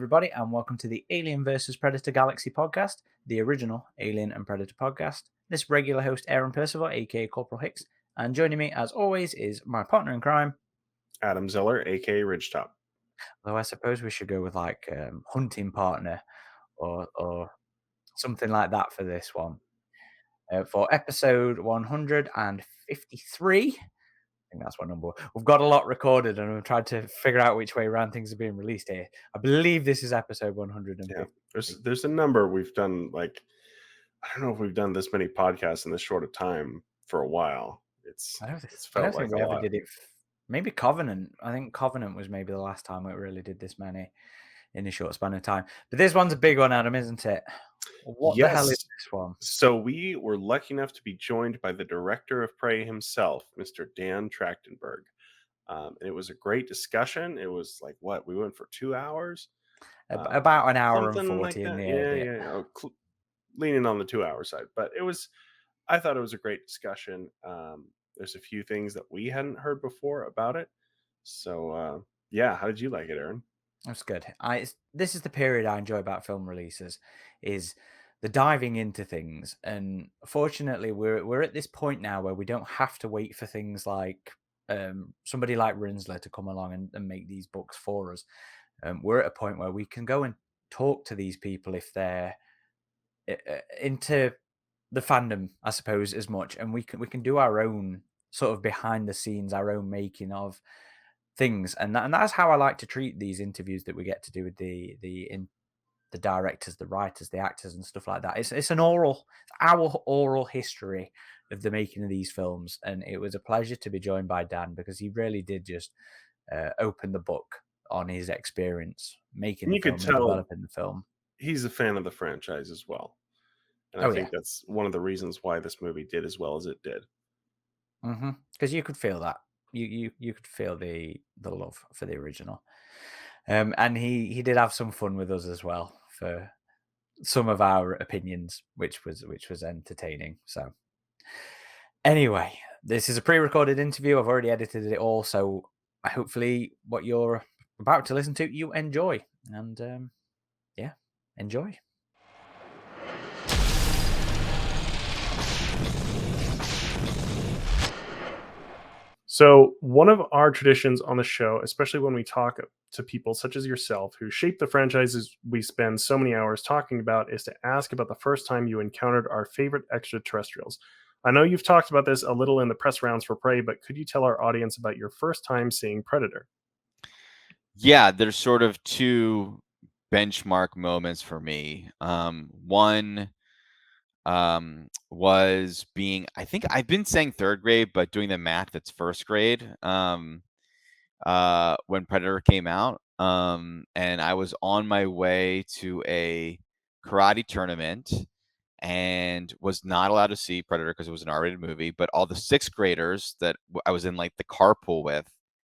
everybody, and welcome to the Alien vs. Predator Galaxy podcast, the original Alien and Predator podcast. This regular host, Aaron Percival, aka Corporal Hicks, and joining me, as always, is my partner in crime, Adam Zeller, aka RidgeTop. Though I suppose we should go with like hunting partner or something like that for this one. For episode 153. I think that's what number. We've got a lot recorded, and we've tried to figure out which way around things are being released here. I believe this is episode 150. Yeah, there's a number we've done. Like, I don't know if we've done this many podcasts in this short of time for a while. I don't felt think like we a ever lot. did it. Maybe Covenant. I think Covenant was maybe the last time we really did this many in a short span of time. But this one's a big one, Adam, isn't it? What the hell is this one? So we were lucky enough to be joined by the director of Prey himself, Mr. Dan Trachtenberg. And it was a great discussion. It was like, what, we went for 2 hours? About an hour and Something 40 like in that. the Yeah, edit. yeah. Leaning on the 2-hour side. But I thought it was a great discussion. There's a few things that we hadn't heard before about it. So, yeah, how did you like it, Aaron? That's good. This is the period I enjoy about film releases, is the diving into things. And fortunately, we're at this point now where we don't have to wait for things like somebody like Rinsler to come along and make these books for us. We're at a point where we can go and talk to these people if they're into the fandom, I suppose, as much, and we can do our own sort of behind the scenes, our own making of things, and that's how I like to treat these interviews that we get to do with the directors, the writers, the actors, and stuff like that. It's our oral history of the making of these films, and it was a pleasure to be joined by Dan because he really did just open the book on his experience making the film and developing the film. He's a fan of the franchise as well, and I think that's one of the reasons why this movie did as well as it did. Because you could feel that. You could feel the love for the original, and he did have some fun with us as well for some of our opinions, which was entertaining. So anyway, this is a pre-recorded interview. I've already edited it all, so hopefully what you're about to listen to you enjoy, and yeah, enjoy. So one of our traditions on the show, especially when we talk to people such as yourself who shape the franchises we spend so many hours talking about, is to ask about the first time you encountered our favorite extraterrestrials. I know you've talked about this a little in the press rounds for Prey, but could you tell our audience about your first time seeing Predator? Yeah, there's sort of two benchmark moments for me. One was being, I think I've been saying third grade, but doing the math, it's first grade. When Predator came out, and I was on my way to a karate tournament and was not allowed to see Predator because it was an R-rated movie, but all the sixth graders that I was in like the carpool with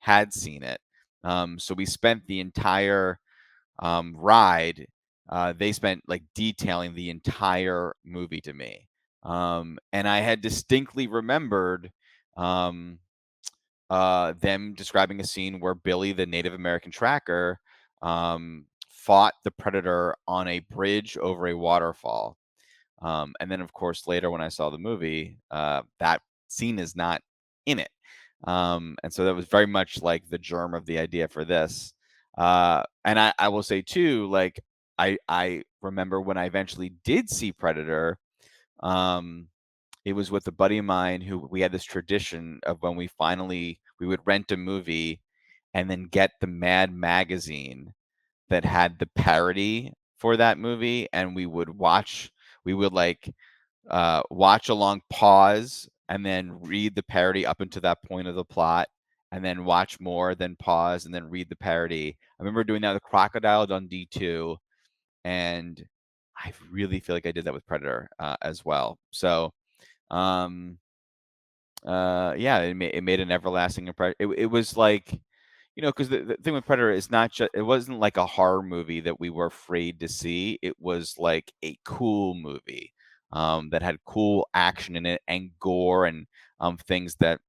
had seen it. So we spent the entire ride. They spent like detailing the entire movie to me. And I had distinctly remembered them describing a scene where Billy, the Native American tracker, fought the Predator on a bridge over a waterfall. And then, of course, later when I saw the movie, that scene is not in it. And so that was very much like the germ of the idea for this. And I will say too, like I remember when I eventually did see Predator, it was with a buddy of mine who we had this tradition of when we would rent a movie and then get the Mad magazine that had the parody for that movie, and we would watch along, pause, and then read the parody up until that point of the plot, and then watch more, then pause, and then read the parody. I remember doing that with Crocodile Dundee 2, and I really feel like I did that with Predator as well. So, yeah, it made an everlasting impression. It was like, because the thing with Predator is it wasn't like a horror movie that we were afraid to see. It was like a cool movie that had cool action in it and gore and things that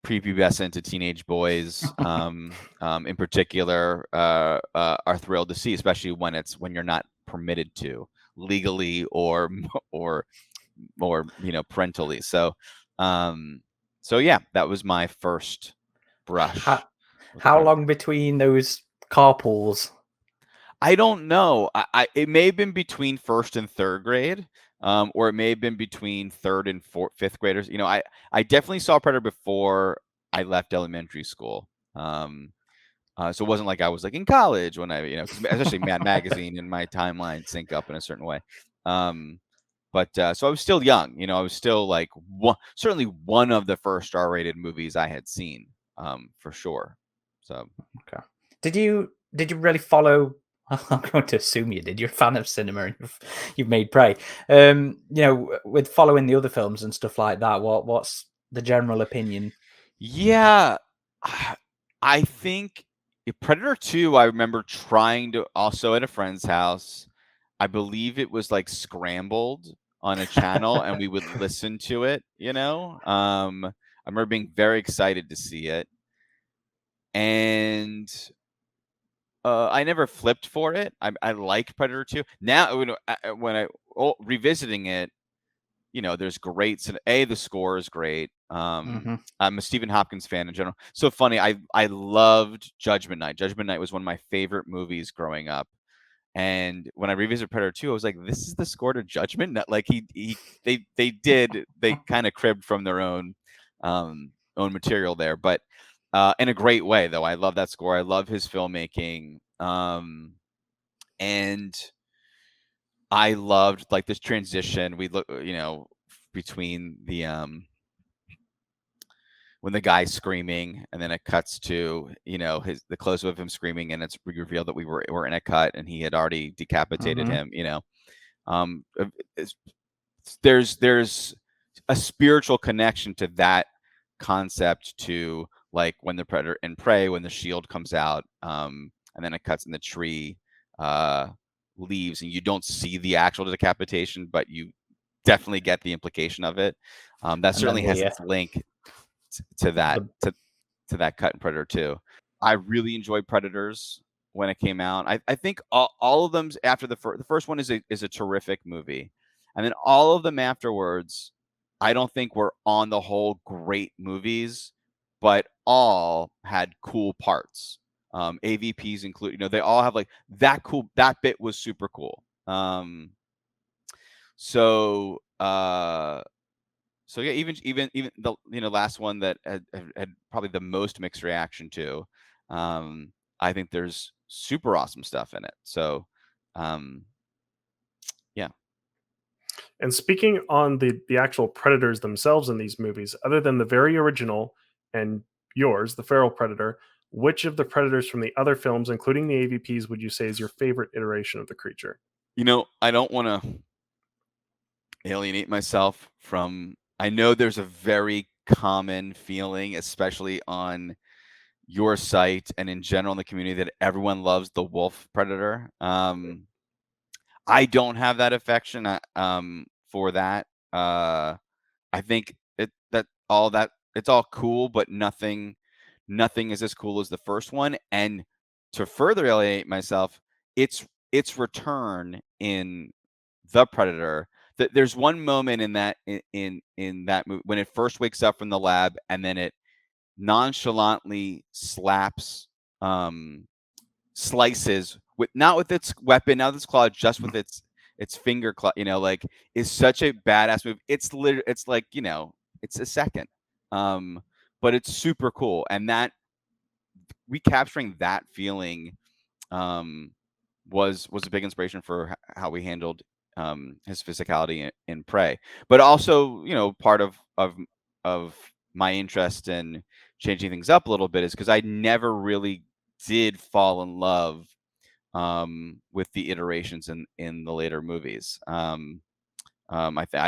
prepubescent to teenage boys, in particular, are thrilled to see, especially when you're not permitted to legally or or parentally. So yeah, that was my first brush with How Predator. long between those carpools? I don't know. It may have been between first and third grade, or it may have been between third and fifth graders. I definitely saw Predator before I left elementary school. So it wasn't like I was like in college when because especially Mad Magazine and my timeline sync up in a certain way. But so I was still young. I was still like certainly one of the first R-rated movies I had seen, for sure. So Okay. Did you really follow? I'm going to assume you did. You're a fan of cinema and you've made Prey. With following the other films and stuff like that, what's the general opinion? yeah, I think Predator 2, I remember trying to also at a friend's house. I believe it was like scrambled on a channel and we would listen to it, I remember being very excited to see it. And I never flipped for it. I like Predator 2. Now, revisiting it, there's great. The score is great. Mhm. I'm a Stephen Hopkins fan in general. So funny. I loved Judgment Night. Judgment Night was one of my favorite movies growing up. And when I revisited Predator 2, I was like, this is the score to Judgment Night. Like they kind of cribbed from their own material there, but in a great way though. I love that score. I love his filmmaking. And I loved like this transition. We look, between the when the guy's screaming and then it cuts to the close of him screaming, and it's revealed that we're in a cut and he had already decapitated Mhm. him. There's a spiritual connection to that concept to like when the Predator and Prey, when the shield comes out, and then it cuts in the tree, leaves, and you don't see the actual decapitation, but you definitely get the implication of it. That And then certainly has the its link to that the to that cut in Predator 2. I really enjoyed Predators when it came out. I think all of them after the first one is a terrific movie, and then all of them afterwards, I don't think were on the whole great movies, but all had cool parts. AVPs include, they all have like that cool. That bit was super cool. So yeah, even the last one that had probably the most mixed reaction to, I think there's super awesome stuff in it. So yeah. And speaking on the actual predators themselves in these movies, other than the very original and yours, the feral predator, which of the predators from the other films, including the AVPs, would you say is your favorite iteration of the creature? I don't want to alienate myself from. I know there's a very common feeling, especially on your site and in general in the community, that everyone loves the wolf predator. I don't have that affection for that. I think it's all cool, but nothing is as cool as the first one. And to further alienate myself, its return in the Predator. That there's one moment in that movie when it first wakes up from the lab, and then it nonchalantly slices with not with its weapon, not with its claw, just with its finger claw. Like, is such a badass move. It's like it's a second, but it's super cool, and that recapturing that feeling was a big inspiration for how we handled his physicality in Prey, but also part of my interest in changing things up a little bit is because I never really did fall in love with the iterations in the later movies. I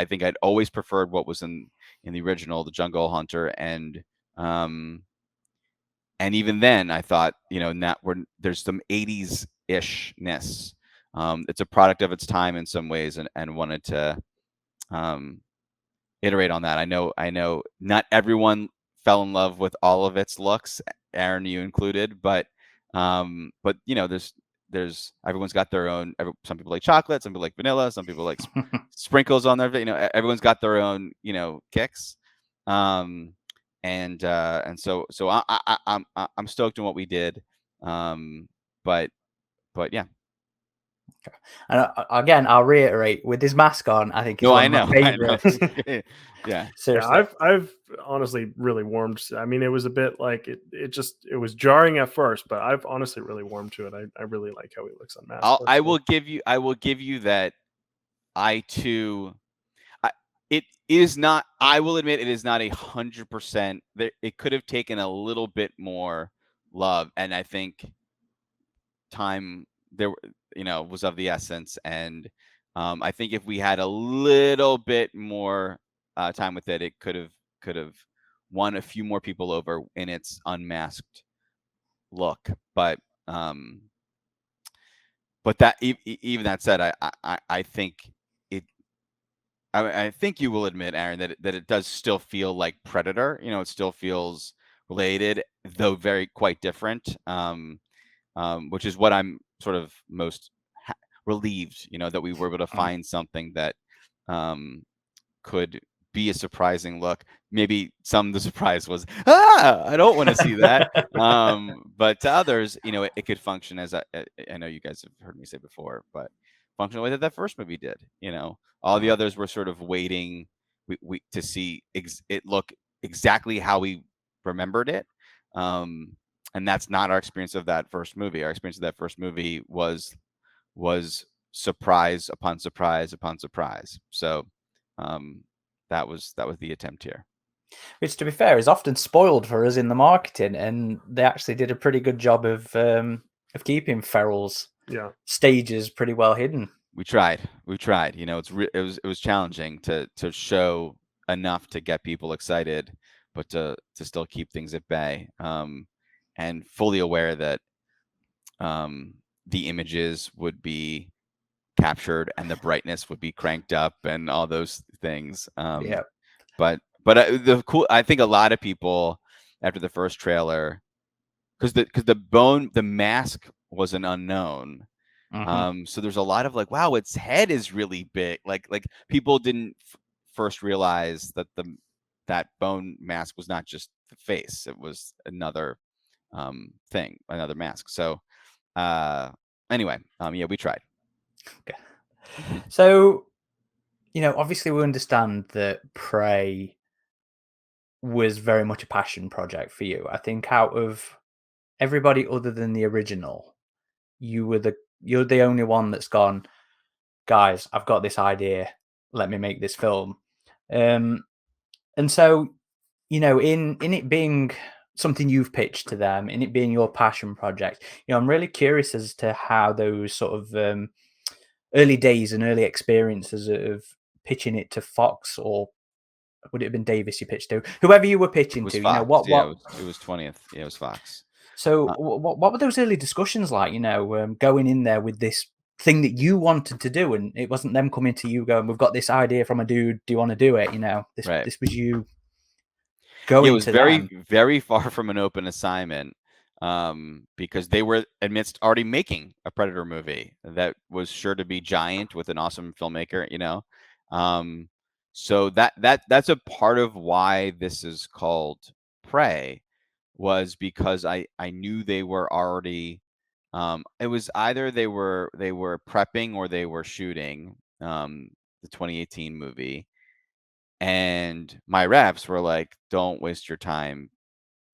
think I'd always preferred what was in the original, the Jungle Hunter, and even then, I thought, there's some 80s ishness. It's a product of its time in some ways, and wanted to iterate on that. I know not everyone fell in love with all of its looks, Aaron, you included. But you know, there's everyone's got their own. Some people like chocolate, some people like vanilla, some people like sprinkles on their. You know, everyone's got their own, you know, kicks. And so I'm stoked on what we did. But yeah. And again, I'll reiterate, with his mask on, I think it's No, one I of my know, I know. favorites. Yeah. Yeah, Seriously. I've honestly really warmed. I mean, it was a bit like it was jarring at first, but I've honestly really warmed to it. I really like how he looks unmasked. I will give you that. I too. It is not. I will admit it is not 100%. It could have taken a little bit more love, and I think time there, you know, was of the essence. And I think if we had a little bit more time with it, it could have won a few more people over in its unmasked look. But that even that said, I think it. I think you will admit, Aaron, that it does still feel like Predator. You know, it still feels related, though very quite different. Which is what I'm sort of most relieved, you know, that we were able to find something that could be a surprising look. Maybe some of the surprise was, I don't want to see that. But to others, you know, it could function as I know you guys have heard me say before, but function the way that first movie did. You know, all the others were sort of waiting we to see it look exactly how we remembered it. And that's not our experience of that first movie. Our experience of that first movie was surprise upon surprise upon surprise. So that was the attempt here. Which, to be fair, is often spoiled for us in the marketing, and they actually did a pretty good job of keeping Ferrell's stages pretty well hidden. We tried. You know, it was challenging to show enough to get people excited, but to still keep things at bay. And fully aware that the images would be captured and the brightness would be cranked up and all those things. Yeah. But I think a lot of people after the first trailer, because the mask was an unknown. So there's a lot of like, wow, its head is really big. Like people didn't first realize that that bone mask was not just the face; it was another thing, another mask. So anyway, yeah, we tried. Okay. So, you know, obviously we understand that Prey was very much a passion project for you. I think out of everybody other than the original, you're the only one that's gone, guys, I've got this idea, let me make this film. And so, you know, in it being something you've pitched to them, in it being your passion project, you know, I'm really curious as to how those sort of early days and early experiences of pitching it to Fox, or would it have been Davis you pitched to? Whoever you were It pitching was to, you know, Fox. Yeah, what it was 20th. Yeah, it was Fox. so what were those early discussions like, you know, going in there with this thing that you wanted to do, and it wasn't them coming to you going, we've got this idea from a dude, do you want to do it? You know, this Right. this was you Yeah, it going was to very, them. very far from an open assignment, because they were amidst already making a Predator movie that was sure to be giant with an awesome filmmaker, you know. So that's a part of why this is called Prey, was because I knew they were already. It was either they were prepping or they were shooting the 2018 movie. And my reps were like, "Don't waste your time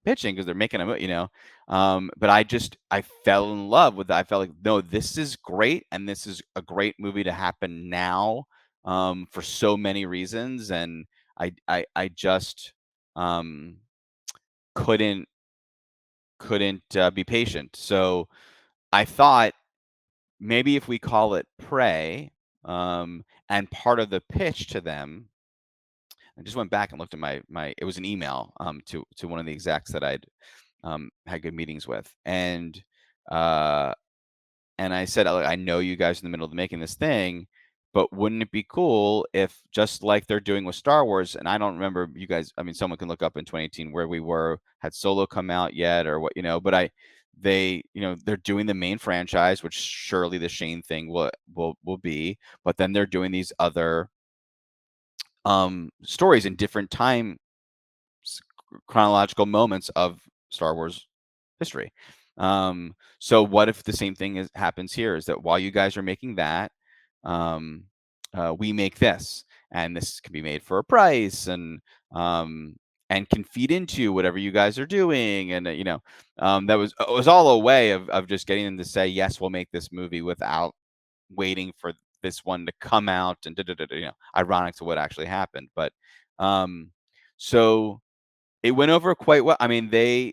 pitching because they're making a movie, you know." But I fell in love with that. I felt like, no, this is great, and this is a great movie to happen now, for so many reasons. And I just um, couldn't be patient. So I thought maybe if we call it Prey, and part of the pitch to them. I just went back and looked at my it was an email to one of the execs that I'd had good meetings with. And I said, I know you guys are in the middle of making this thing, but wouldn't it be cool if, just like they're doing with Star Wars, and I don't remember you guys, I mean, someone can look up in 2018 where we were, had Solo come out yet or what, but they're doing the main franchise, which surely the Shane thing will be, but then they're doing these other stories in different time chronological moments of Star Wars history. So what if the same thing happens here? Is that while you guys are making that, um, we make this, and this can be made for a price, and can feed into whatever you guys are doing, and that was all a way of just getting them to say yes, we'll make this movie without waiting for this one to come out and ironic to what actually happened, but so it went over quite well. I mean, the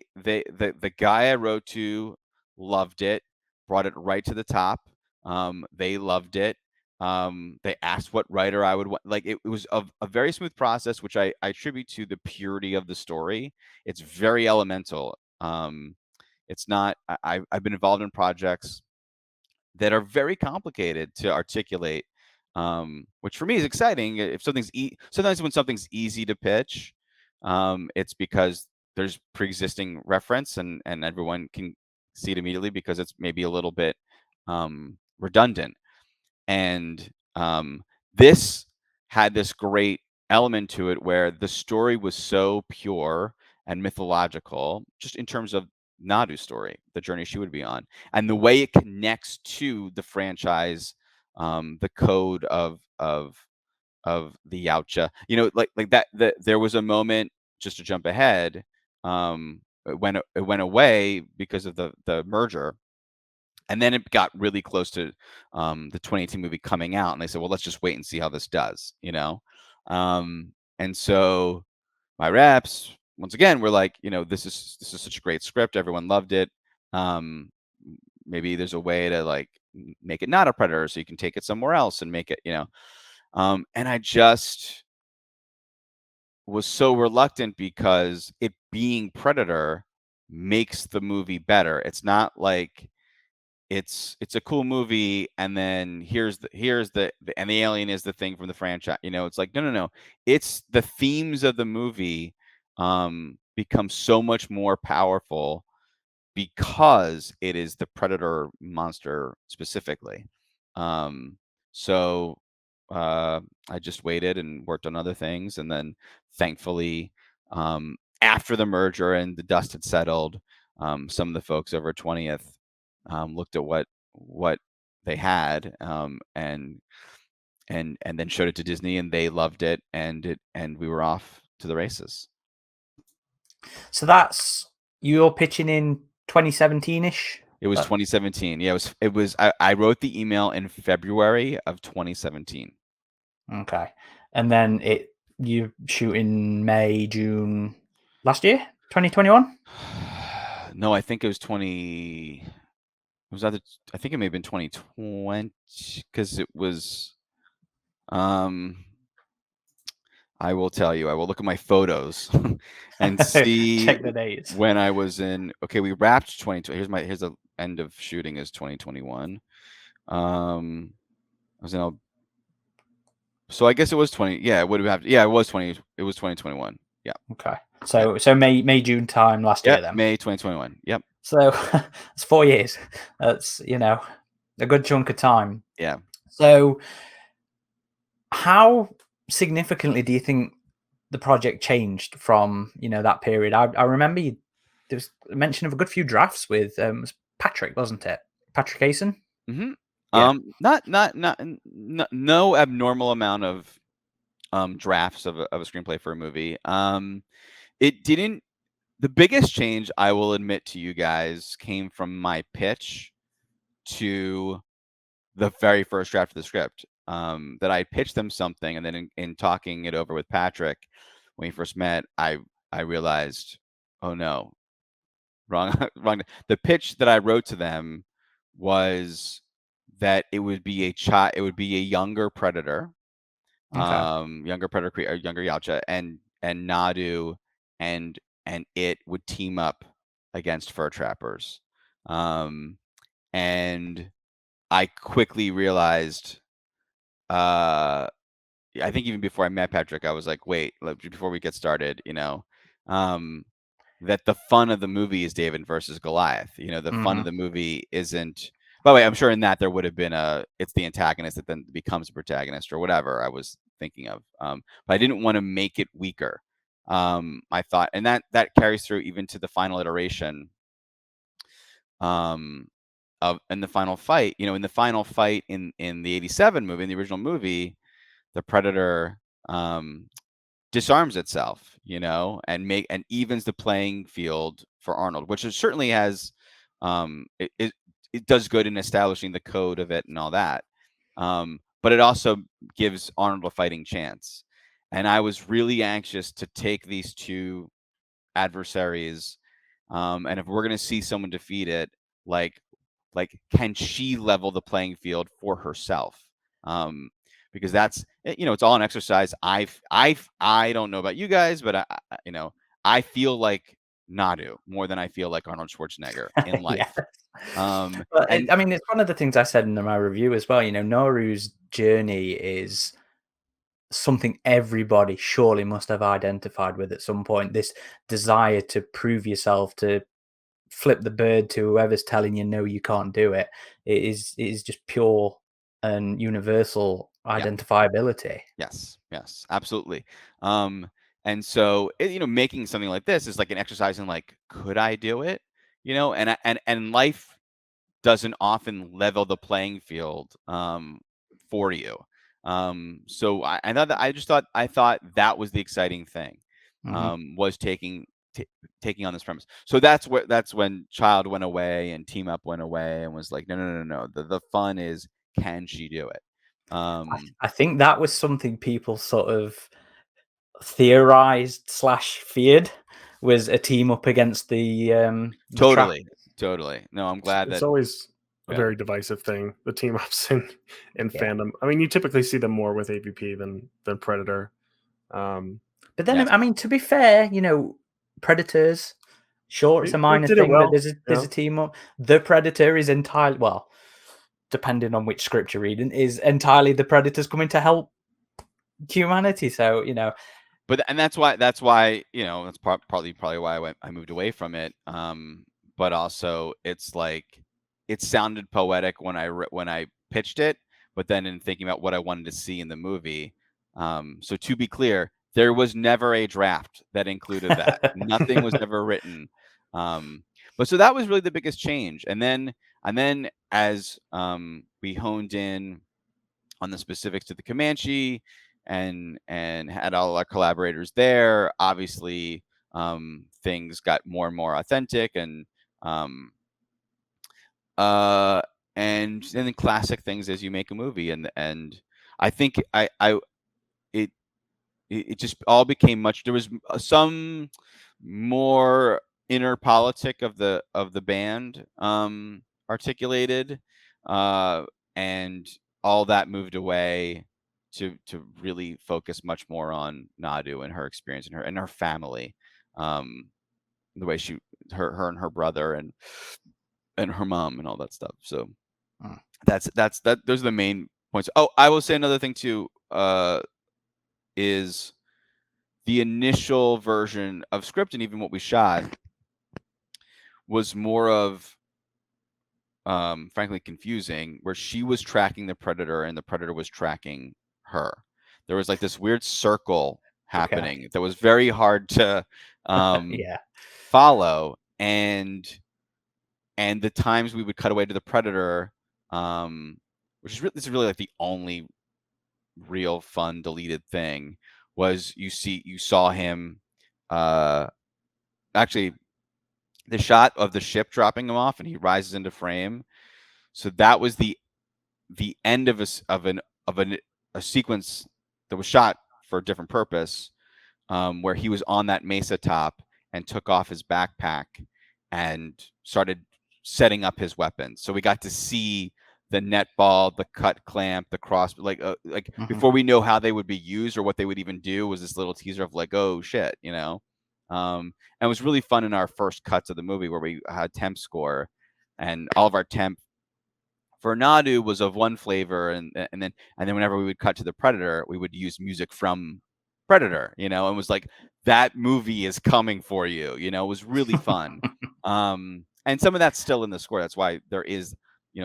guy I wrote to loved it, brought it right to the top. They loved it. They asked what writer I would want. Like it was a very smooth process, which I attribute to the purity of the story. It's very elemental. It's not. I've been involved in projects that are very complicated to articulate, which for me is exciting. If sometimes when something's easy to pitch, it's because there's pre-existing reference and everyone can see it immediately because it's maybe a little bit redundant. And this had this great element to it where the story was so pure and mythological, just in terms of Nadu's story, the journey she would be on, and the way it connects to the franchise, the code of the Yautja. Like that. There was a moment, just to jump ahead, it went away because of the merger, and then it got really close to the 2018 movie coming out, and they said, well, let's just wait and see how this does, and so my reps, once again, were like, this is such a great script, everyone loved it. Maybe there's a way to like make it not a Predator, so you can take it somewhere else and make it, and I just was so reluctant because it being Predator makes the movie better. It's not like it's a cool movie, and then here's the and the alien is the thing from the franchise. It's like, no. It's the themes of the movie become so much more powerful because it is the Predator monster specifically. Um, so I just waited and worked on other things, and then thankfully, after the merger and the dust had settled, some of the folks over at 20th looked at what they had, and then showed it to Disney, and they loved it, and we were off to the races. So that's you're pitching in 2017-ish? It was 2017. Yeah, it was I wrote the email in February of 2017. Okay. And then you shoot in May, June last year, 2021? No, I think it was I think it may have been 2020 because it was I will tell you, I will look at my photos and see Check the dates. when I was in. Okay, we wrapped 2020. Here's the end of shooting is 2021. I was in so I guess it was 20. Yeah, it would have. Yeah, it was 20. It was 2021. Yeah. Okay. So May June time last year then. May 2021. Yep. So it's 4 years. That's a good chunk of time. Yeah. So how significantly do you think the project changed from that period? I remember there was a mention of a good few drafts with Patrick, wasn't it? Patrick Asen? Mm-hmm. Yeah. No abnormal amount of drafts of a screenplay for a movie. It didn't. The biggest change, I will admit to you guys, came from my pitch to the very first draft of the script. That I pitched them something, and then in talking it over with Patrick when we first met, I realized, oh no, wrong. The pitch that I wrote to them was that it would be a younger Predator, Okay. younger Predator, or younger Yautja, and Nadu and it would team up against fur trappers, and I quickly realized I think even before I met Patrick, I was like, wait, before we get started, that the fun of the movie is David versus Goliath. The fun of Mhm. the movie isn't. By the way, I'm sure in that there would have been it's the antagonist that then becomes a protagonist or whatever I was thinking of. But I didn't want to make it weaker. I thought, and that carries through even to the final iteration. In the final fight, in the final fight in the '87 movie, in the original movie, the Predator disarms itself, and evens the playing field for Arnold, which it certainly has. It does good in establishing the code of it and all that, but it also gives Arnold a fighting chance. And I was really anxious to take these two adversaries, and if we're going to see someone defeat it, like can she level the playing field for herself? Because that's it's all an exercise. I don't know about you guys, but I feel like Nadu more than I feel like Arnold Schwarzenegger in Yeah. life. Um, But and I mean, it's one of the things I said in my review as well. Noru's journey is something everybody surely must have identified with at some point. This desire to prove yourself, to flip the bird to whoever's telling you no, you can't do it. It is just pure and universal yeah, identifiability. yes, absolutely. And so making something like this is like an exercise in like, could I do it? And life doesn't often level the playing field for you. So I thought that I thought that was the exciting thing, Mhm. was taking on this premise. So that's when Child went away and Team Up went away and was like, no, no, no, no. The fun is, can she do it? I think that was something people sort of theorized slash feared, was a team up against the trap. Totally, totally. No, I'm It's, glad it's that. always a Yeah, very divisive thing. The team ups in Yeah. fandom. I mean, you typically see them more with AVP than Predator. Um, But then, yes, I mean, to be fair, Predators, sure, it's a they minor did it thing, but well. there's a team up. The Predator is entirely, well, depending on which script you're reading, is entirely the Predators coming to help humanity. So, but and that's why that's partly probably why I moved away from it. But also it's like it sounded poetic when I pitched it, but then in thinking about what I wanted to see in the movie, so to be clear, there was never a draft that included that. Nothing was ever written. But so that was really the biggest change. And then as we honed in on the specifics to the Comanche and had all our collaborators there, obviously things got more and more authentic um, uh, and then classic things as you make a movie. And I think it it just all became much. There was some more inner politic of the band articulated, uh, and all that moved away to really focus much more on Nadu and her experience and her family, the way her and her brother and her mom and all that stuff. So Mm, that those are the main points. Oh, I will say another thing too. Is the initial version of script and even what we shot was more of frankly confusing, where she was tracking the Predator and the Predator was tracking her. There was like this weird circle okay. happening that was very hard to Yeah. follow, and the times we would cut away to the Predator, um this is really like the only real fun deleted thing, was you saw him actually the shot of the ship dropping him off and he rises into frame. So that was the end of a sequence that was shot for a different purpose, where he was on that mesa top and took off his backpack and started setting up his weapons. So we got to see the net ball, the cut clamp, the cross, like Mhm. before we know how they would be used or what they would even do, was this little teaser of like, oh shit. And it was really fun in our first cuts of the movie where we had temp score, and all of our temp for Nadu was of one flavor, and then whenever we would cut to the Predator, we would use music from Predator, and it was like that movie is coming for you. It was really fun. And some of that's still in the score. That's why there is,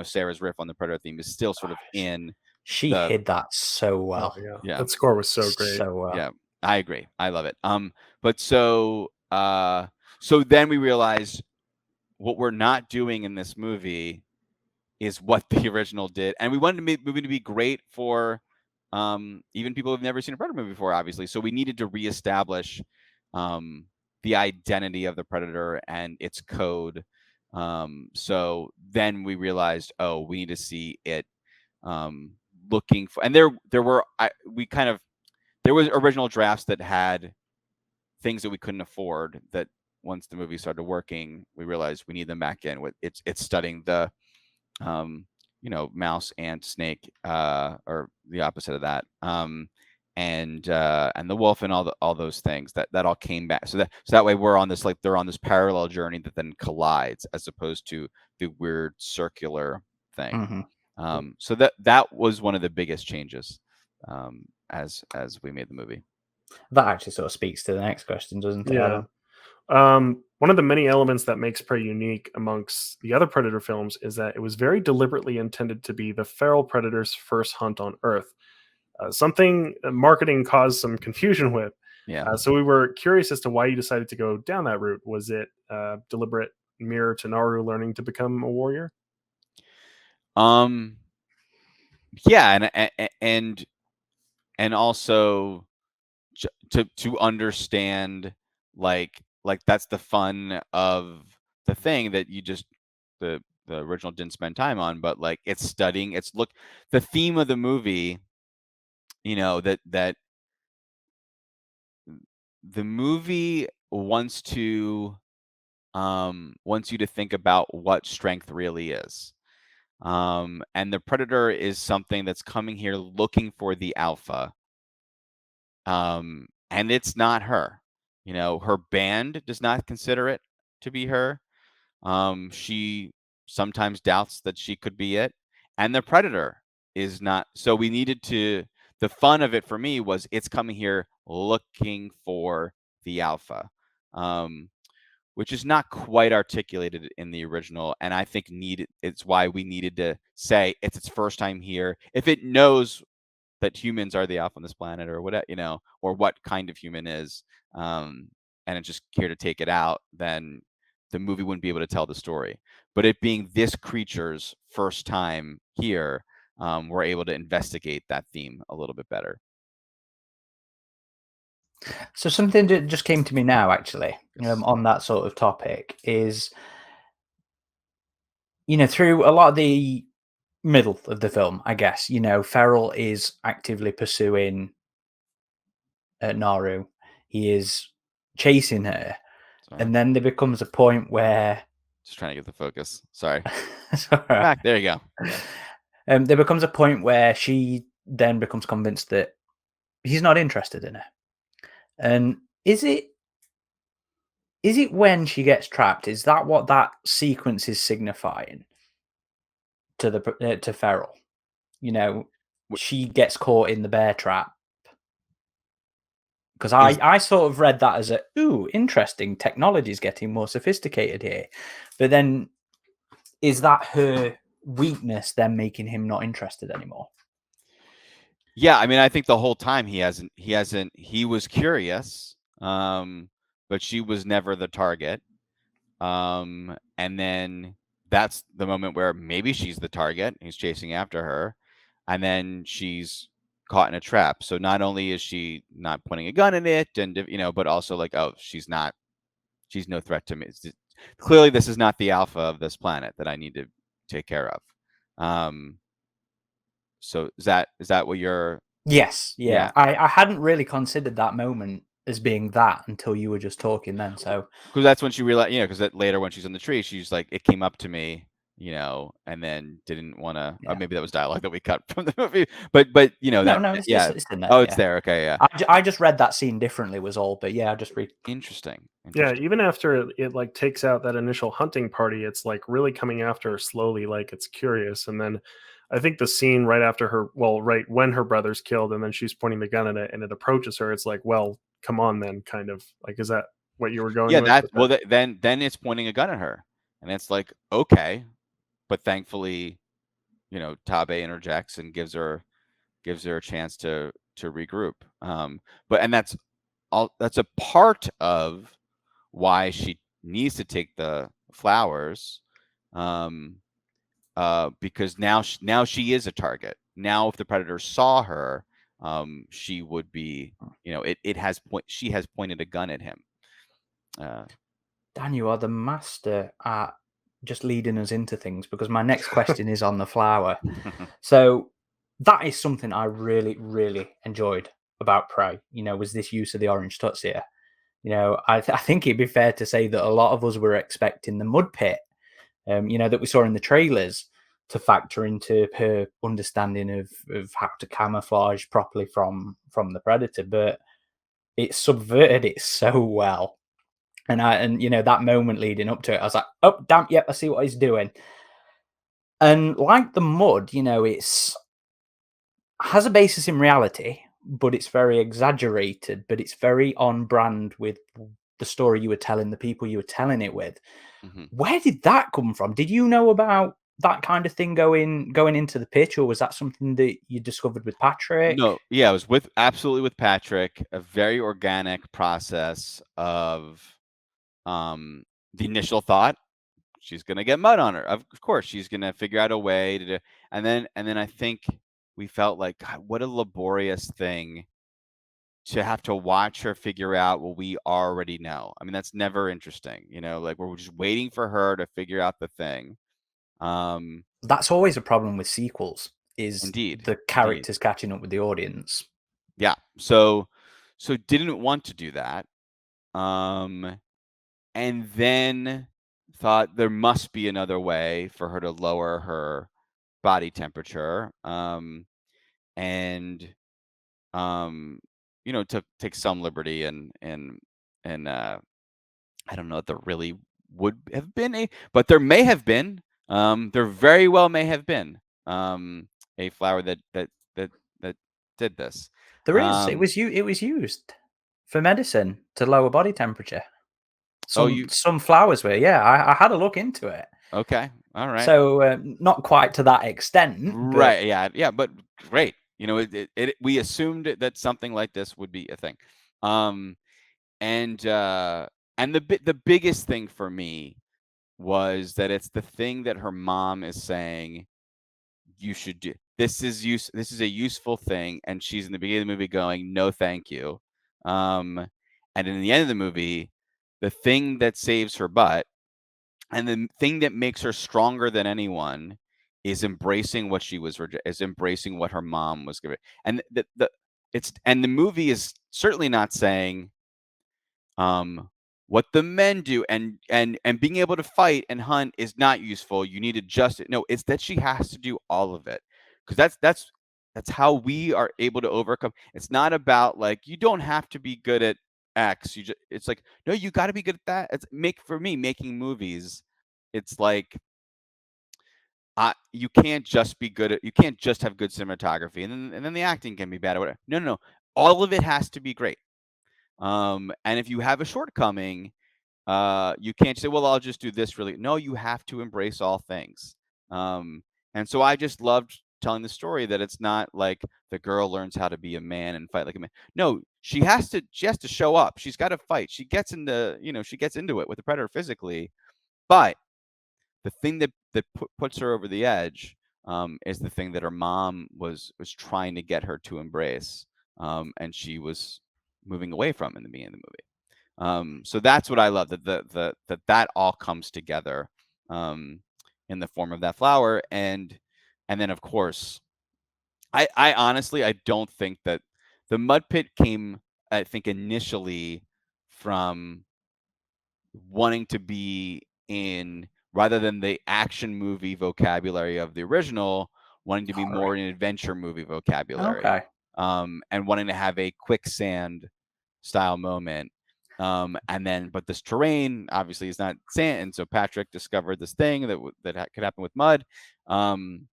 Sarah's riff on the Predator theme is still sort of in She the. hid that so Oh, well. yeah. That score was so great. So well. Yeah, I agree. I love it. But so then we realized what we're not doing in this movie is what the original did, and we wanted the movie to be great for even people who've never seen a Predator movie before, obviously. So we needed to reestablish the identity of the Predator and its code. So then we realized, we need to see it looking for, and there was original drafts that had things that we couldn't afford, that once the movie started working, we realized we need them back in. With it's studying the mouse, ant, snake, or the opposite of that, and the wolf, and all those things that all came back. So that way they're on this parallel journey that then collides, as opposed to the weird circular thing. Mm-hmm. So that was one of the biggest changes as we made the movie. That actually sort of speaks to the next question, doesn't it, Yeah. Adam? One of the many elements that makes Prey unique amongst the other Predator films is that it was very deliberately intended to be the feral predator's first hunt on Earth. Something marketing caused some confusion with. Yeah. So we were curious as to why you decided to go down that route. Was it a deliberate mirror to Naru learning to become a warrior? Yeah, and also to understand, like that's the fun of the thing that you just the original didn't spend time on, but like it's studying, the theme of the movie, that the movie wants you to think about what strength really is. And the Predator is something that's coming here looking for the alpha. And it's not her. Her band does not consider it to be her. She sometimes doubts that she could be it. And the Predator is not. So we needed to. The fun of it for me was it's coming here looking for the alpha, which is not quite articulated in the original. And I think it's why we needed to say it's its first time here. If it knows that humans are the alpha on this planet, or what, or what kind of human is, and it's just here to take it out, then the movie wouldn't be able to tell the story. But it being this creature's first time here, we're able to investigate that theme a little bit better. So something that just came to me now, actually, on that sort of topic is, through a lot of the middle of the film, I guess, Ferrell is actively pursuing Naru. He is chasing her. Sorry. And then there becomes a point where... Just trying to get the focus. Sorry. Right. Back. There you go. Yeah. There becomes a point where she then becomes convinced that he's not interested in her. And is it when she gets trapped? Is that what that sequence is signifying to Ferrell? She gets caught in the bear trap. Because I sort of read that as interesting. Technology is getting more sophisticated here. But then, is that her weakness then making him not interested anymore? Yeah, I mean, I think the whole time he was curious, but she was never the target. And then that's the moment where maybe she's the target. He's chasing after her, and then she's caught in a trap. So not only is she not pointing a gun at it, and but also like, she's no threat to me. Clearly, this is not the alpha of this planet that I need to take care of. So is that what you're? Yes, yeah. I hadn't really considered that moment as being that until you were just talking then. So because that's when she realized, because that later when she's in the tree, she's like, it came up to me and then didn't want to. Yeah. Maybe that was dialogue that we cut from the movie, but that. No, it's Yeah. it's in there, Oh, it's yeah. there. Okay. Yeah. I just read that scene differently was all, but yeah, I just read. Interesting. Yeah, Interesting. even after it like takes out that initial hunting party, it's like really coming after her slowly, like it's curious. And then I think the scene right after her, well, right when her brother's killed, and then she's pointing the gun at it, and it approaches her. It's like, well, come on, then, kind of like, is that what you were going Yeah. with? That. With Well, that? then it's pointing a gun at her, and it's like, okay, but thankfully, Tabe interjects and gives her a chance to regroup. But and that's a part of why she needs to take the flowers, because now she is a target. Now, if the predator saw her, she would be, she has pointed a gun at him. Dan, you are the master at just leading us into things, because my next question is on the flower. So that is something I really, really enjoyed about Prey, was this use of the orange tuts here. I think it'd be fair to say that a lot of us were expecting the mud pit, that we saw in the trailers, to factor into her understanding of how to camouflage properly from the predator, but it subverted it so well. And that moment leading up to it, I was like, oh damn, yep, I see what he's doing. And like the mud, it's has a basis in reality, but it's very exaggerated, but it's very on brand with the story you were telling, the people you were telling it with. Mhm. Where did that come from? Did you know about that kind of thing going into the pitch, or was that something that you discovered with Patrick? No, yeah, it was absolutely with Patrick, a very organic process of the initial thought, she's gonna get mud on her. Of course, she's gonna figure out a way to do, and then I think we felt like, God, what a laborious thing to have to watch her figure out what we already know. I mean, that's never interesting, like we're just waiting for her to figure out the thing. That's always a problem with sequels, is Indeed, the indeed. characters catching up with the audience. Yeah. So didn't want to do that. Um and then thought there must be another way for her to lower her body temperature, and to take some liberty, and I don't know if there really would have been but there may have been, there very well may have been, a flower that did this. There is. It um was it was used for medicine to lower body temperature. oh, Some you some flowers were, yeah. I had a look into it. okay, all right. So not quite to that extent, but Right, yeah, yeah, but great. We assumed that something like this would be a thing. Um, and the biggest thing for me was that it's the thing that her mom is saying you should do. This is a useful thing, and she's in the beginning of the movie going, "No, thank you." And in the end of the movie, the thing that saves her butt and the thing that makes her stronger than anyone is embracing what is embracing what her mom was giving. And the movie is certainly not saying what the men do, and being able to fight and hunt is not useful. You need to just no, it's that she has to do all of it. Because that's how we are able to overcome. It's not about like you don't have to be good at X. It's like, no, you got to be good at that. For me, making movies, it's like you can't just be good at, you can't just have good cinematography, and then the acting can be bad or whatever. No, no, no. All of it has to be great. And if you have a shortcoming, you can't say, well, I'll just do this really. No, you have to embrace all things. And so I just loved telling the story that it's not like the girl learns how to be a man and fight like a man. No, she has to show up. She's got to fight. She gets into it with the predator physically, but the thing that puts her over the edge, is the thing that her mom was trying to get her to embrace, and she was moving away from in the beginning of the movie. So that's what I love, that all comes together, in the form of that flower, and then of course, I honestly I don't think that the mud pit came, I think, initially from wanting to be in rather than the action movie vocabulary of the original, wanting to be more an adventure movie vocabulary. Okay. And wanting to have a quicksand style moment. But this terrain obviously is not sand, and so Patrick discovered this thing that could happen with mud. And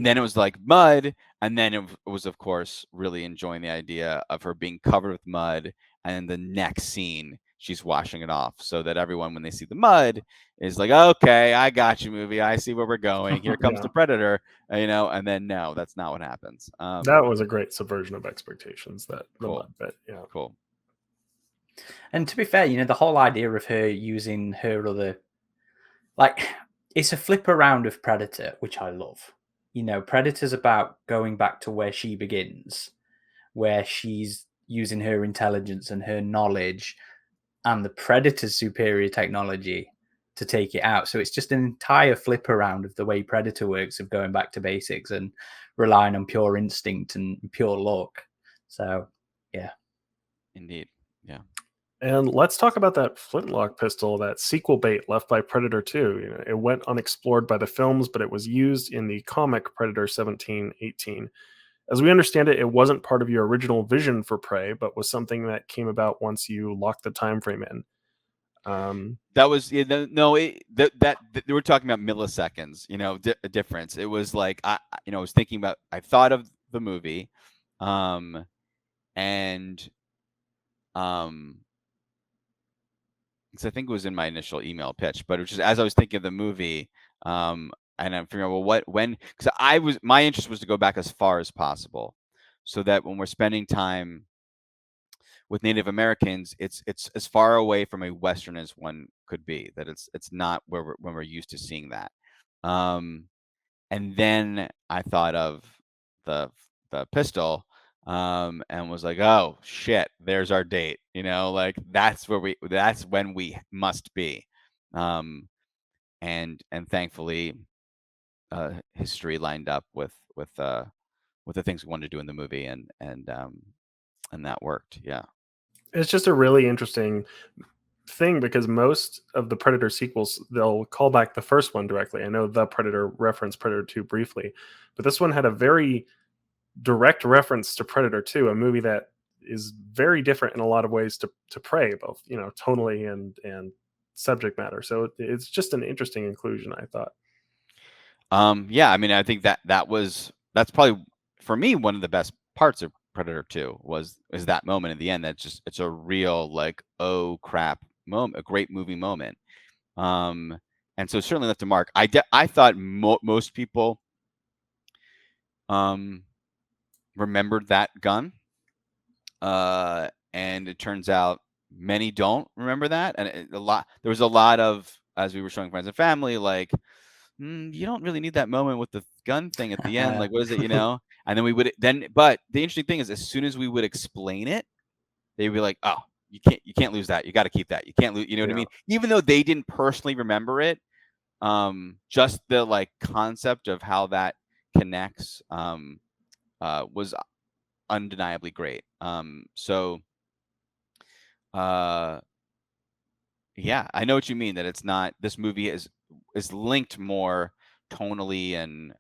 then it was like mud, and then it was of course really enjoying the idea of her being covered with mud, and the next scene she's washing it off, so that everyone, when they see the mud, is like, okay, I got you, movie, I see where we're going, here comes the predator, and then no, that's not what happens. That was a great subversion of expectations, that the Cool. mud bit. Yeah, cool. And to be fair, the whole idea of her using her other, like, it's a flip around of Predator, which I love. Predator's about going back to where she begins, where she's using her intelligence and her knowledge and the Predator's superior technology to take it out. So it's just an entire flip around of the way Predator works, of going back to basics and relying on pure instinct and pure luck. So, yeah. Indeed. Yeah. And let's talk about that Flintlock pistol, that sequel bait left by Predator 2. It went unexplored by the films, but it was used in the comic Predator 1718. As we understand it, it wasn't part of your original vision for Prey, but was something that came about once you locked the time frame in. That was they were talking about milliseconds, difference. It was like I was thinking about, I thought of the movie, and because I think it was in my initial email pitch, but it was just as I was thinking of the movie, and I'm figuring out, well, because my interest was to go back as far as possible, so that when we're spending time with Native Americans, it's as far away from a Western as one could be. That it's not when we're used to seeing that. And then I thought of the pistol, and was like, oh shit, there's our date. Like that's when we must be. And thankfully, history lined up with the things we wanted to do in the movie, and that worked. Yeah. It's just a really interesting thing, because most of the Predator sequels, they'll call back the first one directly. I know The Predator referenced Predator 2 briefly, but this one had a very direct reference to Predator 2, a movie that is very different in a lot of ways to Prey, both tonally and subject matter. So it's just an interesting inclusion, I thought. Yeah, I mean, I think that's probably for me one of the best parts of Predator 2 is that moment at the end. It's a real, like, oh crap moment, a great movie moment. And so certainly left a mark. I thought most people remembered that gun, and it turns out many don't remember that, and there was a lot of, as we were showing friends and family, like, you don't really need that moment with the gun thing at the end. Like, what is it, And then but the interesting thing is, as soon as we would explain it, they'd be like, oh, you can't lose that. You got to keep that. You can't lose. You know what I mean? Even though they didn't personally remember it, just the, like, concept of how that connects was undeniably great. Yeah, I know what you mean, that it's not, this movie is linked more tonally and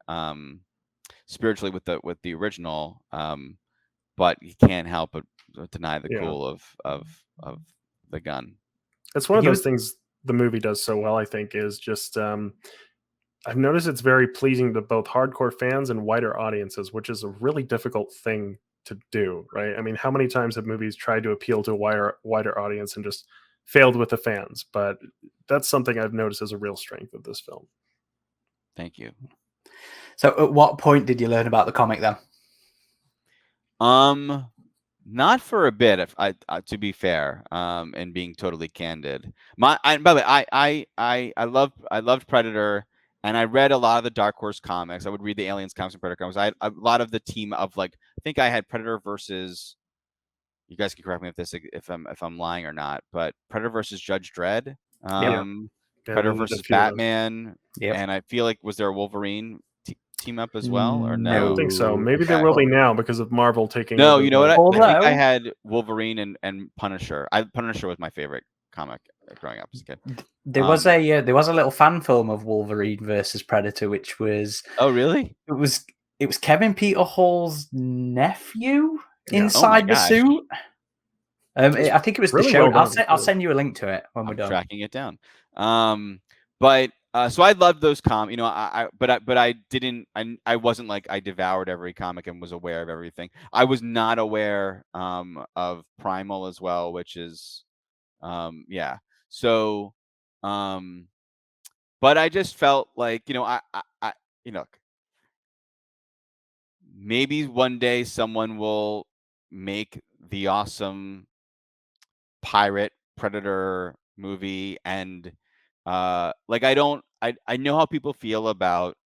spiritually with the original, but you can't help but deny the cool of the gun. It's one of those things the movie does so well, I think, is just I've noticed it's very pleasing to both hardcore fans and wider audiences, which is a really difficult thing to do, right? I mean, how many times have movies tried to appeal to a wider audience and just failed with the fans? But that's something I've noticed as a real strength of this film. Thank you. So at what point did you learn about the comic then? Not for a bit, if to be fair, and being totally candid. By the way, I loved Predator, and I read a lot of the Dark Horse comics. I would read the Aliens comics and Predator comics. I had a lot of the team of, like, I think I had Predator versus, you guys can correct me if I'm lying or not, but Predator versus Judge Dredd, Predator versus Batman, and I feel like, was there a Wolverine team up as well, or no? I don't think so. Maybe there will be now because of Marvel taking no over. You know what, I think I had Wolverine and Punisher. Punisher was my favorite comic growing up as a kid. There was a little fan film of Wolverine versus Predator, which was Oh, really? it was Kevin Peter Hall's nephew Yeah. Oh my inside the gosh. suit. I think it was really the show. well done, I'll too. send you a link to it when we're I'm done. tracking it down. But so I loved those you know, but I didn't, I wasn't like I devoured every comic and was aware of everything. I was not aware of Primal as well, which is yeah. So but I just felt like, you know, I you know, maybe one day someone will make the awesome pirate predator movie, and like I know how people feel about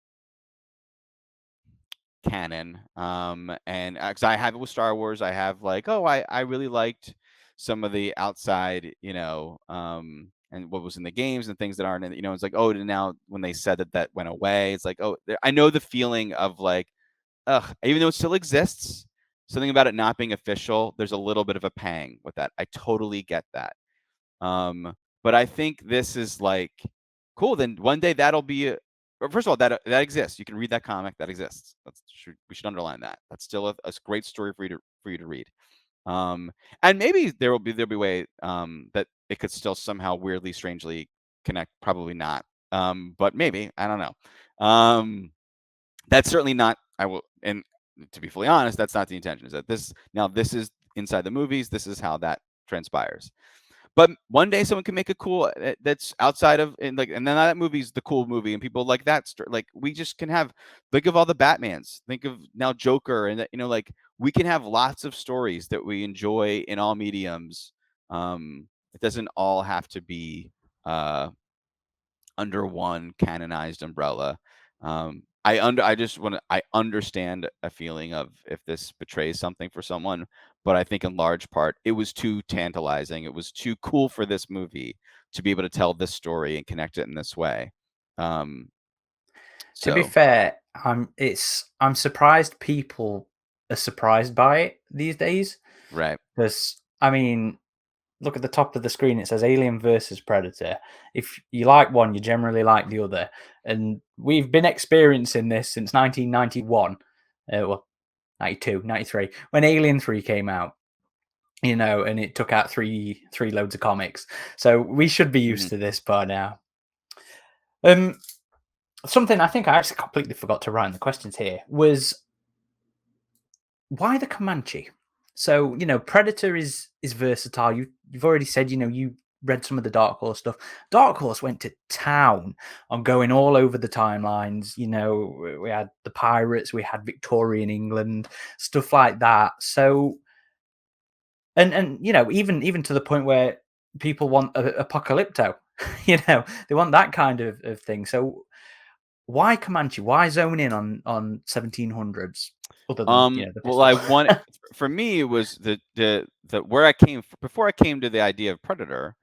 canon, and because I have it with Star Wars, I have like, oh, I really liked some of the outside, you know, and what was in the games and things that aren't in, you know, it's like, oh, now when they said that went away, it's like, oh, I know the feeling of like, ugh, even though it still exists, something about it not being official, there's a little bit of a pang with that. I totally get that. But I think this is like cool. Then one day that'll be first of all, that exists. You can read that comic. That exists. We should underline that. That's still a great story for you to read. And maybe there'll be a way that it could still somehow weirdly, strangely connect. Probably not. But maybe, I don't know. That's certainly not. I will, and to be fully honest, that's not the intention. Is that this is inside the movies. This is how that transpires. But one day someone can make a cool that's outside of, and like, and then that movie's the cool movie, and people like that. Like, we just can have, think of all the Batmans, think of now Joker, and that, you know, like, we can have lots of stories that we enjoy in all mediums. It doesn't all have to be under one canonized umbrella. I just want to, I understand a feeling of if this betrays something for someone, but I think in large part it was too tantalizing. It was too cool for this movie to be able to tell this story and connect it in this way. Um, To be so fair, I'm surprised people are surprised by it these days. right. Because I mean, look at the top of the screen. It says Alien versus Predator. If you like one, you generally like the other. And we've been experiencing this since 1991. Well, 92, 93, when Alien 3 came out. You know, and it took out three loads of comics. So we should be Mhm. used to this by now. Something I think I actually completely forgot to write in the questions here was why the Comanche? So, you know, Predator is versatile. You've already said, you know, you read some of the Dark Horse stuff. Dark Horse went to town on going all over the timelines. You know, we had the pirates, we had Victorian England, stuff like that. So, and you know, even to the point where people want apocalypto. You know, they want that kind of thing. So why Comanche? Why zone in on 1700s? Other than, you know, the Well, pistol. I want, for me, it was the where I came before I came to the idea of Predator.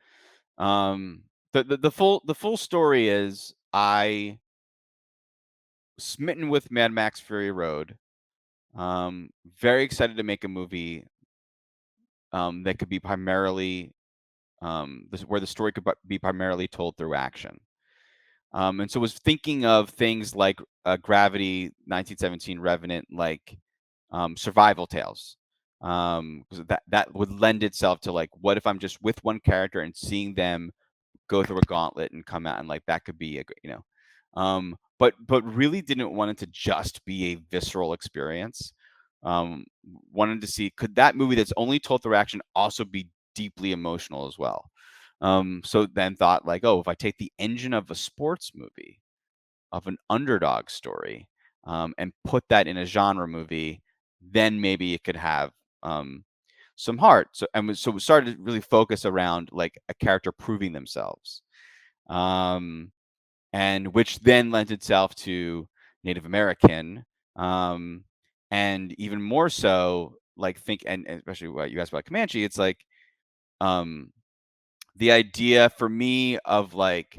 The full story is I smitten with Mad Max Fury Road. Very excited to make a movie that could be primarily where the story could be primarily told through action. And so was thinking of things like Gravity, 1917, Revenant, like survival tales. Because that would lend itself to like, what if I'm just with one character and seeing them go through a gauntlet and come out, and like that could be a, you know, but really didn't want it to just be a visceral experience. Wanted to see, could that movie that's only told through action also be deeply emotional as well. So then thought like, oh, if I take the engine of a sports movie, of an underdog story, and put that in a genre movie, then maybe it could have some heart. So we started to really focus around like a character proving themselves, um, and which then lent itself to Native American, um, and even more so, like and especially what you asked about Comanche, it's like um, the idea for me of like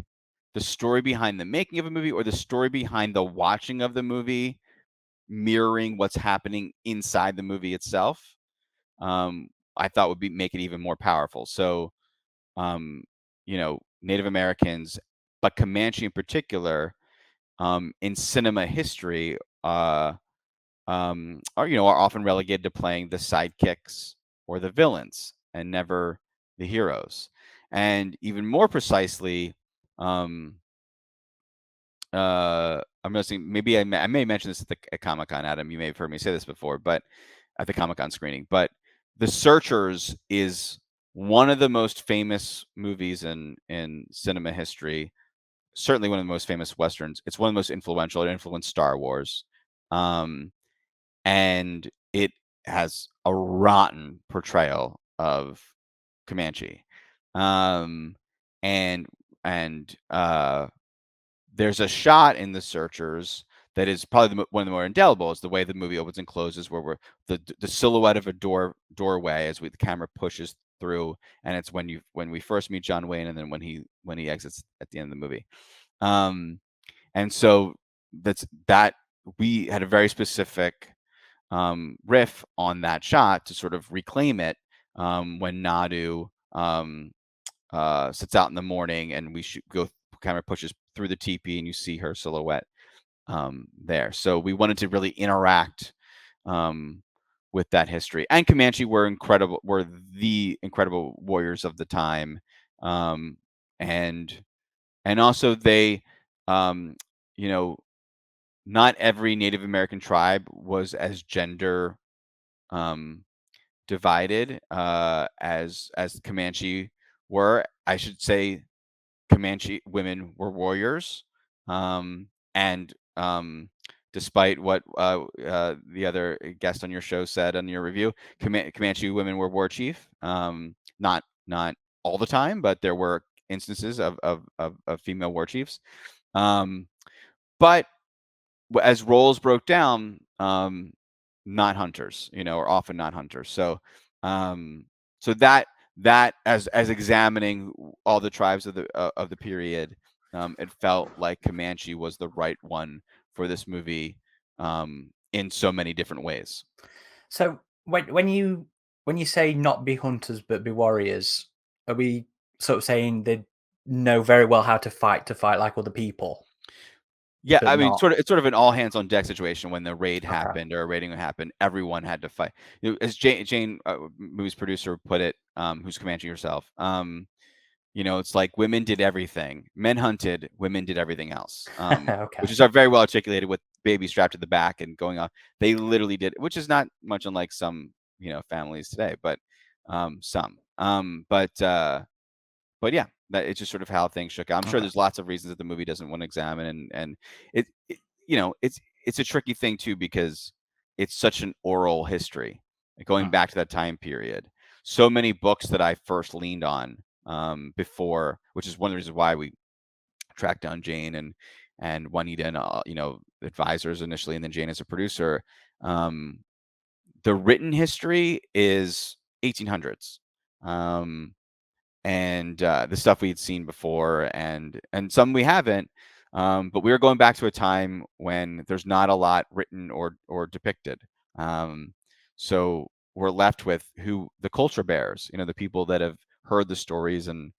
the story behind the making of a movie or the story behind the watching of the movie mirroring what's happening inside the movie itself, I thought would make it even more powerful. So, um, Native Americans, but Comanche in particular, in cinema history, are often relegated to playing the sidekicks or the villains and never the heroes. And even more precisely, I'm noticing, maybe I may mention this at Comic-Con, Adam. You may have heard me say this before, but at the Comic-Con screening. But The Searchers is one of the most famous movies in cinema history. Certainly one of the most famous westerns. It's one of the most influential. It influenced Star Wars, and it has a rotten portrayal of Comanche, um, and and there's a shot in The Searchers that is probably one of the more indelible. Is the way the movie opens and closes, where we're the silhouette of a doorway as the camera pushes through, and it's when we first meet John Wayne, and then when he exits at the end of the movie. And so that we had a very specific riff on that shot to sort of reclaim it, when Nadu sits out in the morning, and we camera pushes through the teepee, and you see her silhouette there. So we wanted to really interact with that history. And Comanche were the incredible warriors of the time, and also they, not every Native American tribe was as gender divided as Comanche were. I should say Comanche women were warriors, and despite what the other guest on your show said on your review, Comanche women were war chief. Not all the time, but there were instances of female war chiefs. But as roles broke down, not hunters, or often not hunters. So, so that as examining all the tribes of the period, it felt like Comanche was the right one for this movie, in so many different ways. So when you say not be hunters but be warriors, are we sort of saying they know very well how to fight like other people, Yeah, but I mean, not it's sort of an all hands on deck situation. When the raid okay? happened or a raiding happened, everyone had to fight. As Jane, movie's producer, put it, who's Comanche herself. It's like women did everything. Men hunted, women did everything else. Which Okay. is very well articulated with baby strapped to the back and going off. They literally did, which is not much unlike some, families today, but some. But yeah, that it's just sort of how things shook out. I'm sure Okay. there's lots of reasons that the movie doesn't want to examine, and it's a tricky thing too, because it's such an oral history going back to that time period. So many books that I first leaned on before, which is one of the reasons why we tracked down Jane and Juanita and advisors initially, and then Jane as a producer. The written history is 1800s. And the stuff we had seen before, and some we haven't, but we were going back to a time when there's not a lot written or depicted. So we're left with who the culture bears, the people that have heard the stories, and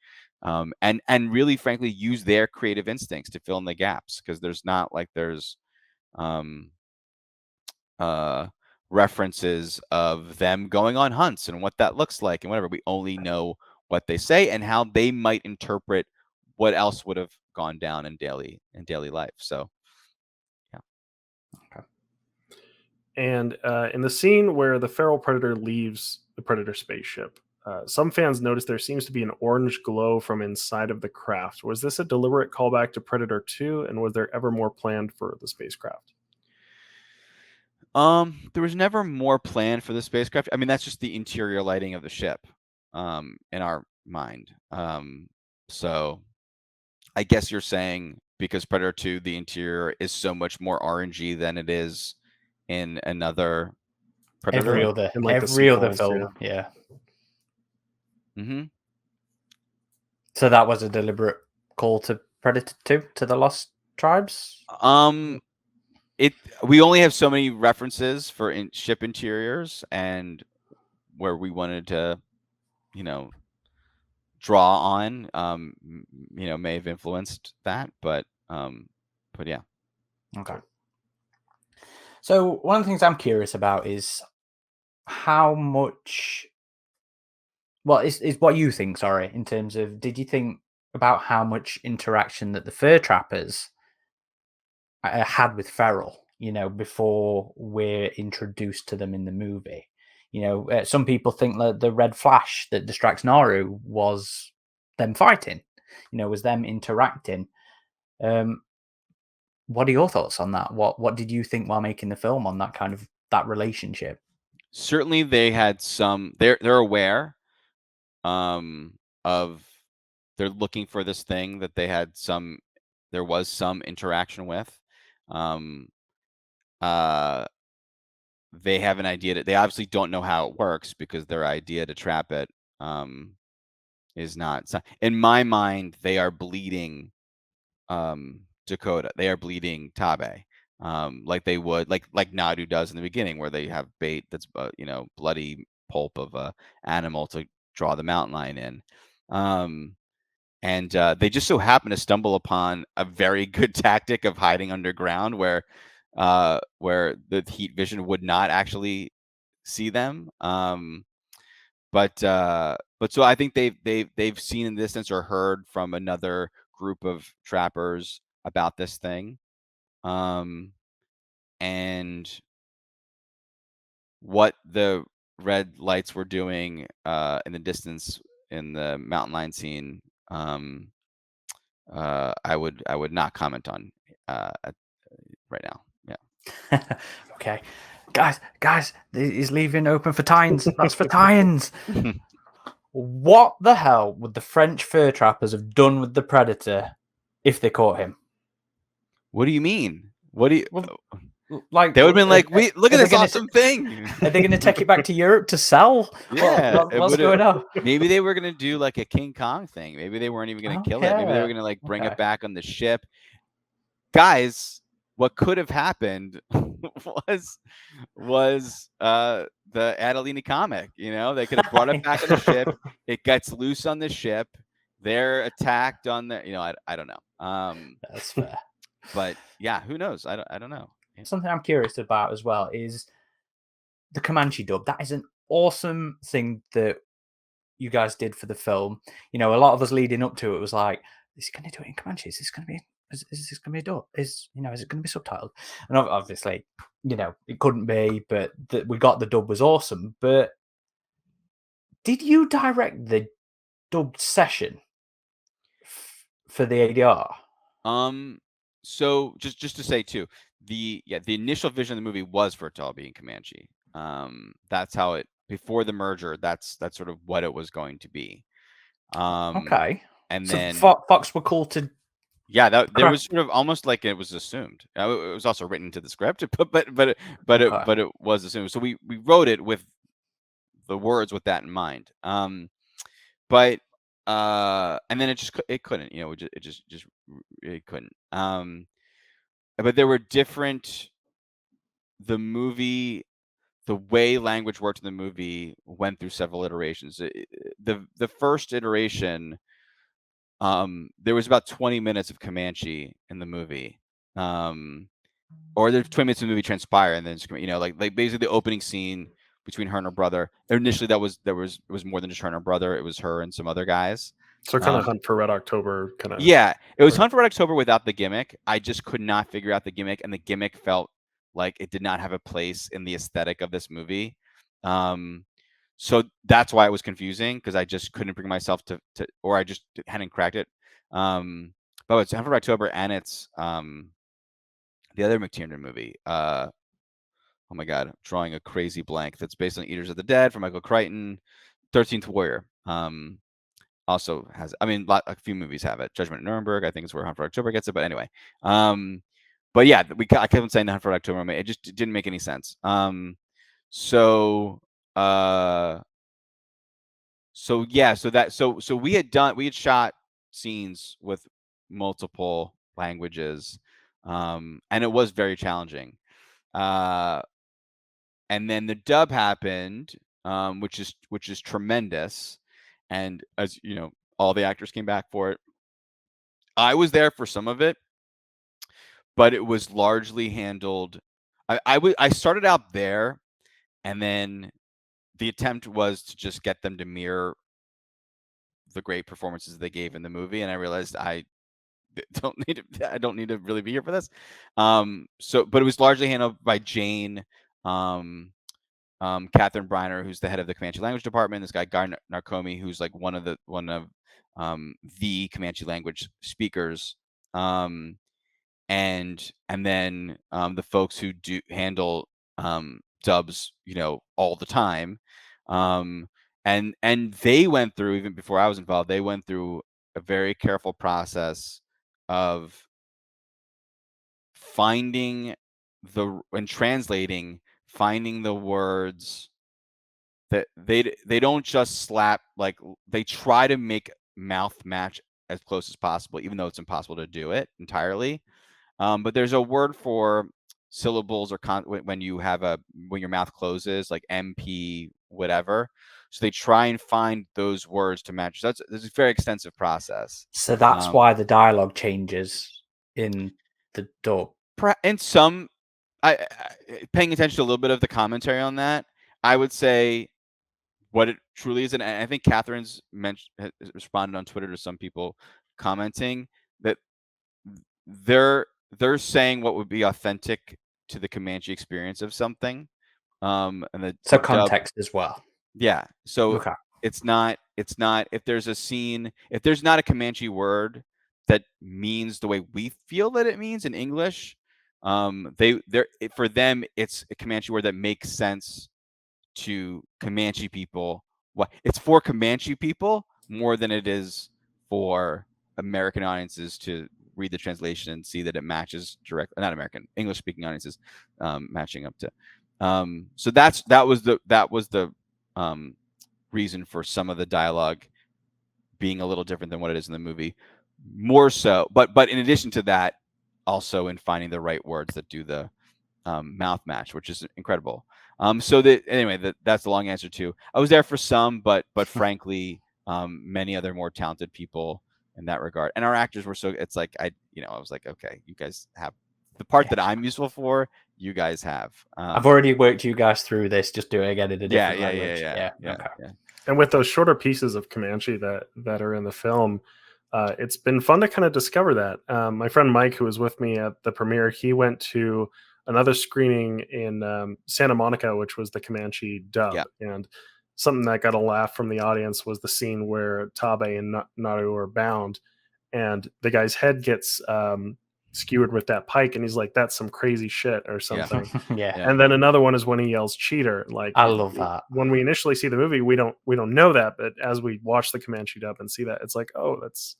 really, frankly, use their creative instincts to fill in the gaps, because there's not like there's um, references of them going on hunts and what that looks like and whatever. We only know what they say and how they might interpret what else would have gone down in daily life. So, yeah. Okay. And in the scene where the feral predator leaves the predator spaceship, some fans noticed there seems to be an orange glow from inside of the craft. Was this a deliberate callback to Predator 2? And was there ever more planned for the spacecraft? There was never more planned for the spacecraft. I mean, that's just the interior lighting of the ship, in our mind. So I guess you're saying because Predator 2, the interior is so much more orangey than it is in another Predator. In like the Every other sequels, film, yeah. Mm-hmm. So that was a deliberate call to Predator 2, to the Lost Tribes. We only have so many references for ship interiors, and where we wanted to, draw on, may have influenced that, but yeah. Okay. So one of the things I'm curious about is how much. Well, is what you think. Sorry, in terms of, did you think about how much interaction that the fur trappers had with Feral? Before we're introduced to them in the movie. Some people think that the red flash that distracts Naru was them fighting. Was them interacting. What are your thoughts on that? What did you think while making the film on that relationship? Certainly, they had some. They're aware of. They're looking for this thing that they had some. There was some interaction with. Um, uh, they have an idea that they obviously don't know how it works because their idea to trap it is not. In my mind, they are bleeding Dakota. They are bleeding Tabe, like they would, like Nadu does in the beginning, where they have bait that's bloody pulp of a animal to draw the mountain lion in. And they just so happen to stumble upon a very good tactic of hiding underground, where the heat vision would not actually see them. But so I think they've seen in the distance or heard from another group of trappers about this thing, and what the red lights were doing in the distance in the mountain lion scene. I would not comment on right now. Yeah. Okay, guys, he's leaving open for tie-ins. That's for tie-ins. What the hell would the French fur trappers have done with the predator if they caught him? What do you mean? What do you? Like, they would have been like, "We look at are they this gonna awesome thing." Are they going to take it back to Europe to sell? Yeah, What's going on? maybe they were gonna do like a King Kong thing. Maybe they weren't even gonna kill it. Maybe they were gonna like bring it back on the ship. Guys, what could have happened was the Adelini comic. They could have brought it back on the ship. It gets loose on the ship. They're attacked on the. I don't know. That's fair. But yeah, who knows? I don't know. Yeah. Something I'm curious about as well is the Comanche dub. That is an awesome thing that you guys did for the film. A lot of us leading up to it was like, is he going to do it in Comanche? Is this going to be? Is this going to be a dub? Is it going to be subtitled? And obviously, it couldn't be. But we got the dub was awesome. But did you direct the dubbed session for the ADR? So just to say too, the initial vision of the movie was for it to all be in Comanche. That's how it, before the merger, that's sort of what it was going to be. Okay. And so then Fox were called to. Yeah, there was sort of almost like it was assumed. It was also written into the script, but it was assumed. So we wrote it with the words with that in mind. But and then it couldn't. It couldn't. But there were different. The movie, the way language worked in the movie, went through several iterations. The first iteration, there was about 20 minutes of Comanche in the movie, or there's 20 minutes of the movie transpire, and then it's, like basically the opening scene between her and her brother. Initially, it was more than just her and her brother. It was her and some other guys. So kind of Hunt for Red October kind of. Yeah, it was Hunt for Red October without the gimmick. I just could not figure out the gimmick, and the gimmick felt like it did not have a place in the aesthetic of this movie. So that's why it was confusing, because I just couldn't bring myself to or I just hadn't cracked it. But it's Hunt for Red October, and it's the other McTiernan movie. Oh my God, I'm drawing a crazy blank. That's based on Eaters of the Dead from Michael Crichton. 13th Warrior. Also has, a few movies have it. Judgment at Nuremberg, I think, is where Hunt for October gets it. But anyway, but yeah, I kept saying the Hunt for October. It just didn't make any sense. So we had shot scenes with multiple languages, and it was very challenging. And then the dub happened, which is tremendous. And as you know, All the actors came back for it. I was there for some of it, but it was largely handled. I started out there, and then the attempt was to just get them to mirror the great performances they gave in the movie, and I realized I don't need to really be here for this. But it was largely handled by Jane, Catherine Briner, who's the head of the Comanche language department. This guy Guy Narcomi, who's like one of the Comanche language speakers. And then the folks who do handle dubs, all the time. And they went through, even before I was involved, they went through a very careful process of finding and translating, finding the words that they don't just slap, like they try to make mouth match as close as possible, even though it's impossible to do it entirely. But there's a word for syllables or when your mouth closes, like MP whatever. So they try and find those words to match. So that's a very extensive process. So that's why the dialogue changes in the dub. And some, I paying attention to a little bit of the commentary on that, I would say what it truly is, and I think Catherine's has responded on Twitter to some people commenting that they're saying what would be authentic to the Comanche experience of something. And so context as well. Yeah. So okay. It's not if there's a scene, if there's not a Comanche word that means the way we feel that it means in English, for them it's a Comanche word that makes sense to Comanche people. It's for Comanche people more than it is for American audiences to read the translation and see that it matches directly. Not American, English speaking audiences matching up to. So that was the reason for some of the dialogue being a little different than what it is in the movie. More so, but in addition to that, also in finding the right words that do the mouth match, which is incredible. So that's the long answer to. I was there for some, but frankly, many other more talented people in that regard, and our actors were so. It's like I was like, okay, you guys have the part that I'm useful for. You guys have. I've already worked you guys through this. Just do it again in a different language. Yeah. Okay. And with those shorter pieces of Comanche that are in the film, it's been fun to kind of discover that. My friend Mike, who was with me at the premiere, he went to another screening in Santa Monica, which was the Comanche dub. And something that got a laugh from the audience was the scene where Tabe and Naru are bound, and the guy's head gets skewered with that pike, and he's like, that's some crazy shit or something. Yeah. And then another one is when he yells cheater. Like, I love that. When we initially see the movie, we don't know that, but as we watch the Comanche dub and see that, it's like, oh, that's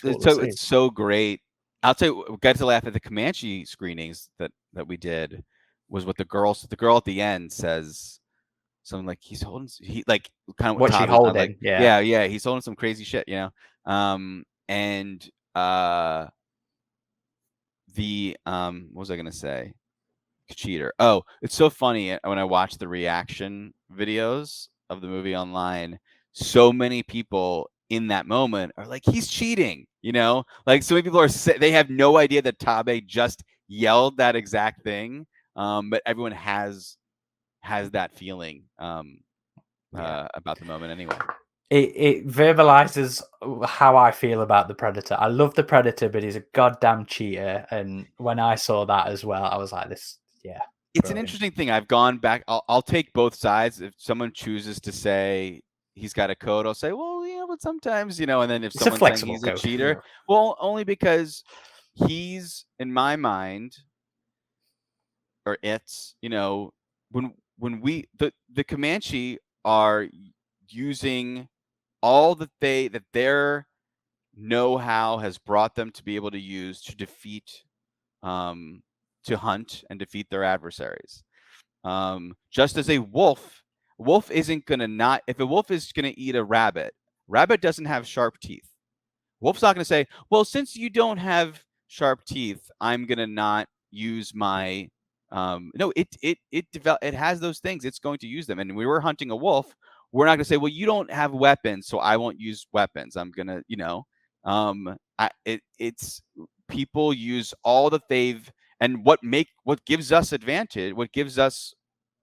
cool. It's so great. I'll tell you, we got to laugh at the Comanche screenings that we did was what the girl at the end says something like he's holding kind of what she holding, like, yeah, he's holding some crazy shit, and what was I gonna say? Cheater. Oh, it's so funny when I watch the reaction videos of the movie online. So many people in that moment are like, he's cheating, like so many people they have no idea that Tabe just yelled that exact thing, but everyone has that feeling about the moment anyway. It verbalizes how I feel about the Predator. I love the Predator, but he's a goddamn cheater. And when I saw that as well, I was like, this, yeah. It's brilliant. An interesting thing. I've gone back. I'll take both sides. If someone chooses to say he's got a code, I'll say, well, but sometimes, and then if someone's saying he's a cheater, well, only because he's, in my mind, or it's, when we, the Comanche are using all that their know-how has brought them to be able to use to defeat, to hunt and defeat their adversaries. Just as a wolf isn't gonna if a wolf is gonna eat a rabbit doesn't have sharp teeth. Wolf's not gonna say, well, since you don't have sharp teeth, I'm gonna not use my no, it has those things. It's going to use them. And when we were hunting a wolf, we're not gonna say, well, you don't have weapons, so I won't use weapons. I'm gonna, it's people use all that they've, and what gives us advantage, what gives us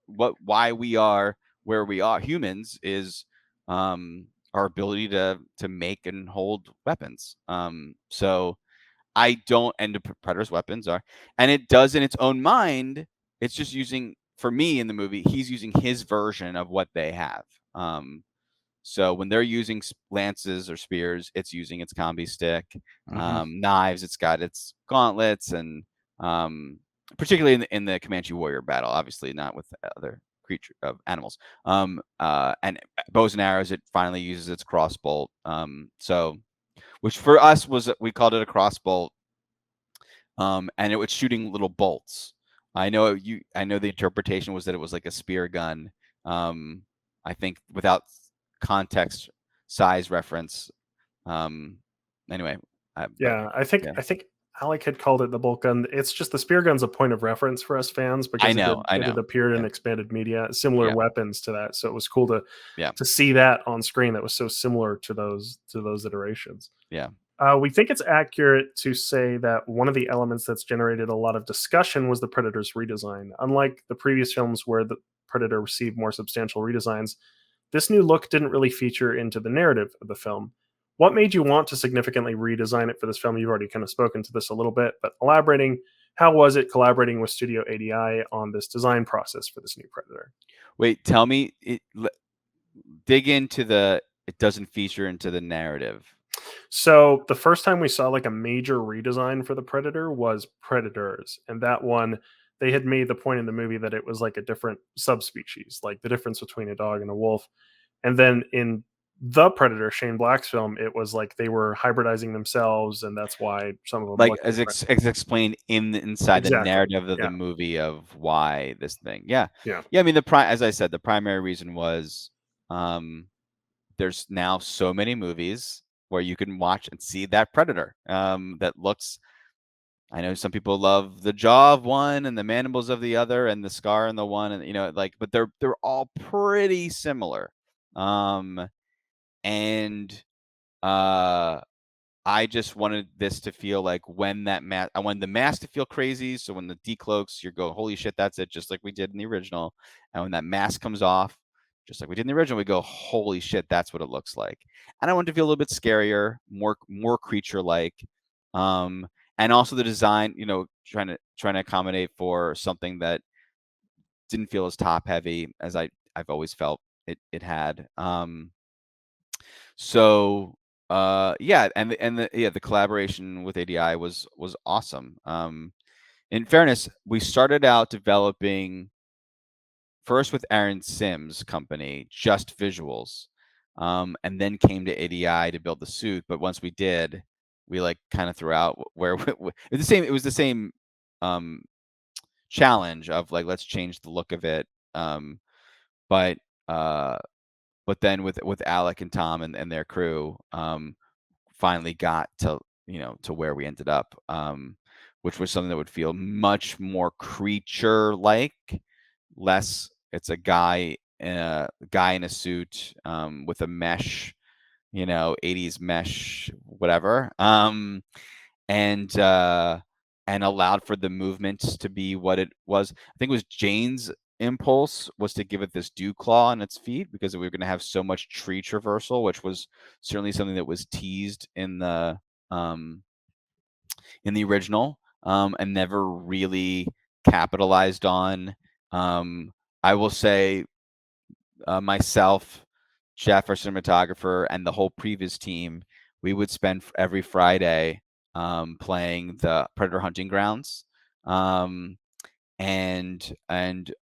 why we are where we are, humans, is our ability to make and hold weapons. So I don't, and the Predator's weapons are, and it does in its own mind. It's just using, for me in the movie, he's using his version of what they have. So when they're using lances or spears, it's using its combi stick. Knives, it's got its gauntlets, and particularly in the Comanche warrior battle, obviously not with other creature of animals. And bows and arrows, it finally uses its crossbow. So, which for us we called it a crossbow, and it was shooting little bolts. I know the interpretation was that it was like a spear gun. I think without context, size reference. Anyway, I think Alec had called it the bolt gun. It's just the spear gun's a point of reference for us fans because I know. it had appeared in expanded media, similar Yeah. weapons to that. So it was cool to see that on screen. That was so similar to those iterations. Yeah. We think it's accurate to say that one of the elements that's generated a lot of discussion was the Predator's redesign. Unlike the previous films where the Predator received more substantial redesigns, this new look didn't really feature into the narrative of the film. What made you want to significantly redesign it for this film? You've already kind of spoken to this a little bit, but elaborating, how was it collaborating with Studio ADI on this design process for this new Predator? Wait, tell me, dig into it doesn't feature into the narrative. So the first time we saw like a major redesign for the Predator was Predators, and that one they had made the point in the movie that it was like a different subspecies, like the difference between a dog and a wolf. And then in the Predator, Shane Black's film, it was like they were hybridizing themselves, and that's why some of them like look as different. explained inside the Exactly. narrative of Yeah. the movie of why this thing. Yeah. Yeah. I mean, as I said, the primary reason was there's now so many movies where you can watch and see that Predator that looks. I know some people love the jaw of one and the mandibles of the other and the scar in the one, and but they're all pretty similar. And I just wanted this to feel like when that mask, I wanted the mask to feel crazy. So when the decloaks, you're going, holy shit, that's it, just like we did in the original. And when that mask comes off, just like we did in the original, we go, holy shit, that's what it looks like. And I want it to feel a little bit scarier, more creature-like. And also the design, trying to accommodate for something that didn't feel as top heavy as I've always felt it had. So the collaboration with ADI was awesome. In fairness, we started out developing first with Aaron Sims' company, just visuals, and then came to ADI to build the suit. But once we did, we like kind of threw out where it was the same challenge of like, let's change the look of it. But then with Alec and Tom and their crew, finally got to where we ended up, which was something that would feel much more creature like, less it's a guy in a suit with a mesh, 80s mesh, whatever, and allowed for the movements to be what it was. I think it was Jane's impulse was to give it this dew claw on its feet because we were going to have so much tree traversal, which was certainly something that was teased in the original, and never really capitalized on. I will say, myself, Jeff, our cinematographer, and the whole previous team, we would spend every Friday playing the Predator Hunting Grounds, and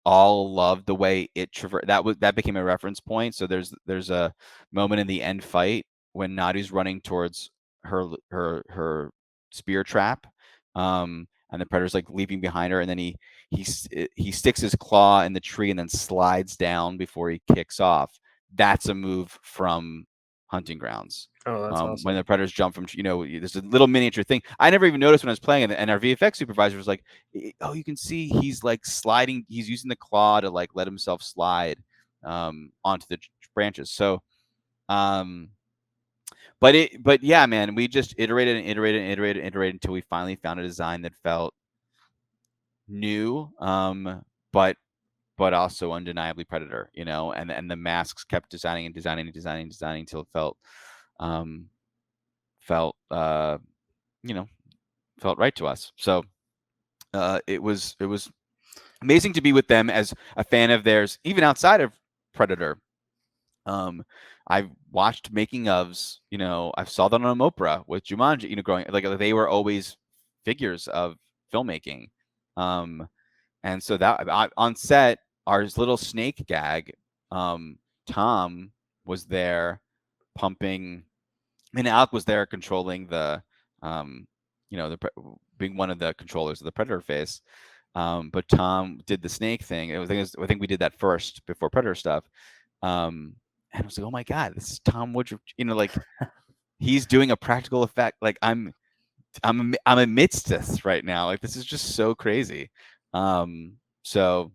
all loved the way it that became a reference point. So there's a moment in the end fight when Nadu's running towards her spear trap, and the Predator's like leaping behind her, and then he sticks his claw in the tree and then slides down before he kicks off. That's a move from Hunting Grounds. Oh, that's awesome. When the Predators jump from, there's a little miniature thing. I never even noticed when I was playing, and our VFX supervisor was like, "Oh, you can see he's like sliding. He's using the claw to like let himself slide onto the branches. So, but yeah, man, we just iterated and iterated and iterated and iterated until we finally found a design that felt new, but also undeniably Predator, and the masks kept designing and designing and designing and designing until it felt felt right to us. So it was amazing to be with them as a fan of theirs, even outside of Predator. I've watched making ofs, I saw them on Oprah with Jumanji, growing, like they were always figures of filmmaking. And so that on set, our little snake gag, Tom was there pumping, and Alec was there controlling the, being one of the controllers of the Predator face. But Tom did the snake thing. I think we did that first before Predator stuff. And I was like, oh my God, this is Tom Woodruff. Like he's doing a practical effect. Like I'm amidst this right now. Like this is just so crazy. So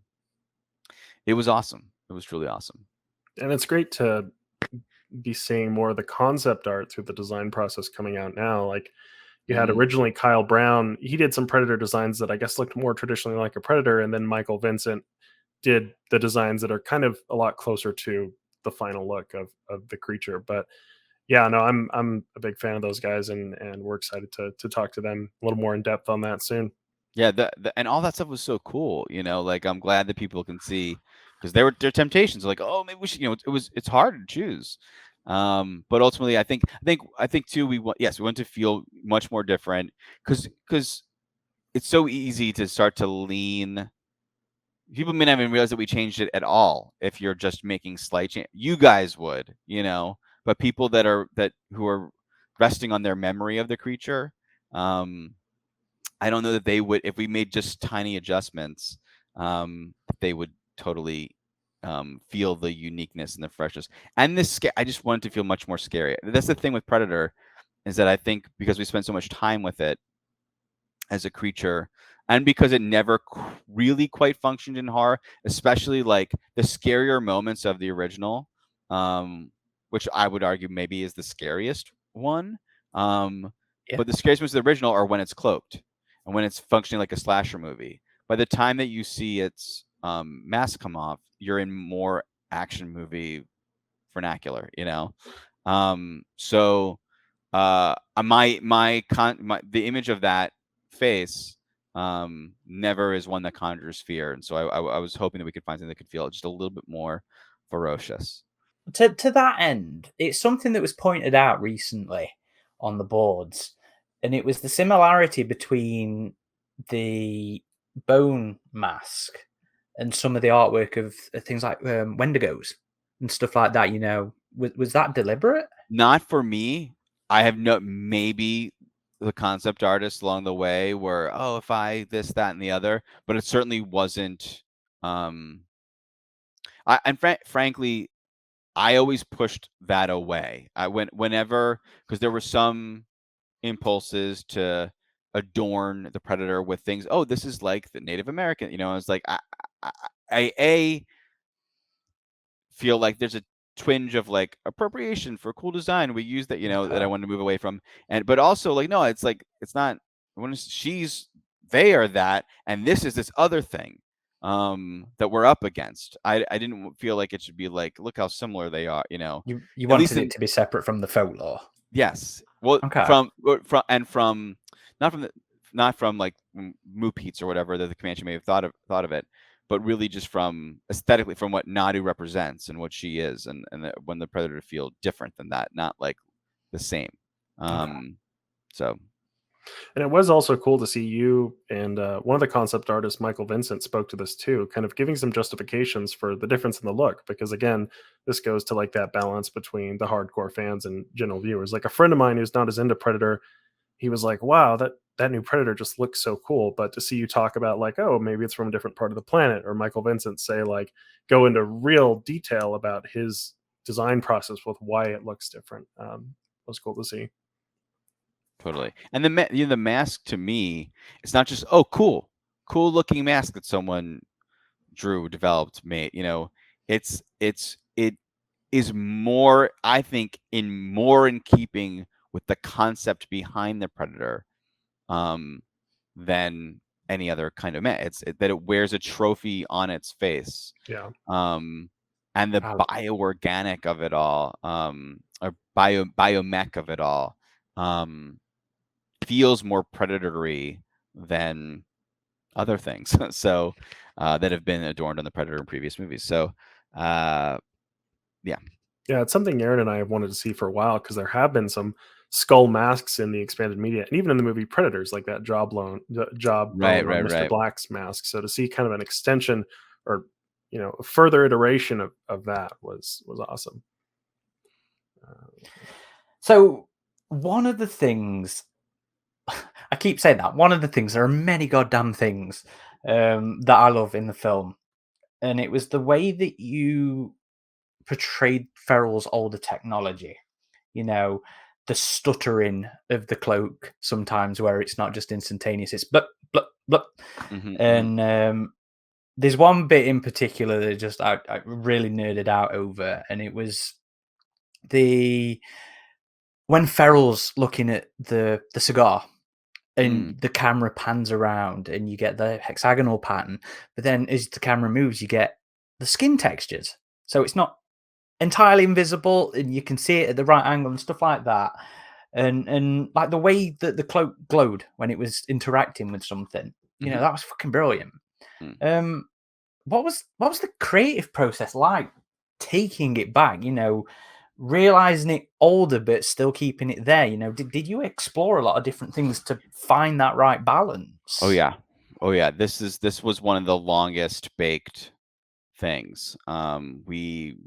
it was awesome. It was truly awesome. And it's great to be seeing more of the concept art through the design process coming out now. Like you had originally Kyle Brown, he did some Predator designs that I guess looked more traditionally like a Predator, and then Michael Vincent did the designs that are kind of a lot closer to the final look of the creature. But yeah, no, I'm a big fan of those guys, and we're excited to talk to them a little more in depth on that soon. Yeah, and all that stuff was so cool, like I'm glad that people can see, because there were temptations like, oh, maybe we should, it's hard to choose. But ultimately I think too, we want to feel much more different, because it's so easy to start to lean. People may not even realize that we changed it at all if you're just making slight change. You guys would, but people who are resting on their memory of the creature, I don't know that they would, if we made just tiny adjustments, they would totally feel the uniqueness and the freshness. And I just want it to feel much more scary. That's the thing with Predator, is that I think because we spent so much time with it as a creature, and because it never really quite functioned in horror, especially like the scarier moments of the original, which I would argue maybe is the scariest one. But the scariest ones of the original are when it's cloaked and when it's functioning like a slasher movie. By the time that you see its mask come off, you're in more action movie vernacular, So the image of that face never is one that conjures fear, and so I was hoping that we could find something that could feel just a little bit more ferocious. To that end, it's something that was pointed out recently on the boards, and it was the similarity between the bone mask and some of the artwork of things like Wendigos and stuff like that. Was that deliberate? Not for me. I have maybe the concept artists along the way were, oh, if I this, that, and the other, but it certainly wasn't. Frankly, I always pushed that away. Whenever, because there were some impulses to adorn the Predator with things. Oh, this is like the Native American. I was like, I feel like there's a twinge of like appropriation for cool design. We use that, that I wanted to move away from. But also like, no, it's like, it's not, they are that, and this is this other thing that we're up against. I didn't feel like it should be like, look how similar they are, You at wanted least it to be separate from the folklore. Yes. Well, Okay. from not from like Moo Pete's or whatever that the Comanche may have thought of it, but really just from aesthetically, from what Nadu represents and what she is, and when the Predator feel different than that, not like the same. So. And it was also cool to see you and one of the concept artists, Michael Vincent, spoke to this too, kind of giving some justifications for the difference in the look. Because again, this goes to like that balance between the hardcore fans and general viewers. Like a friend of mine who's not as into Predator, he was like, wow, that new Predator just looks so cool. But to see you talk about like, oh, maybe it's from a different part of the planet, or Michael Vincent say like, go into real detail about his design process with why it looks different, was cool to see. Totally. And the mask, to me, it's not just, oh, cool looking mask that someone drew, developed, made. It is more, I think, more in keeping with the concept behind the Predator than any other kind of man. That it wears a trophy on its face. Yeah. And the Wow. bioorganic of it all, or biomech of it all, feels more predatory than other things. So that have been adorned on the Predator in previous movies. So yeah. Yeah, it's something Aaron and I have wanted to see for a while because there have been some skull masks in the expanded media, and even in the movie Predators, like that job bone on Mr. Right. Black's mask. So to see kind of an extension or a further iteration of that was awesome. So one of the things I keep saying that one of the things, there are many goddamn things that I love in the film, and it was the way that you portrayed Ferrell's older technology. You know, the stuttering of the cloak sometimes, where it's not just instantaneous; it's blup blup blup. And there's one bit in particular that just I really nerded out over, and it was the when Ferrell's looking at the cigar and the camera pans around and you get the hexagonal pattern, but then as the camera moves, you get the skin textures. So it's not entirely invisible and you can see it at the right angle and stuff like that. And like the way that the cloak glowed when it was interacting with something, that was fucking brilliant. What was the creative process like taking it back, realizing it older but still keeping it there? Did you explore a lot of different things to find that right balance? Oh yeah. This was one of the longest baked things. We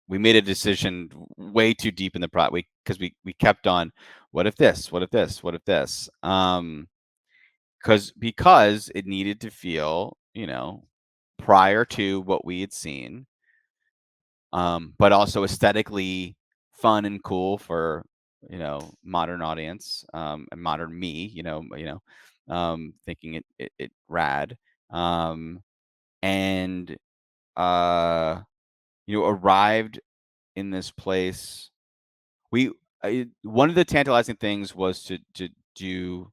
made a decision way too deep in the project because we kept on, what if this, what if this, what if this, because it needed to feel, prior to what we had seen, but also aesthetically fun and cool for modern audience, and modern me, thinking it rad, and arrived in this place. One of the tantalizing things was to do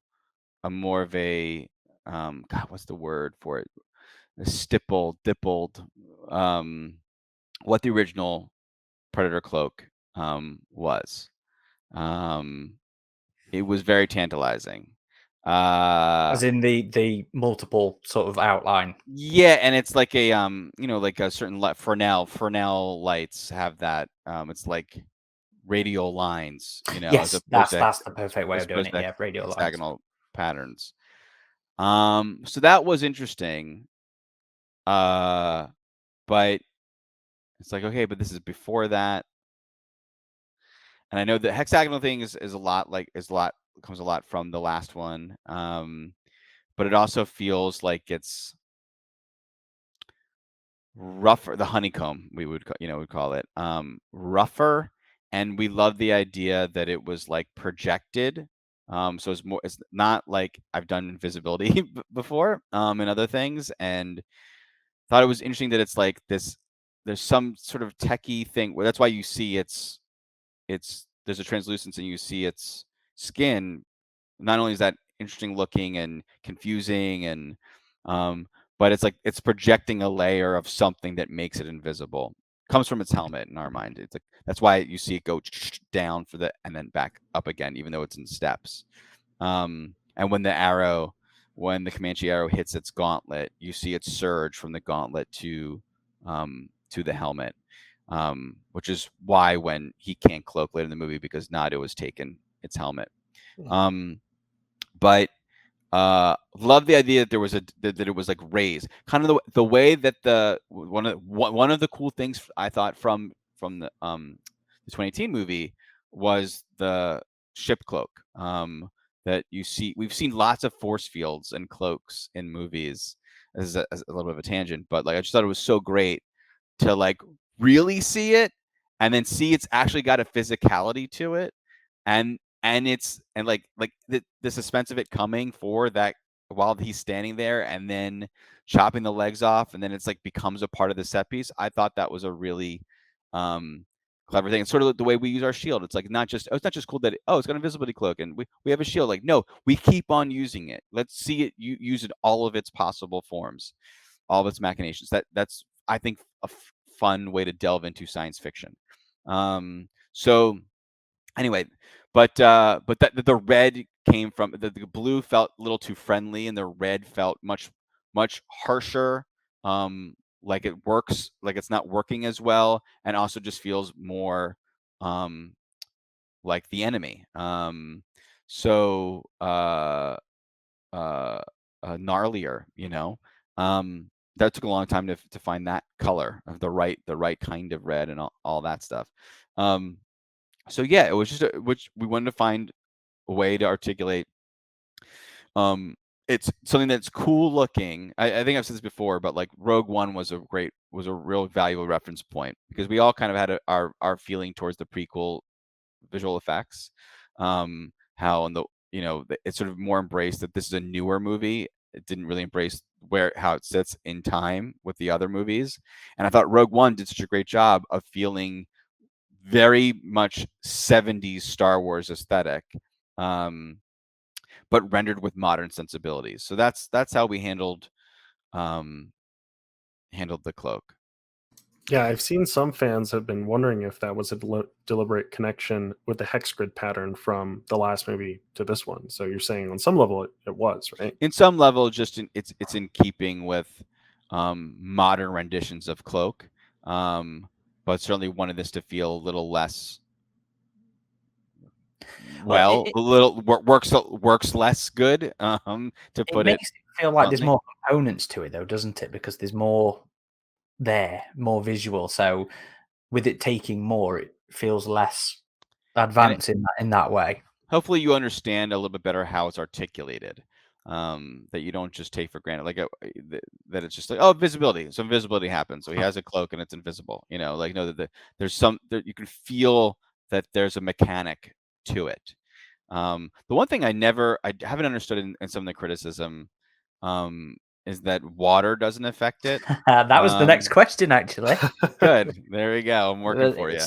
a more of a God, what's the word for it? A dippled, what the original Predator cloak was. It was very tantalizing. As in the multiple sort of outline. Yeah, and it's like a like a certain Fresnel lights have that. It's like radial lines, as Yes, opposed to that's the perfect way of doing it. Yeah, radial lines. hexagonal patterns. So that was interesting. But it's like, okay, but this is before that. And I know the hexagonal thing is a lot comes a lot from the last one. But it also feels like it's rougher. The honeycomb, we'd call it rougher. And we love the idea that it was like projected. So it's not like I've done invisibility before and other things, and thought it was interesting that it's like this. There's some sort of techie thing. Well, that's why you see there's a translucence and you see its skin. Not only is that interesting looking and confusing, and but it's like it's projecting a layer of something that makes it invisible. Comes from its helmet in our mind. It's like that's why you see it go down and then back up again, even though it's in steps. And when the Comanche arrow hits its gauntlet, you see it surge from the gauntlet to the helmet. Which is why when he can't cloak later in the movie, because Nato has taken its helmet. But love the idea that there was that it was like raised, kind of the way that one of the cool things I thought from the 2018 movie was the ship cloak. That we've seen lots of force fields and cloaks in movies. As a little bit of a tangent, but like I just thought it was so great to like really see it and then see it's actually got a physicality to it, and like the suspense of it coming for that while he's standing there and then chopping the legs off, and then it's like becomes a part of the set piece. I thought that was a really clever thing. It's sort of the way we use our shield. It's like it's not just cool that it's got an invisibility cloak and we have a shield. Like, no, we keep on using it. Let's see it use it all of its possible forms, all of its machinations. That's I think a fun way to delve into science fiction. So anyway, but the red came from the blue felt a little too friendly, and the red felt much harsher. Like it works, like it's not working as well, and also just feels more like the enemy. So gnarlier, that took a long time to find that color of the right kind of red and all that stuff. So yeah, it was just which we wanted to find a way to articulate. It's something that's cool looking. I think I've said this before, but like Rogue One was a real valuable reference point because we all kind of had our feeling towards the prequel visual effects. How in the it's sort of more embraced that this is a newer movie. It didn't really embrace how it sits in time with the other movies, and I thought Rogue One did such a great job of feeling very much 70s Star Wars aesthetic, but rendered with modern sensibilities. So that's how we handled the cloak. Yeah, I've seen some fans have been wondering if that was a deliberate connection with the hex grid pattern from the last movie to this one. So you're saying on some level it was, right? In some level, just it's in keeping with modern renditions of cloak, but certainly wanted this to feel a little less works less good. To It put it makes it feel like there's bluntly. more components to it, though, doesn't it? Because there's more more visual. So with it taking more, it feels less advanced in that way. Hopefully you understand a little bit better how it's articulated, that you don't just take for granted, like that it's just like, oh, visibility. So invisibility happens. So he has a cloak and it's invisible. Like no, that there's you can feel that there's a mechanic to it. The one thing I haven't understood in some of the criticism is that water doesn't affect it. That was the next question, actually. Good. There we go. I'm working for you.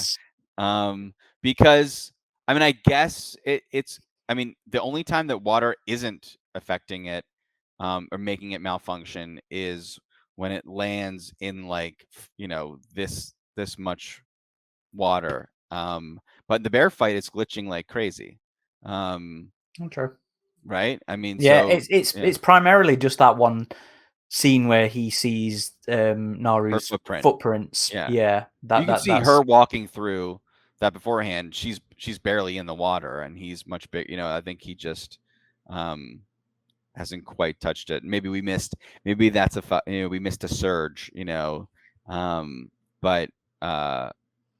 Because I mean, I guess it's. I mean, the only time that water isn't affecting it, or making it malfunction is when it lands in like this much water. But the bear fight is glitching like crazy. True. Right? I mean, Yeah, so it's primarily just that one scene where he sees Naru's footprints. Yeah. Yeah, you can see her walking through that beforehand. She's barely in the water, and he's much big. I think he just hasn't quite touched it. Maybe we missed. Maybe that's we missed a surge.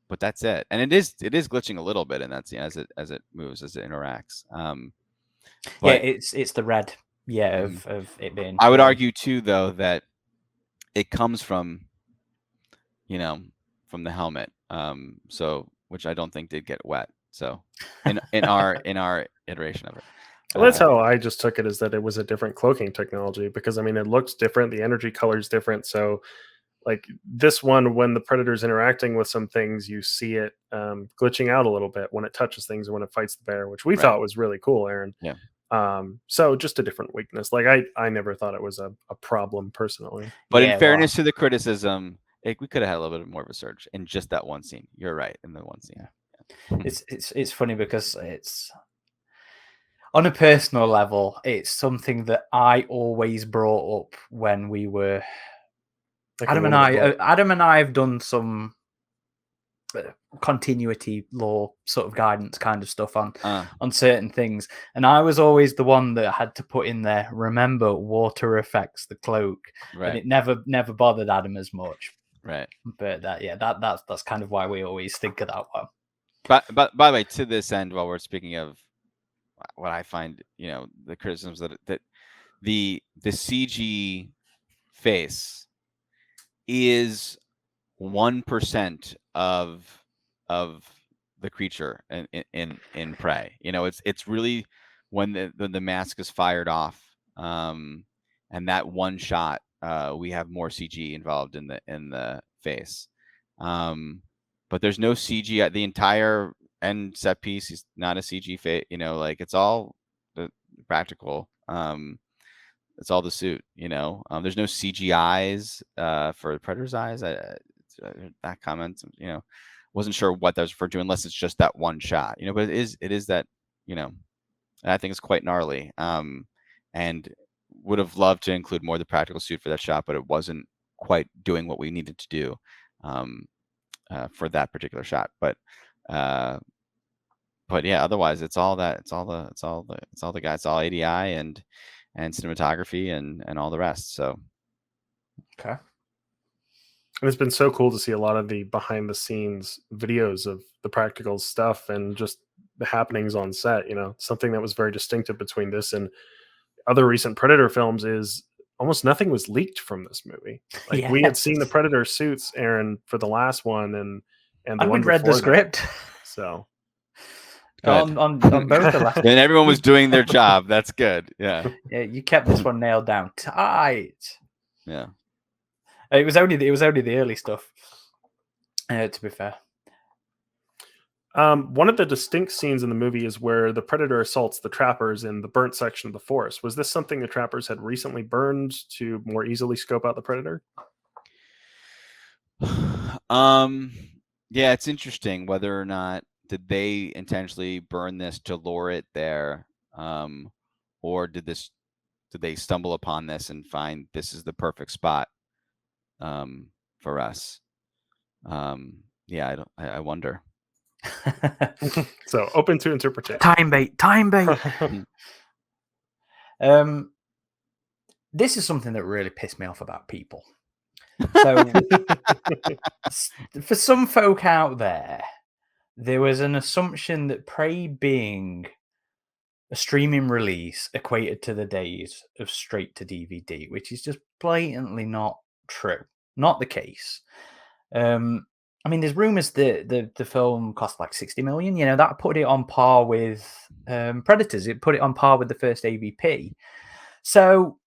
But that's it. And it is glitching a little bit, and that's as it moves, as it interacts. But it's the red. Yeah, of it being. I would argue too, though, that it comes from from the helmet, so which I don't think did get wet. So in our iteration of it. Well, that's how I just took it, is that it was a different cloaking technology, because I mean it looks different, the energy color is different. So like this one, when the Predator's interacting with some things, you see it glitching out a little bit when it touches things or when it fights the bear, which we thought was really cool, Aaron. Yeah. So just a different weakness. Like I never thought it was a problem personally. But in fairness to the criticism, we could have had a little bit more of a surge in just that one scene. You're right, in the one scene. Yeah. It's funny because it's on a personal level, it's something that I always brought up when we were Adam and I have done some continuity law sort of guidance kind of stuff on certain things, and I was always the one that had to put in there, remember, water affects the cloak, and it never bothered Adam as much, right? But that's kind of why we always think of that one. But by the way, to this end, while we're speaking of what I find, the criticisms that the CG face is 1% of the creature in Prey. It's really when the mask is fired off, and that one shot, we have more CG involved in the face. but there's no CG. The entire end set piece is not a CG fit. Like it's all the practical. It's all the suit. There's no CGIs for Predator's eyes. That comment. Wasn't sure what that was referred to unless it's just that one shot. But it is that. I think it's quite gnarly. And would have loved to include more of the practical suit for that shot, but it wasn't quite doing what we needed to do for that particular shot. But yeah, otherwise it's all that. It's all the guys. It's all ADI and cinematography and all the rest. So Okay. And it's been so cool to see a lot of the behind the scenes videos of the practical stuff and just the happenings on set. Something that was very distinctive between this and other recent Predator films is almost nothing was leaked from this movie. Like we had seen the Predator suits, Aaron, for the last one and the one we'd read the before that. script. So on both the last. and everyone was doing their job. That's good. Yeah. Yeah, you kept this one nailed down tight. Yeah. It was only the early stuff. To be fair. One of the distinct scenes in the movie is where the Predator assaults the trappers in the burnt section of the forest. Was this something the trappers had recently burned to more easily scope out the Predator? Yeah, it's interesting whether or not did they intentionally burn this to lure it there, or did they stumble upon this and find this is the perfect spot for us? Yeah, I wonder. So open to interpretation. Time bait. This is something that really pissed me off about people. So for some folk out there was an assumption that Prey being a streaming release equated to the days of straight to DVD, which is just blatantly not true. Not the case. I mean, there's rumors that the film cost like 60 million. That put it on par with Predators. It put it on par with the first AVP. So,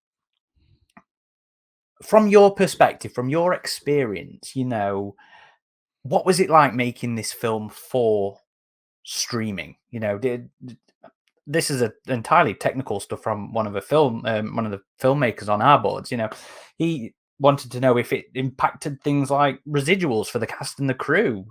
from your perspective, from your experience, what was it like making this film for streaming? This is entirely technical stuff from one of the filmmakers on our boards. He wanted to know if it impacted things like residuals for the cast and the crew.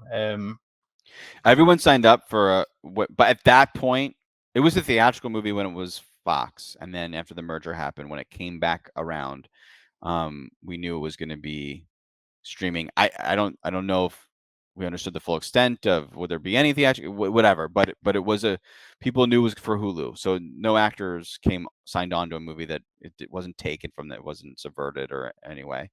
Everyone signed up for but at that point, it was a theatrical movie when it was Fox, and then after the merger happened, when it came back around, we knew it was going to be streaming. I don't know if we understood the full extent of would there be any theatrical, whatever, but it was people knew it was for Hulu, so no actors signed on to a movie that it wasn't taken from, that wasn't subverted or anyway.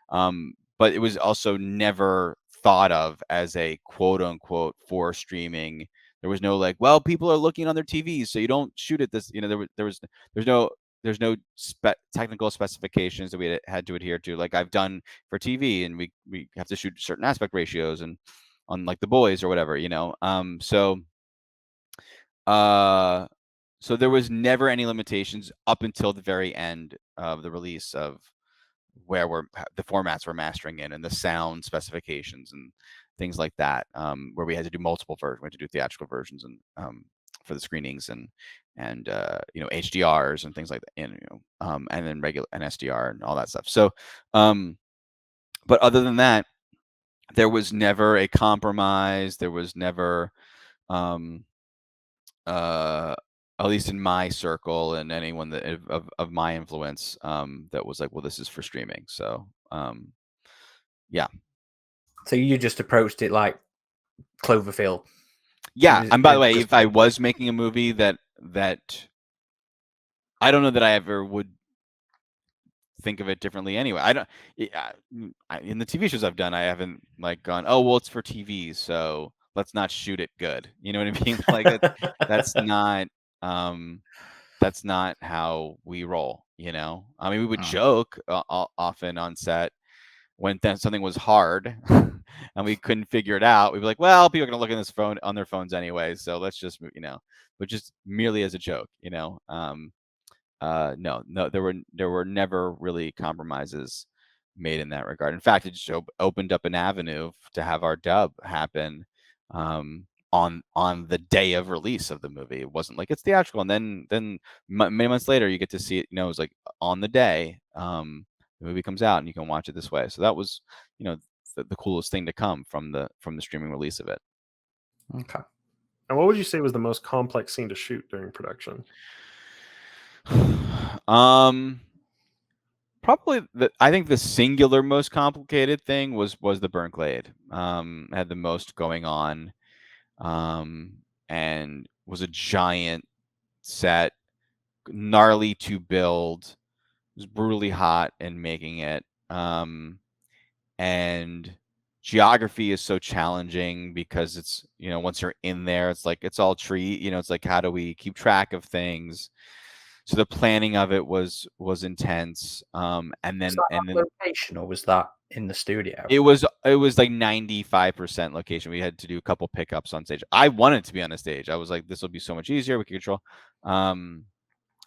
But it was also never thought of as a quote unquote for streaming. There was no like, well, people are looking on their TVs, so you don't shoot at this. There's no technical specifications that we had to adhere to, like I've done for TV, and we have to shoot certain aspect ratios and on like The Boys or whatever, so there was never any limitations up until the very end of the release of where the formats we're mastering in and the sound specifications and things like that, where we had to do multiple versions. We had to do theatrical versions and for the screenings and HDRs and things like that, and then regular and SDR and all that stuff. So, but other than that, there was never a compromise. There was never, at least in my circle and anyone that of my influence, that was like, well, this is for streaming. So, yeah. So you just approached it like Cloverfield. Yeah, and by the way, if I was making a movie that I don't know that I ever would think of it differently anyway. I don't in the TV shows I've done, I haven't like gone, oh well, it's for TV, so let's not shoot it good. You know what I mean? Like that's not how we roll. I mean, we would joke often on set when something was hard and we couldn't figure it out. We'd be like, well, people are gonna look at on their phones anyway, so let's just but just merely as a joke. No, there were never really compromises made in that regard. In fact, it just opened up an avenue to have our dub happen on the day of release of the movie. It wasn't like it's theatrical, and then many months later you get to see it. You know, it was like on the day the movie comes out, and you can watch it this way. So that was, you know, the coolest thing to come from the streaming release of it. Okay. And what would you say was the most complex scene to shoot during production? Probably I think the singular most complicated thing was the Burnglade. Had the most going on, and was a giant set, gnarly to build, was brutally hot in making it, and geography is so challenging because it's, you know, once you're in there, it's like it's all tree, you know, it's like how do we keep track of things? So the planning of it was intense, and Was then that and on then location or was that in the studio? it was like 95% location. We had to do a couple pickups on stage. I wanted to be on a stage. I was like, this will be so much easier. We could control.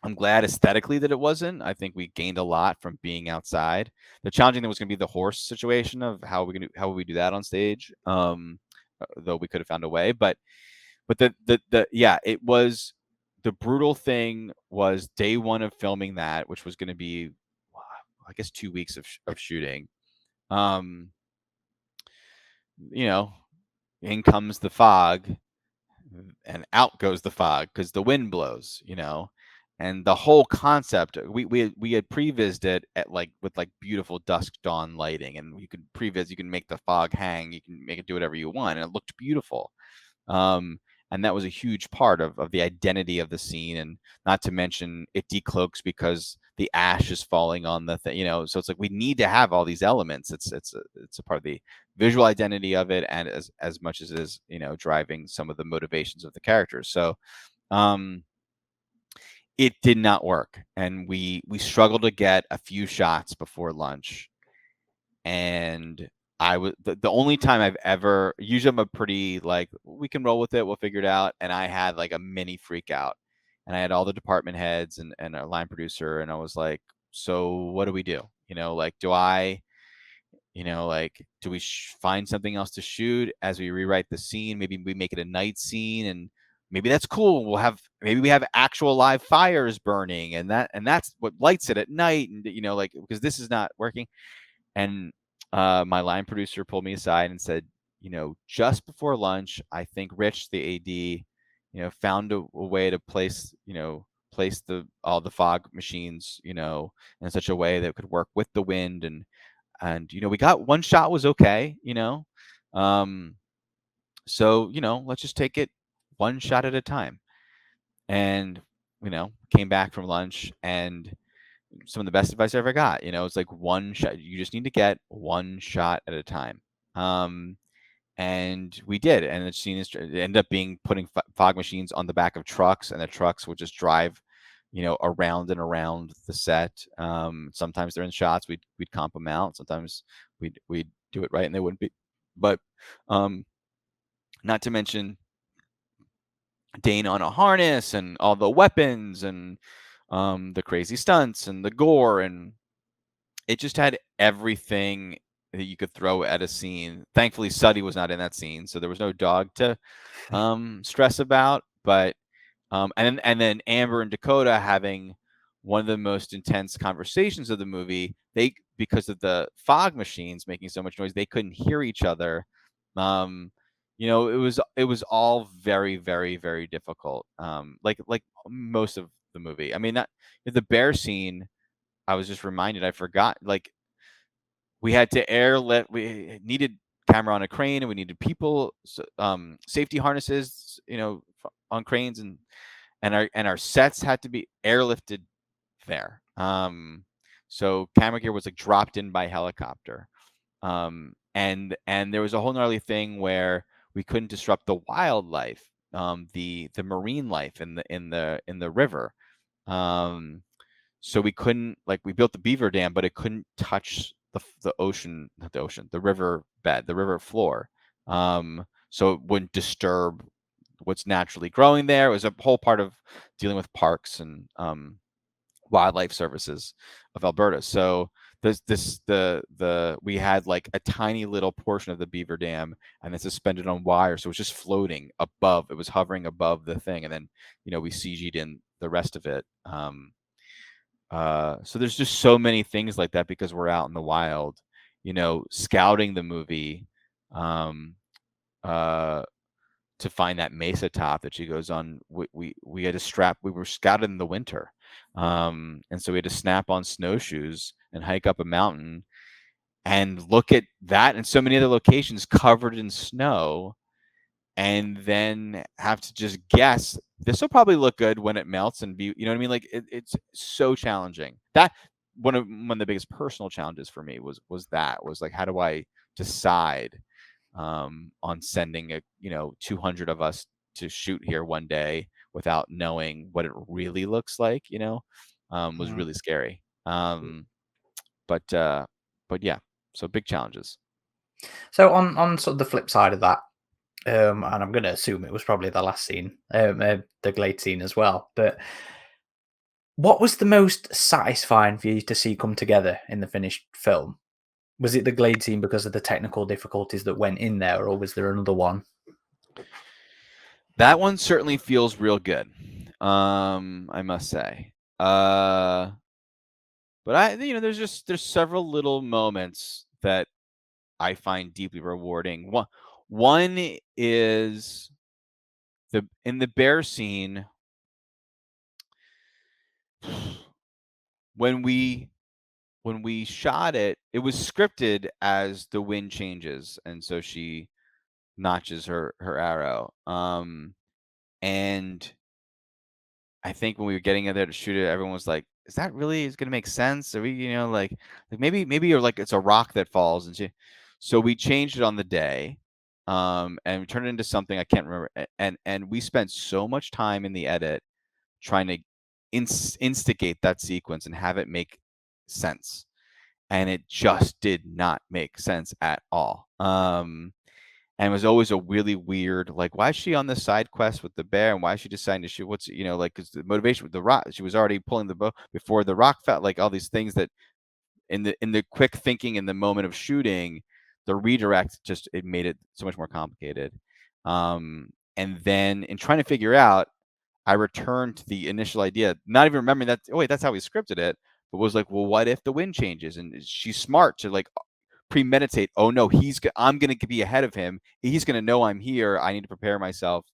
I'm glad aesthetically that it wasn't. I think we gained a lot from being outside. The challenging thing was going to be the horse situation of how would we do that on stage. Though we could have found a way, but the yeah, it was the brutal thing was day one of filming that, which was going to be, I guess, 2 weeks of shooting. You know, in comes the fog and out goes the fog because the wind blows, you know. And the whole concept, we had prevised it at like with like beautiful dusk dawn lighting, and you can previs, you can make the fog hang, you can make it do whatever you want, and it looked beautiful. And that was a huge part of the identity of the scene, and not to mention it decloaks because the ash is falling on the thing, you know. So it's like we need to have all these elements. It's a part of the visual identity of it, and as much as it is, you know, driving some of the motivations of the characters. So it did not work, and we struggled to get a few shots before lunch, and I was the only time I've ever, usually I'm a pretty like, we can roll with it, we'll figure it out. And I had like a mini freak out, and I had all the department heads and our line producer, and I was like, so what do we do? You know, like, do I, you know, like, do we find something else to shoot as we rewrite the scene? Maybe we make it a night scene, and maybe that's cool. Maybe we have actual live fires burning, and that's what lights it at night. And, you know, like, because this is not working. And my line producer pulled me aside and said, you know, just before lunch, I think Rich, the AD, you know, found a way to place all the fog machines, you know, in such a way that could work with the wind. And you know, we got one shot was okay, you know. So, you know, let's just take it one shot at a time. And, you know, came back from lunch, and some of the best advice I ever got. You know, it's like one shot. You just need to get one shot at a time. And we did. And the scene it ended up being putting fog machines on the back of trucks, and the trucks would just drive, you know, around and around the set. Sometimes they're in shots. We'd comp them out. Sometimes we'd do it right, and they wouldn't be. But not to mention Dane on a harness and all the weapons and the crazy stunts and the gore, and it just had everything that you could throw at a scene. Thankfully, Suddy was not in that scene, so there was no dog to stress about. But and then Amber and Dakota having one of the most intense conversations of the movie. They, because of the fog machines making so much noise, they couldn't hear each other. You know, it was all very, very, very difficult. Like most of the movie. I mean, not the bear scene. I was just reminded, I forgot, like, we had to airlift, we needed camera on a crane, and we needed people, safety harnesses, you know, on cranes, and our sets had to be airlifted there. So camera gear was like dropped in by helicopter. And there was a whole gnarly thing where we couldn't disrupt the wildlife, the marine life in the river. So we couldn't, like, we built the beaver dam, but it couldn't touch the ocean, not the ocean, the river bed, the river floor. So it wouldn't disturb what's naturally growing there. It was a whole part of dealing with parks and wildlife services of Alberta. So we had like a tiny little portion of the beaver dam, and then suspended on wire, so it was just floating above. It was hovering above the thing, and then we CG'd in the rest of it. So there's just so many things like that because we're out in the wild, scouting the movie, uh, to find that mesa top that she goes on. We had to strap. We were scouted in the winter, and so we had to snap on snowshoes and hike up a mountain and look at that and so many other locations covered in snow, and then have to just guess this will probably look good when it melts and be, what I mean? Like it's so challenging. That one of the biggest personal challenges for me was like, how do I decide on sending 200 of us to shoot here one day without knowing what it really looks like, was really scary. But yeah, so big challenges. So on sort of the flip side of that, and I'm going to assume it was probably the last scene, the Glade scene as well. But what was the most satisfying for you to see come together in the finished film? Was it the Glade scene because of the technical difficulties that went in there, or was there another one? That one certainly feels real good, I must say. But there's several little moments that I find deeply rewarding. One is in the bear scene when we shot it. It was scripted as the wind changes, and so she notches her arrow. And I think when we were getting in there to shoot it, everyone was like, "Is that really is going to make sense? Are we, like maybe or like it's a rock that falls?" And so we changed it on the day, and we turned it into something I can't remember. And we spent so much time in the edit trying to instigate that sequence and have it make sense, and it just did not make sense at all. And it was always a really weird, like, why is she on this side quest with the bear, and why is she deciding to shoot? What's like, because the motivation with the rock, she was already pulling the bow before the rock fell. Like all these things that in the quick thinking in the moment of shooting, the redirect just it made it so much more complicated. And then in trying to figure out, I returned to the initial idea, not even remembering that. Oh wait, that's how we scripted it. But was like, well, what if the wind changes? And she's smart to like premeditate. Oh no, I'm going to be ahead of him. He's going to know I'm here. I need to prepare myself.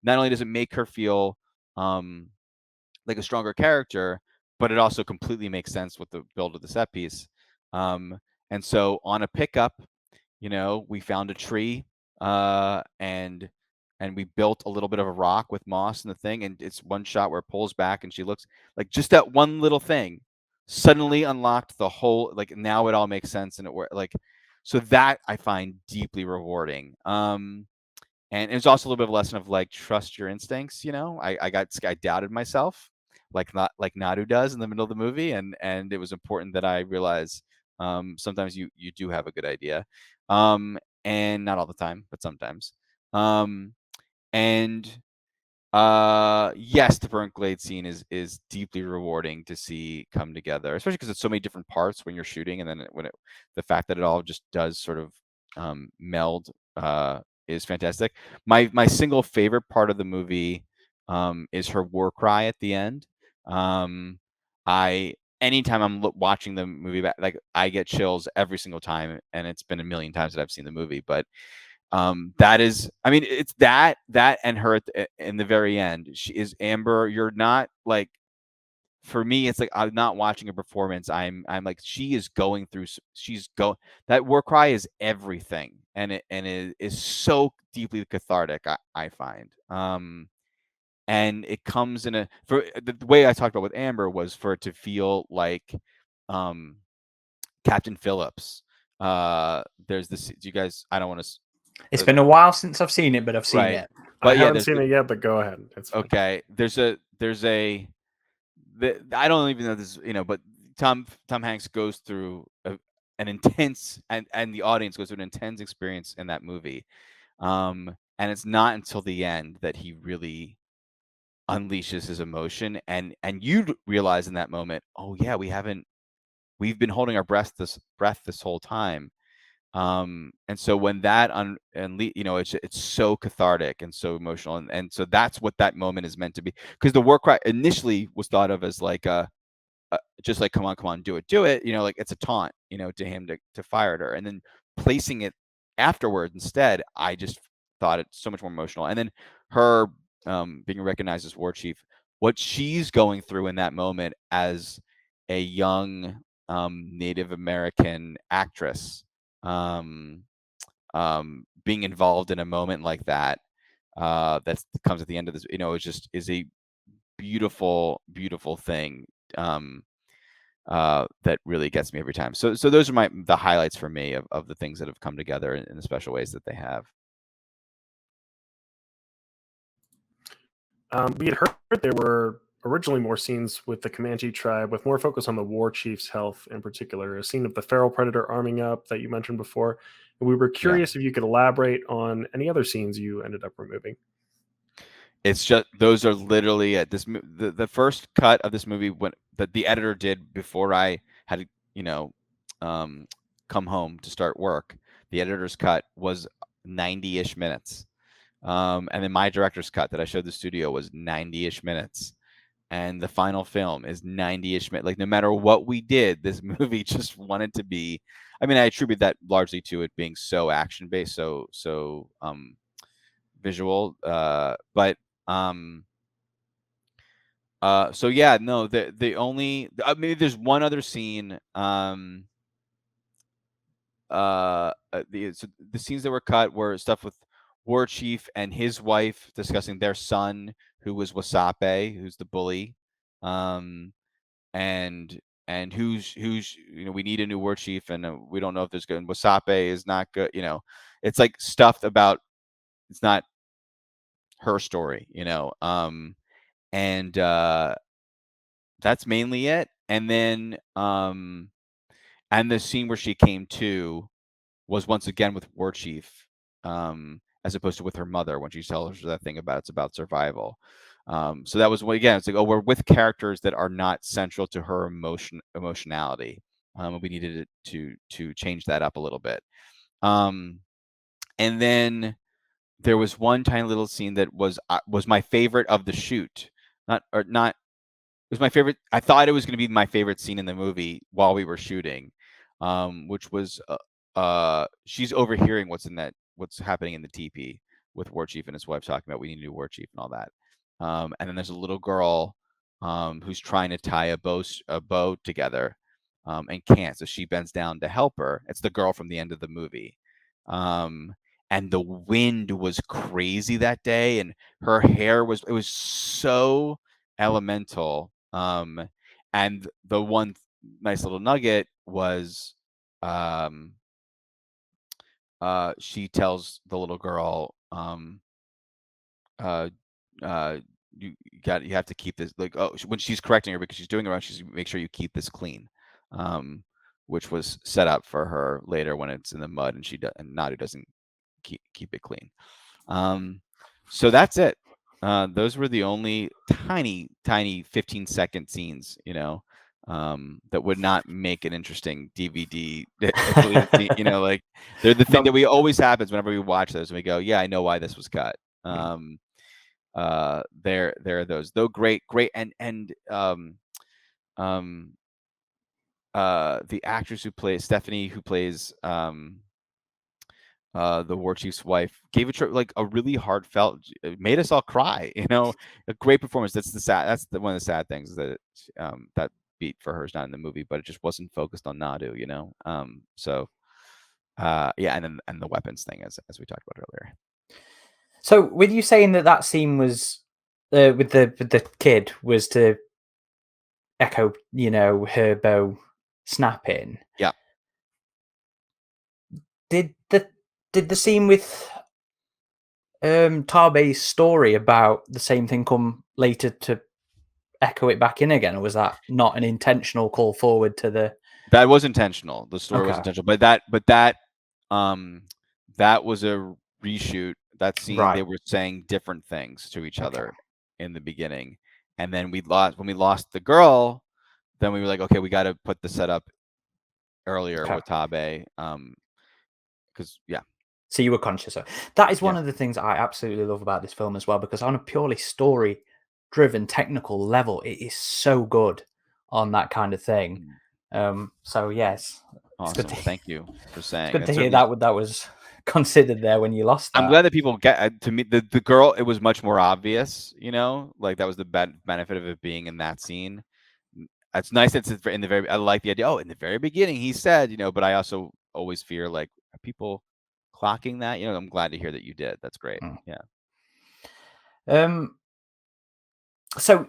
Not only does it make her feel like a stronger character, but it also completely makes sense with the build of the set piece. And so on a pickup, we found a tree, and we built a little bit of a rock with moss and the thing, and it's one shot where it pulls back and she looks like just that one little thing suddenly unlocked the whole, like now it all makes sense, and it worked. Like, so that I find deeply rewarding. And it's also a little bit of a lesson of like trust your instincts. I doubted myself, like not like Nadu does in the middle of the movie, and it was important that I realize sometimes you do have a good idea, and not all the time, but sometimes. And yes, the burnt glade scene is deeply rewarding to see come together, especially because it's so many different parts when you're shooting, and then the fact that it all just does sort of meld is fantastic. My single favorite part of the movie is her war cry at the end. I Anytime I'm watching the movie back, like I get chills every single time, and it's been a million times that I've seen the movie, but that is, I mean, it's that and her in the very end. She is Amber. You're not like, for me, it's like I'm not watching a performance. I'm like, she is going through. That war cry is everything, and it is so deeply cathartic. I find. And it comes in for the way I talked about with Amber was for it to feel like, Captain Phillips. There's this. Do you guys? I don't want to. It's been a while since I've seen it, but I've seen Right. it. I But yeah, haven't seen it yet, but go ahead. It's fine. okay. I don't even know this, but Tom Hanks goes through an intense, and the audience goes through an intense experience in that movie. And it's not until the end that he really unleashes his emotion, and you realize in that moment, oh yeah, we haven't we've been holding our breath this whole time. And so when that it's so cathartic and so emotional, and so that's what that moment is meant to be, because the war cry initially was thought of as like just like, come on, do it, like it's a taunt, to him to fire at her, and then placing it afterward instead, I just thought it's so much more emotional. And then her being recognized as war chief, what she's going through in that moment as a young Native American actress, being involved in a moment like that, that comes at the end of this, is a beautiful, beautiful thing. That really gets me every time. So those are the highlights for me of the things that have come together in the special ways that they have. We had heard there were originally more scenes with the Comanche tribe, with more focus on the war chief's health in particular. A scene of the feral predator arming up that you mentioned before. And we were Yeah. curious if you could elaborate on any other scenes you ended up removing. It's just, those are literally it. The first cut of this movie, when the editor did before I had come home to start work, the editor's cut was 90-ish minutes. And then my director's cut that I showed the studio was 90-ish minutes. And the final film is 90-ish minutes. Like, no matter what we did, this movie just wanted to be. I mean, I attribute that largely to it being so action-based, so visual. But so yeah, no, the only, maybe there's one other scene. The scenes that were cut were stuff with War Chief and his wife discussing their son, who was Wasape, who's the bully, and who's we need a new War Chief, and we don't know if there's good. And Wasape is not good. It's like stuff about, it's not her story, and that's mainly it. And then and the scene where she came to was once again with War Chief, as opposed to with her mother, when she tells her that thing about it's about survival. So that was, again, it's like, oh, we're with characters that are not central to her emotionality. We needed to change that up a little bit. And then there was one tiny little scene that was my favorite of the shoot. Not It was my favorite. I thought it was going to be my favorite scene in the movie while we were shooting, which was she's overhearing what's happening in the teepee with War Chief and his wife talking about, we need a new War Chief and all that. And then there's a little girl who's trying to tie a bow together, and can't. So she bends down to help her. It's the girl from the end of the movie. And the wind was crazy that day, and her hair was so elemental. And the one nice little nugget was, she tells the little girl, you have to keep this, like, when she's correcting her because she's doing it wrong, she's, make sure you keep this clean, which was set up for her later when it's in the mud and Nadu doesn't keep it clean. So that's it. Those were the only tiny 15-second scenes, that would not make an interesting DVD. Like, they're the thing that we always happens whenever we watch those and we go, yeah, I know why this was cut. There are those, though, great, and the actress who plays Stephanie, who plays the War Chief's wife, gave it like a really heartfelt, it made us all cry, a great performance. That's one of the sad things, that that beat for her is not in the movie, but it just wasn't focused on Nadu, so yeah, and the weapons thing, as we talked about earlier. So with you saying that scene was with the kid was to echo, her bow snapping. Yeah. Did the scene with Tabe's story about the same thing come later to echo it back in again, or was that not an intentional call forward to the? That was intentional. The story was intentional, but that was a reshoot. That scene, Right. they were saying different things to each other in the beginning, and then when we lost the girl, then we were like, okay, we got to put the setup earlier Okay. with Tabe. Because So you were conscious of that. Is one yeah. of the things I absolutely love about this film as well, because on a purely story-driven technical level, it is so good on that kind of thing. So yes, it's good Awesome. to Well, thank you for it's saying good that. to hear Certainly, that was considered there when you lost I'm that. glad that people get to me. The girl, it was much more obvious. Like that was the benefit of it being in that scene. It's nice that it's in the very. I like the idea. Oh, in the very beginning, he said, but I also always fear like are people clocking that. I'm glad to hear that you did. That's great. Mm. Yeah. So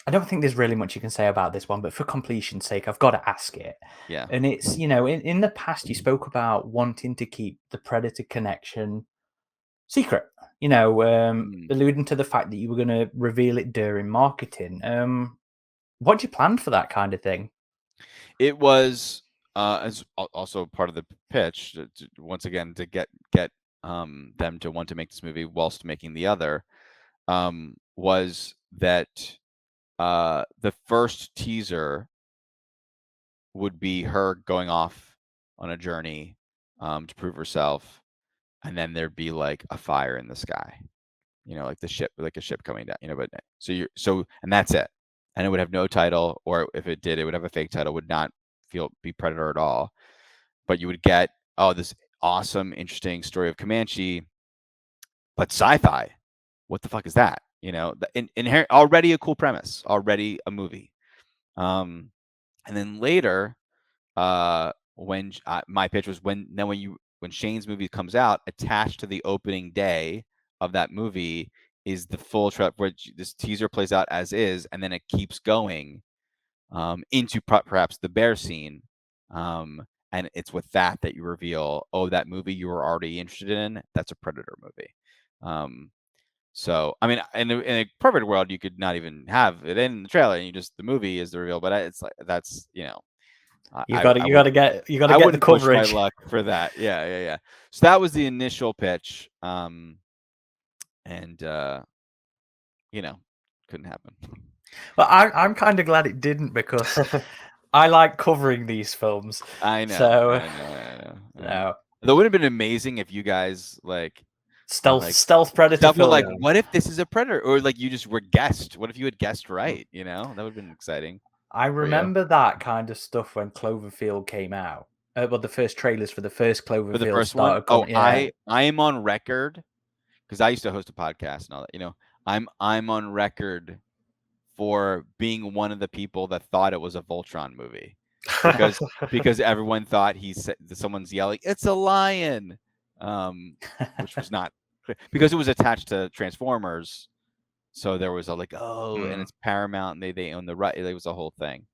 I don't think there's really much you can say about this one, but for completion's sake, I've got to ask it. Yeah. And it's, in the past, you spoke about wanting to keep the Predator connection secret, Mm. alluding to the fact that you were going to reveal it during marketing. What do you plan for that kind of thing? It was as also part of the pitch once again to get them to want to make this movie whilst making the other was that the first teaser would be her going off on a journey to prove herself, and then there'd be like a fire in the sky, like the ship, like a ship coming down, but and that's it, and it would have no title, or if it did, it would have a fake title, would not be Predator at all, but you would get this awesome, interesting story of Comanche, but sci-fi. What the fuck is that? Inherent, already a cool premise, already a movie. And then later, when my pitch was when Shane's movie comes out, attached to the opening day of that movie is the full trip where this teaser plays out as is, and then it keeps going into perhaps the bear scene. And it's with that you reveal, that movie you were already interested in, that's a Predator movie. So, I mean, in a perfect world, you could not even have it in the trailer, and the movie is the reveal. But it's like that's You got to, I you got would to get, you got to I get the wouldn't push my coverage. luck for that. Yeah. So that was the initial pitch, and couldn't happen. But I'm kind of glad it didn't, because I like covering these films. I know. So No. no, That would have been amazing if you guys were stealth Predator someone film. what if this is a Predator, or you just were guessed? What if you had guessed right? That would have been exciting I for you. remember that kind of stuff when Cloverfield came out. Well, the first trailers for the first For the Cloverfield first one, started coming. Yeah, I am on record because I used to host a podcast and all that. I'm on record for being one of the people that thought it was a Voltron movie because everyone thought someone's yelling, "It's a lion," which was not because it was attached to Transformers. So there was a and it's Paramount, and they own the right. It was a whole thing.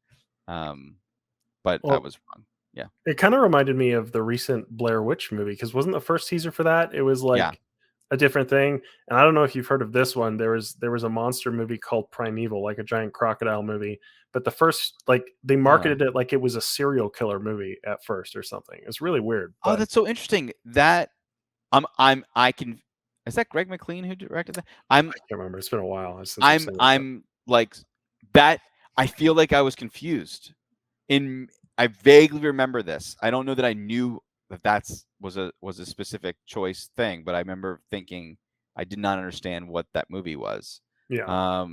But I Well, was wrong. Yeah. it kind of reminded me of the recent Blair Witch movie, because wasn't the first teaser for that? It was Yeah. like a different thing. And I don't know if you've heard of this one. There was a monster movie called Primeval, like a giant crocodile movie. But the first, they marketed it like it was a serial killer movie at first or something. It's really weird. Oh, But that's so interesting. That I can. Is that Greg McLean who directed that? I can't remember. It's been a while since I've seen it. I'm like that. I feel like I was confused. I vaguely remember this. I don't know that I knew that was a specific choice thing, but I remember thinking I did not understand what that movie was. Yeah.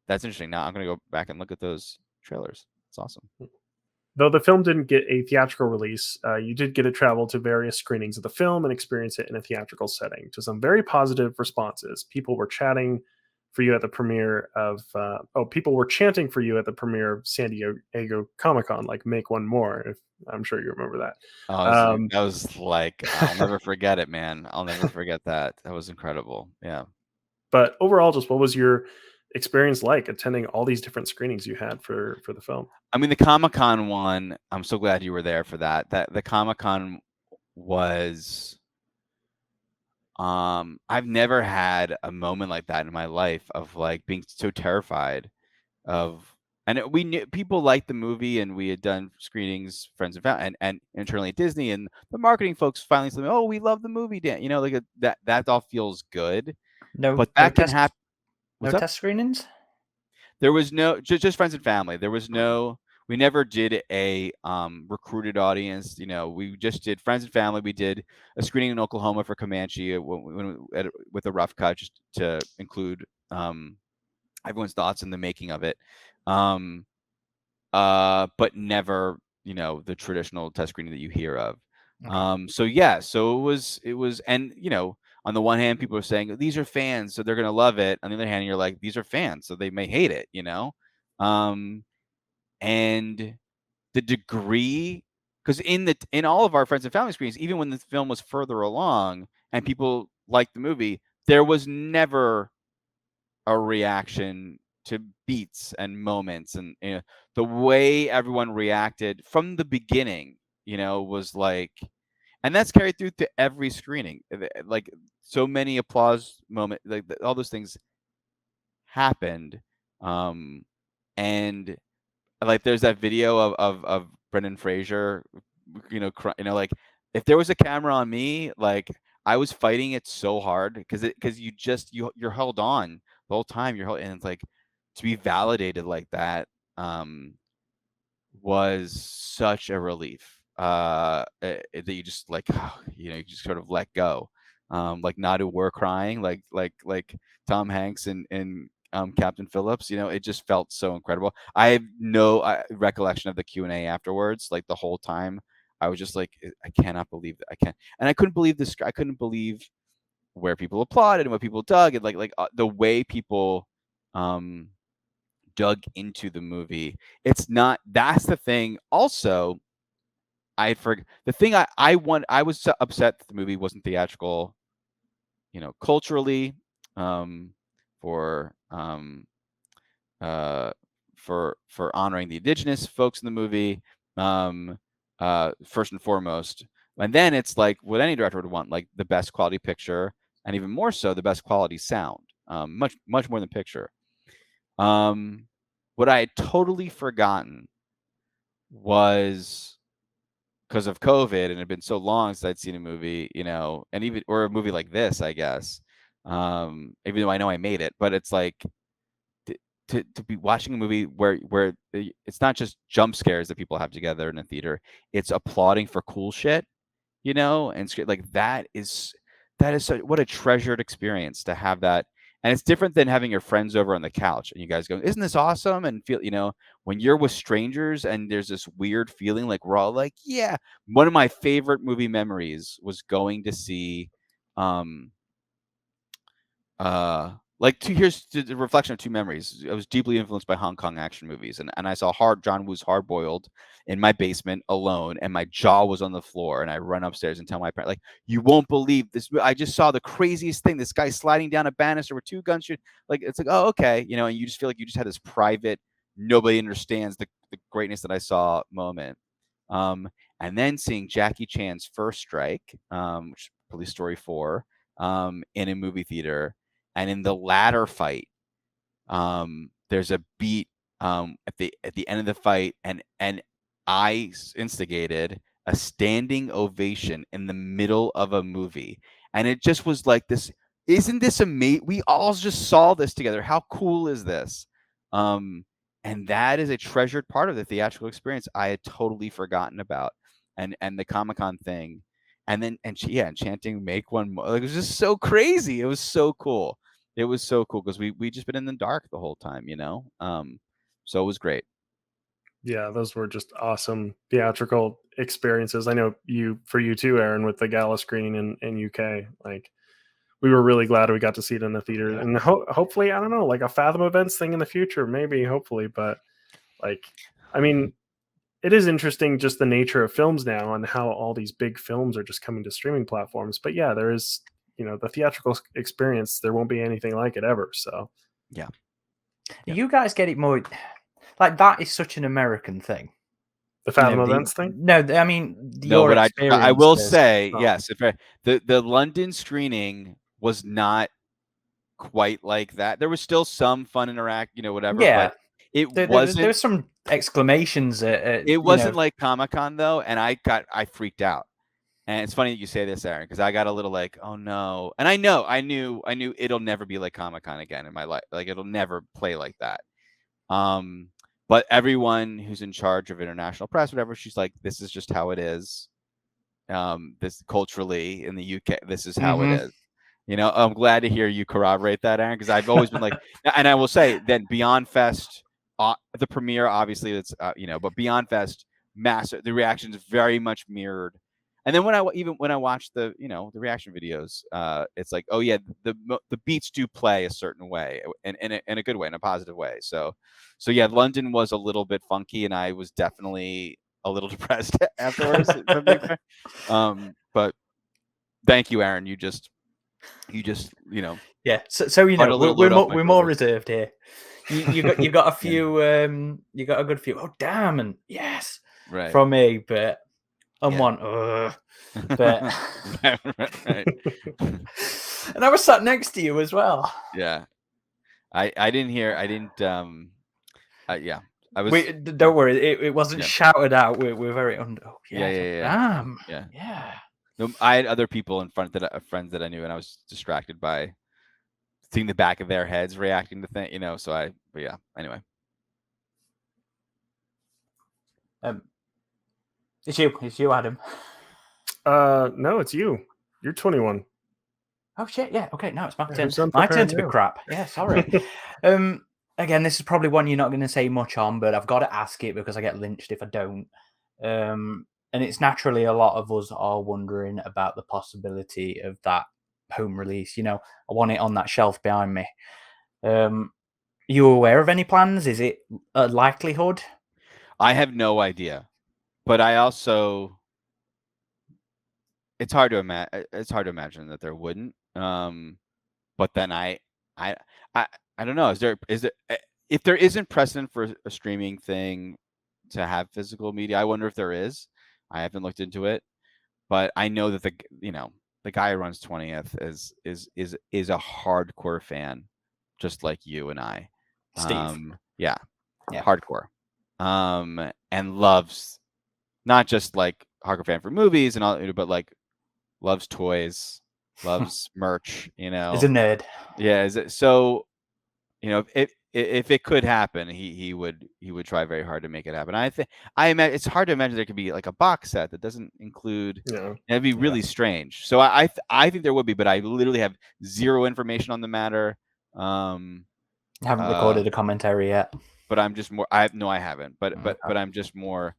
That's interesting. Now I'm gonna go back and look at those trailers. It's awesome. Though the film didn't get a theatrical release, you did get to travel to various screenings of the film and experience it in a theatrical setting, to some very positive responses. People were chatting for you at the premiere of people were chanting for you at the premiere of San Diego Comic-Con, like "Make one more." If I'm sure you remember that. That was like I'll never forget it, man. I'll never forget that. That was incredible. Yeah. But overall, just what was your experience like attending all these different screenings you had for the film? I mean, the Comic-Con one, I'm so glad you were there for that. That the Comic-Con was I've never had a moment like that in my life of being so terrified of, and we knew people liked the movie, and we had done screenings, friends and family, and internally at Disney, and the marketing folks finally said, "Oh, we love the movie, Dan." That all feels good, no, but no that can test, happen. no What's up? test screenings. There was no just friends and family. There was no. We never did a recruited audience. We just did friends and family. We did a screening in Oklahoma for Comanche with a rough cut, just to include everyone's thoughts in the making of it. But never, the traditional test screening that you hear of. Okay. So it was, and on the one hand, people are saying these are fans, so they're gonna love it. On the other hand, you're like, these are fans, so they may hate it. And the degree, because in all of our friends and family screenings, even when the film was further along and people liked the movie, there was never a reaction to beats and moments, and the way everyone reacted from the beginning was like, and that's carried through to every screening, like so many applause moment, like all those things happened. And like there's that video of Brendan Fraser, like if there was a camera on me, like I was fighting it so hard because you're held on the whole time, and it's like to be validated like that was such a relief, that you just like, you just sort of let go, like not who were crying, like Tom Hanks and Captain Phillips. It just felt so incredible. I have no recollection of the Q&A afterwards. Like the whole time, I was just like, I cannot believe that I can't, and I couldn't believe this. I couldn't believe where people applauded and what people dug, and the way people dug into the movie. That's the thing. Also, the thing I was so upset that the movie wasn't theatrical, culturally, for uh, for honoring the indigenous folks in the movie, first and foremost. And then it's like what any director would want, like the best quality picture, and even more so the best quality sound, much more than picture. What I had totally forgotten was, because of COVID and it had been so long since I'd seen a movie, and even or a movie like this, I guess. Even though I know I made it, but it's like to be watching a movie where it's not just jump scares that people have together in a theater, it's applauding for cool shit, and like that is what a treasured experience to have that. And it's different than having your friends over on the couch and you guys go, isn't this awesome? And feel, when you're with strangers and there's this weird feeling, like we're all like, yeah. One of my favorite movie memories was going to see here's the reflection of two memories. I was deeply influenced by Hong Kong action movies, and I saw John Woo's Hard Boiled in my basement alone, and my jaw was on the floor, and I run upstairs and tell my parents, like, you won't believe this, I just saw the craziest thing, this guy sliding down a banister with two guns. Like, it's like, oh, okay, and you just feel like you just had this private, nobody understands the greatness that I saw moment. And then seeing Jackie Chan's First Strike, which is Police Story 4, in a movie theater. And in the latter fight, there's a beat at the end of the fight, and I instigated a standing ovation in the middle of a movie, and it just was like this. Isn't this amazing? We all just saw this together. How cool is this? And that is a treasured part of the theatrical experience I had totally forgotten about, and the Comic-Con thing. And then, and chanting "Make One More." Like, it was just so crazy. It was so cool. It was so cool because we just been in the dark the whole time, so it was great. Yeah, those were just awesome theatrical experiences. I know for you too, Aaron, with the gala screening in UK. Like, we were really glad we got to see it in the theater, and hopefully, I don't know, like a Fathom Events thing in the future, maybe, hopefully. But like, I mean, it is interesting just the nature of films now and how all these big films are just coming to streaming platforms. But yeah, there is, the theatrical experience. There won't be anything like it ever. So yeah. You guys get it more like that is such an American thing. The Fathom Events thing? No, I mean no, your but experience. I will say, yes, the London screening was not quite like that. There was still some fun interact, whatever. Yeah, but it wasn't. There was some exclamations. It wasn't like Comic-Con though, and I freaked out. And it's funny that you say this, Aaron, because I got a little like, oh no. And I knew it'll never be like Comic-Con again in my life. Like, it'll never play like that. but everyone who's in charge of international press, whatever, she's like, this is just how it is. This culturally in the UK, this is how it is. I'm glad to hear you corroborate that, Aaron, because I've always been like, and I will say that Beyond Fest, the premiere, obviously, it's but Beyond Fest, massive. The reactions very much mirrored. And then when I watched the the reaction videos, it's like, oh yeah, the beats do play a certain way, in a good way, in a positive way. So yeah, London was a little bit funky, and I was definitely a little depressed afterwards. If I'm being fair. But thank you, Aaron. You just Yeah. So brought a little load off my we're more shoulders. reserved here. You got a few you got a good few. Oh damn, and yes, Right. from me, but Yeah. one. But right. and I was sat next to you as well. Yeah. I didn't hear. I didn't. Yeah. I was. Don't worry, it wasn't Yeah. shouted out. We're very under. Oh yeah, damn. Yeah. Yeah. No, I had other people in front friends that I knew, and I was distracted by seeing the back of their heads reacting to things. But yeah. Anyway. It's you, Adam. No, it's you. You're 21. Oh shit! Yeah. Okay. Now it's my turn. who's My turn unprepared to be now? crap. Yeah. Sorry. Again, this is probably one you're not going to say much on, but I've got to ask it because I get lynched if I don't. And it's naturally a lot of us are wondering about the possibility of that home release. I want it on that shelf behind me. You aware of any plans? Is it a likelihood? I have no idea, but I also. It's hard to imagine that there wouldn't. But then I don't know. Is there if there isn't precedent for a streaming thing to have physical media? I wonder if there is. I haven't looked into it, but I know that the guy who runs 20th is a hardcore fan, just like you and I. Steve. Yeah, hardcore. And loves not just like hardcore fan for movies and all, but like loves toys, loves merch. He's a nerd. Yeah. Is it so? If it could happen, he would try very hard to make it happen. I imagine it's hard to imagine there could be like a box set that doesn't include. Yeah, it'd be really strange. So I think there would be, but I literally have zero information on the matter. Haven't recorded a commentary yet. But I'm just more. I haven't. But I'm just more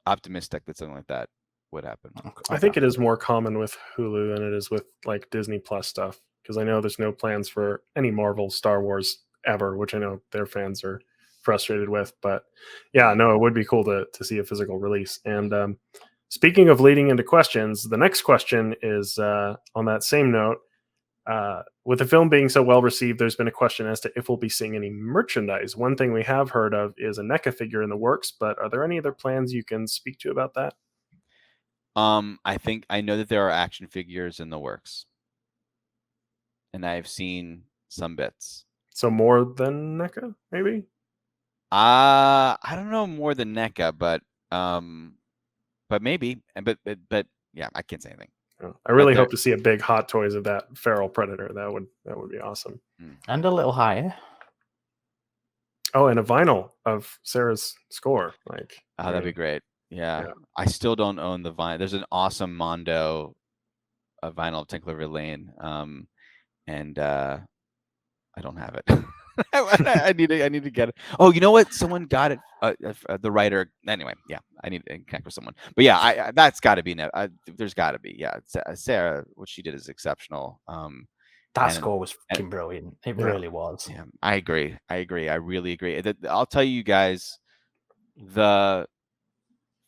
optimistic that something like that would happen. I think it is more common with Hulu than it is with like Disney Plus stuff, because I know there's no plans for any Marvel, Star Wars ever, which I know their fans are frustrated with. But yeah, no, it would be cool to see a physical release. And speaking of leading into questions, the next question is on that same note. With the film being so well received, there's been a question as to if we'll be seeing any merchandise. One thing we have heard of is a NECA figure in the works, but are there any other plans you can speak to about that? I know that there are action figures in the works, and I've seen some bits. So more than NECA, maybe? I don't know more than NECA, but maybe. But yeah, I can't say anything. I really hope to see a big Hot Toys of that feral predator. That would be awesome. And a little higher. Oh, and a vinyl of Sarah's score. That'd be great. Yeah. I still don't own the vinyl. There's an awesome Mondo vinyl of 10 Clover Lane, and I don't have it. I need to get it. Oh, you know what? Someone got it. The writer. Anyway, yeah, I need to connect with someone. But yeah, that's got to be. There's got to be. Yeah, Sarah, what she did is exceptional. That score was fucking brilliant. It really was. Yeah, I agree. I really agree. I'll tell you guys, the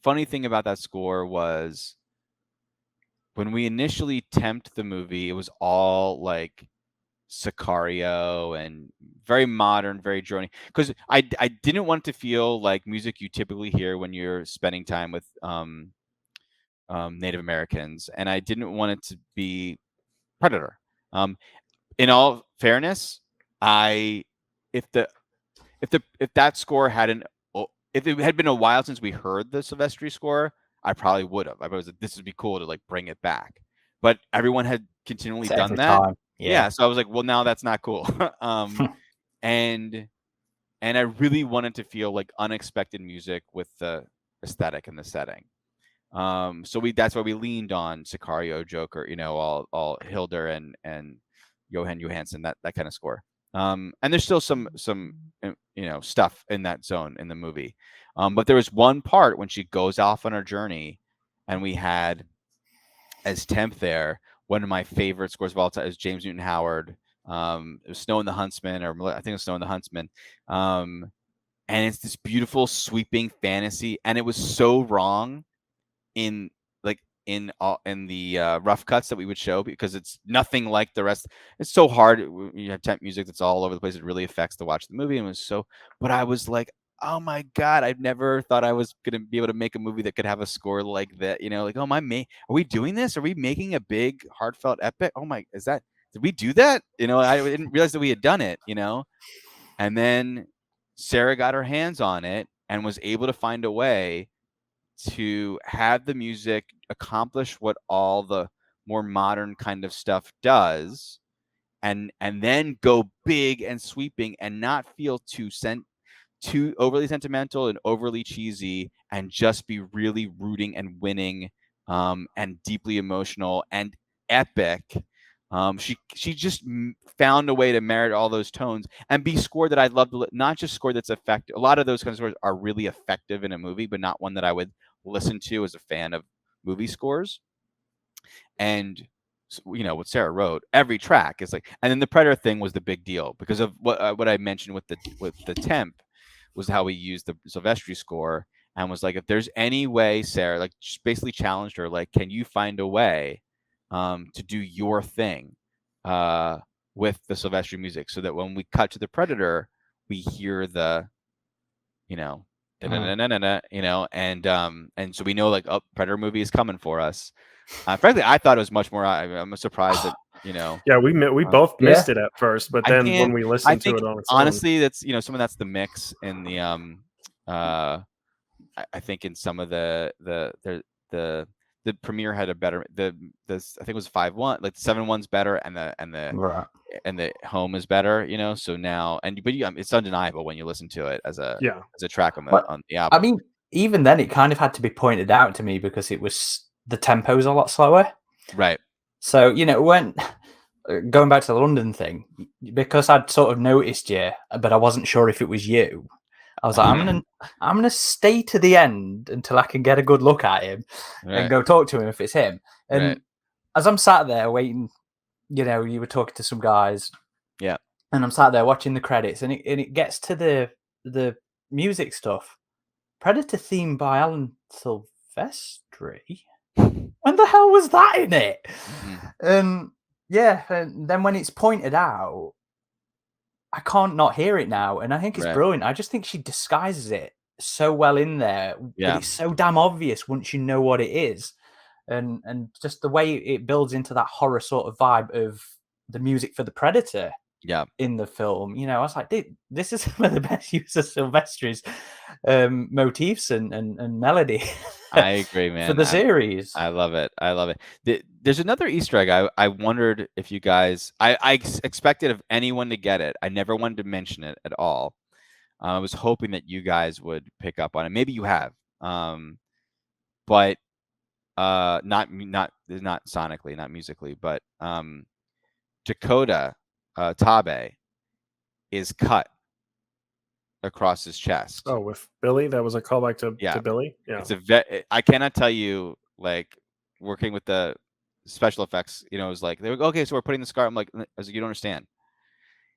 funny thing about that score was when we initially temped the movie, it was all like Sicario and very modern, very drony, because I didn't want to feel like music you typically hear when you're spending time with Native Americans, and I didn't want it to be Predator. In all fairness, if that score hadn't, if it had been a while since we heard the Silvestri score, I probably would have. I was like, this would be cool to like bring it back, but everyone had continually done that. Yeah. So I was like, well, now that's not cool. And and I really wanted to feel like unexpected music with the aesthetic and the setting. So that's why we leaned on Sicario, Joker, all Hilder and Johan Johansson, that kind of score. And there's still some stuff in that zone in the movie. But there was one part when she goes off on her journey, and we had as temp there one of my favorite scores of all time is James Newton Howard. It was Snow and the Huntsman, or I think it was Snow and the Huntsman. And it's this beautiful sweeping fantasy, and it was so wrong in the rough cuts that we would show, because it's nothing like the rest. It's so hard. You have temp music that's all over the place. It really affects the watch of the movie. And it was but I was like, oh my God, I've never thought I was going to be able to make a movie that could have a score like that. Like, oh my, are we doing this? Are we making a big heartfelt epic? Oh my, did we do that? I didn't realize that we had done it, and then Sarah got her hands on it and was able to find a way to have the music accomplish what all the more modern kind of stuff does, and then go big and sweeping and not feel too overly sentimental and overly cheesy, and just be really rooting and winning, and deeply emotional and epic. She just found a way to merit all those tones and be scored that I'd love to, not just score that's effective. A lot of those kinds of scores are really effective in a movie, but not one that I would listen to as a fan of movie scores. And what Sarah wrote, every track is like, and then the Predator thing was the big deal because of what I mentioned with the temp, was how we used the Silvestri score, and was like, if there's any way, Sarah, like, just basically challenged her, like, can you find a way to do your thing with the Silvestri music, so that when we cut to the Predator, we hear the and so we know, like, oh, Predator movie is coming for us. Frankly, I thought it was much more. I'm surprised that Yeah, we both missed it at first, but then when we listened to it on its honestly, that's some of that's the mix in the I think in some of the premiere had a better I think it was 5.1, like the 7.1's better, and the Right. and the home is better, so now, it's undeniable when you listen to it as a track on the album. I mean, even then, it kind of had to be pointed out to me because the tempo's a lot slower. Right. So, when going back to the London thing, because I'd sort of noticed you, but I wasn't sure if it was you, I was like, I'm gonna stay to the end until I can get a good look at him and go talk to him if it's him. And as I'm sat there waiting, you were talking to some guys. Yeah. And I'm sat there watching the credits, and it gets to the music stuff. Predator theme by Alan Silvestri. When the hell was that in it? And then when it's pointed out, I can't not hear it now, and I think it's brilliant. I just think she disguises it so well in there, but it's so damn obvious once you know what it is, and just the way it builds into that horror sort of vibe of the music for the Predator. In the film, I was like, this is some of the best use of Silvestri's motifs and melody. I agree, man. For the series. I love it. There's another Easter egg. I wondered if you guys, I expected of anyone to get it. I never wanted to mention it at all. I was hoping that you guys would pick up on it. Maybe you have, but not sonically, not musically, but Dakota Tabe is cut across his chest. Oh, with Billy? That was a callback to Billy? Yeah. I cannot tell you, like, working with the special effects, it was like, they were, okay, so we're putting the scar. I'm like, you don't understand.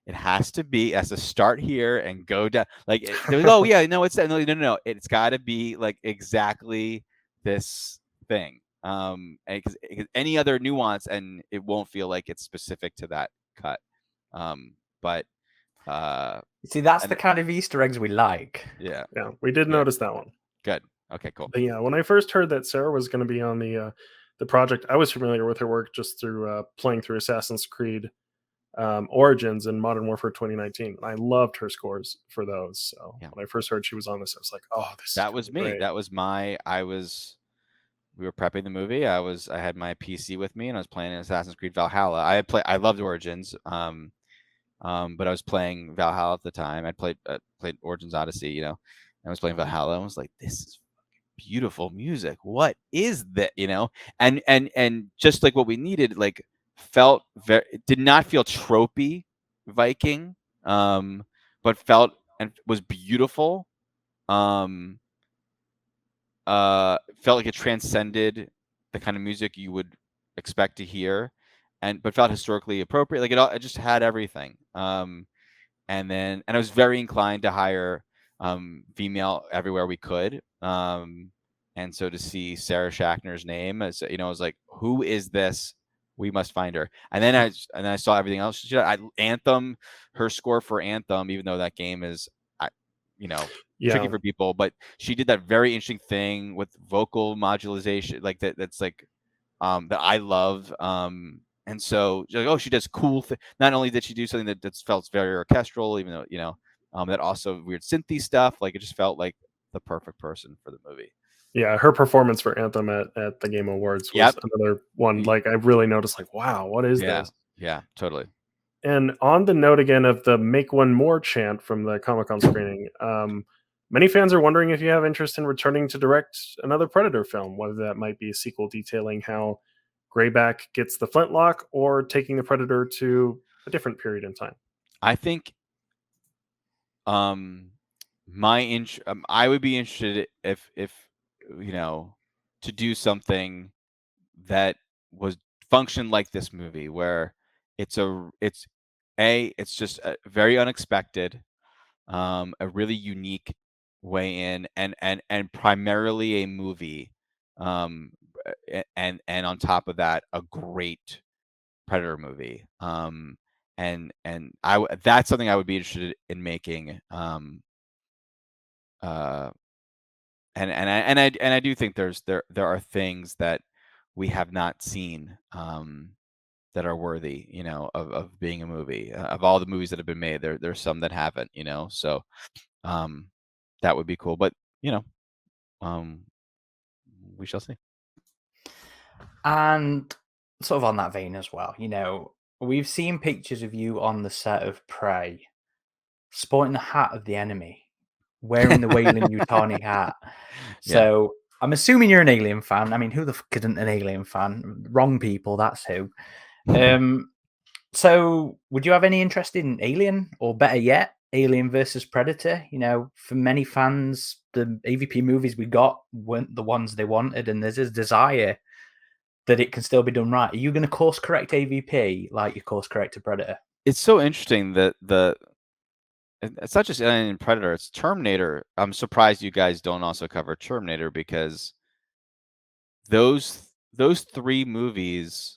It has to start here and go down. Like, they're like, oh yeah, no, it's that. No. It's got to be like exactly this thing. Because any other nuance, and it won't feel like it's specific to that cut. But see, that's the kind of Easter eggs we like. Yeah, we did notice that one. Good. Okay, cool. But yeah, when I first heard that Sarah was going to be on the project, I was familiar with her work just through playing through Assassin's Creed Origins and Modern Warfare 2019. I loved her scores for those. So when I first heard she was on this, I was like, oh, that was me. Great. That was we were prepping the movie. I had my PC with me, and I was playing Assassin's Creed Valhalla. I loved Origins. but I was playing Valhalla at the time. I played Origins Odyssey, and I was playing Valhalla. I was like, this is beautiful music. What is that? And just like what we needed, like felt very, did not feel tropey Viking, but felt and was beautiful. Felt like it transcended the kind of music you would expect to hear, but felt historically appropriate. Like it just had everything. And I was very inclined to hire female everywhere we could. And so to see Sarah Schachner's name, as I was like, who is this? We must find her. And then I saw everything else. Anthem, her score for Anthem, even though that game is, tricky for people, but she did that very interesting thing with vocal modulation, like that. That's like that I love. And so like, oh, she does cool. Not only did she do something that felt very orchestral, even though that also weird synthy stuff. Like it just felt like the perfect person for the movie. Yeah, her performance for Anthem at the Game Awards was another one. Like I really noticed, like, wow, what is this? Yeah, totally. And on the note again of the "Make One More" chant from the Comic-Con screening, many fans are wondering if you have interest in returning to direct another Predator film, whether that might be a sequel detailing how Greyback gets the Flintlock or taking the Predator to a different period in time. I think I would be interested if to do something that was functioned like this movie, where it's just very unexpected, a really unique way in, and primarily a movie, and on top of that, a great Predator movie. And that's something I would be interested in making. And I do think there are things that we have not seen, that are worthy, of being a movie. Of all the movies that have been made, there's some that haven't, So, that would be cool. But um, we shall see. And sort of on that vein as well, we've seen pictures of you on the set of Prey, sporting the hat of the enemy, wearing the Weyland-Yutani hat. So I'm assuming you're an Alien fan. I mean, who the fuck isn't an Alien fan? Wrong people, that's who. So would you have any interest in Alien, or better yet, Alien versus Predator? For many fans, the AVP movies we got weren't the ones they wanted, and there's a desire that it can still be done right. Are you going to course correct AVP like you course corrected Predator? It's so interesting that it's not just Alien and Predator, it's Terminator. I'm surprised you guys don't also cover Terminator, because those three movies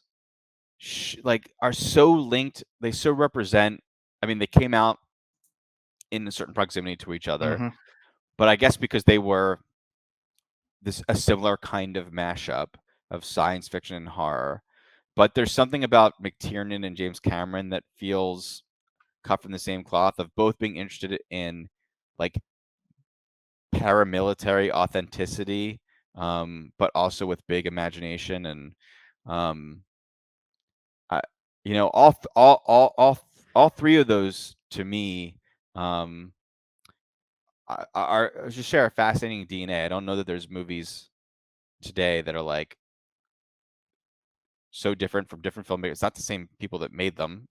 are so linked. They so represent. I mean, they came out in a certain proximity to each other, but I guess because they were a similar kind of mashup of science fiction and horror. But there's something about McTiernan and James Cameron that feels cut from the same cloth, of both being interested in like paramilitary authenticity, but also with big imagination. And all three of those to me are just share a fascinating DNA. I don't know that there's movies today that are like so different from different filmmakers. It's not the same people that made them,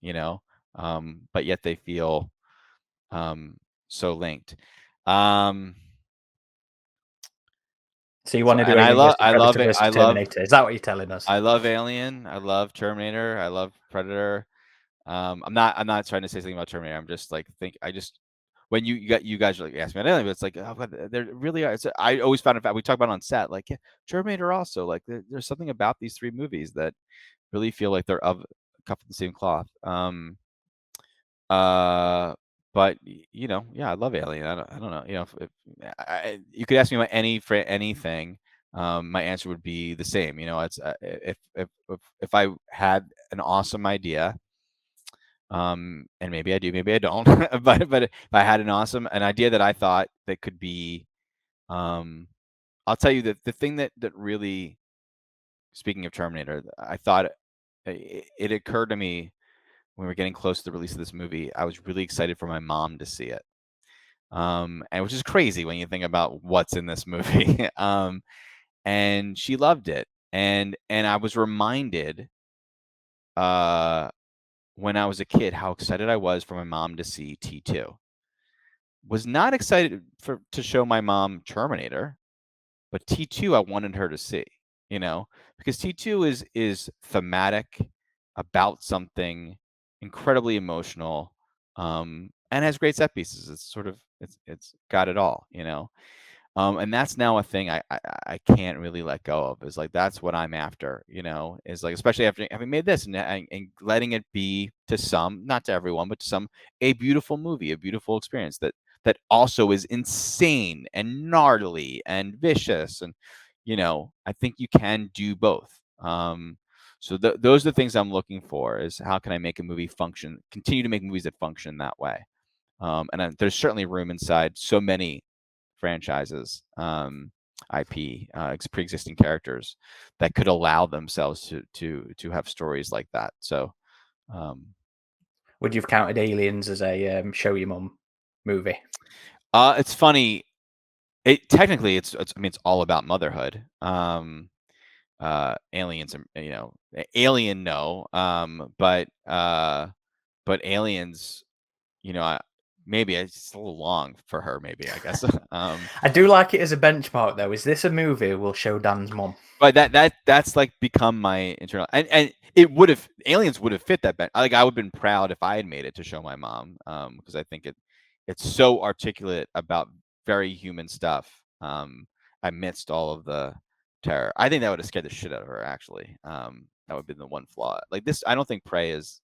but yet they feel so linked. So you want to do Alien versus Predator versus Terminator? Is that what you're telling us? I love Alien. I love Terminator. I love Predator. I'm not trying to say something about Terminator. I'm just like when you guys are like asking me about Alien, but it's like, oh God, there really are. I always found, in fact, we talk about it on set, like, yeah, Terminator also, like there's something about these three movies that really feel like they're cut from the same cloth. But yeah, I love Alien. I don't know. If you could ask me about anything, my answer would be the same. It's if I had an awesome idea, and maybe I do, maybe I don't, but if I had an idea that I thought that could be, I'll tell you that the thing that really, speaking of Terminator, I thought it occurred to me when we were getting close to the release of this movie, I was really excited for my mom to see it. And which is crazy when you think about what's in this movie. And she loved it. And I was reminded when I was a kid how excited I was for my mom to see T2. Was not excited to show my mom Terminator, but T2 I wanted her to see, because T2 is thematic, about something incredibly emotional, and has great set pieces. It's sort of it's got it all, and that's now a thing I can't really let go of. Is like that's what I'm after, is like, especially after having made this and letting it be, to some, not to everyone, but to some, a beautiful movie, a beautiful experience that also is insane and gnarly and vicious, and I think you can do both. So those are the things I'm looking for, is how can I make a movie continue to make movies that function that way. There's certainly room inside so many franchises, IP, pre-existing characters that could allow themselves to have stories like that. So, would you have counted Aliens as a show your mum movie? It's funny. Technically, it's all about motherhood. Aliens, Alien, no. But Aliens, maybe it's a little long for her. Maybe, I guess. I do like it as a benchmark, though. Is this a movie we'll show Dan's mom? But that's like become my internal, and Aliens would have fit that. Like, I would have been proud if I had made it to show my mom, because I think it's so articulate about very human stuff, amidst all of the terror. I think that would have scared the shit out of her, actually. That would have been the one flaw. Like this, I don't think Prey is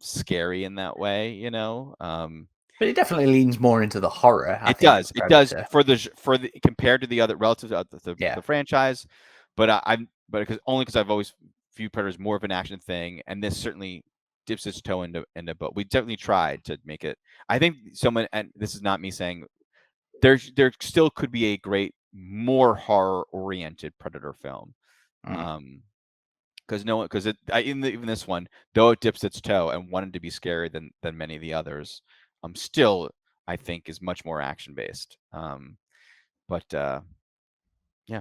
scary in that way, But it definitely leans more into the horror. I It think, does. than It does Predator. for the compared to the other relative to Yeah. the franchise, but because I've always viewed Predator as more of an action thing, and this certainly dips its toe into both. We definitely tried to make it. I think someone, and this is not me saying, there still could be a great, more horror oriented Predator film. Because even this one, though it dips its toe and wanted to be scarier than many of the others, still I think is much more action based. But yeah.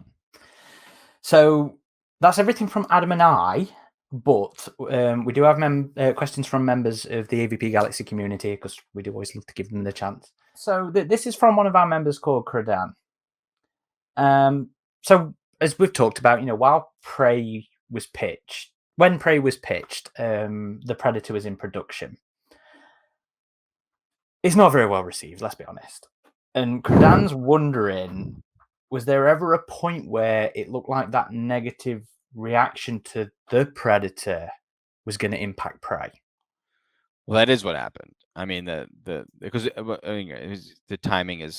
So that's everything from Adam and I. But we do have questions from members of the AVP Galaxy community, because we do always love to give them the chance. So this is from one of our members called Credan. So as we've talked about, while Prey was pitched, when Prey was pitched, the Predator was in production. It's not very well received, let's be honest. And Credan's wondering, was there ever a point where it looked like that negative reaction to the Predator was going to impact Prey? Well, that is what happened. I mean, because the timing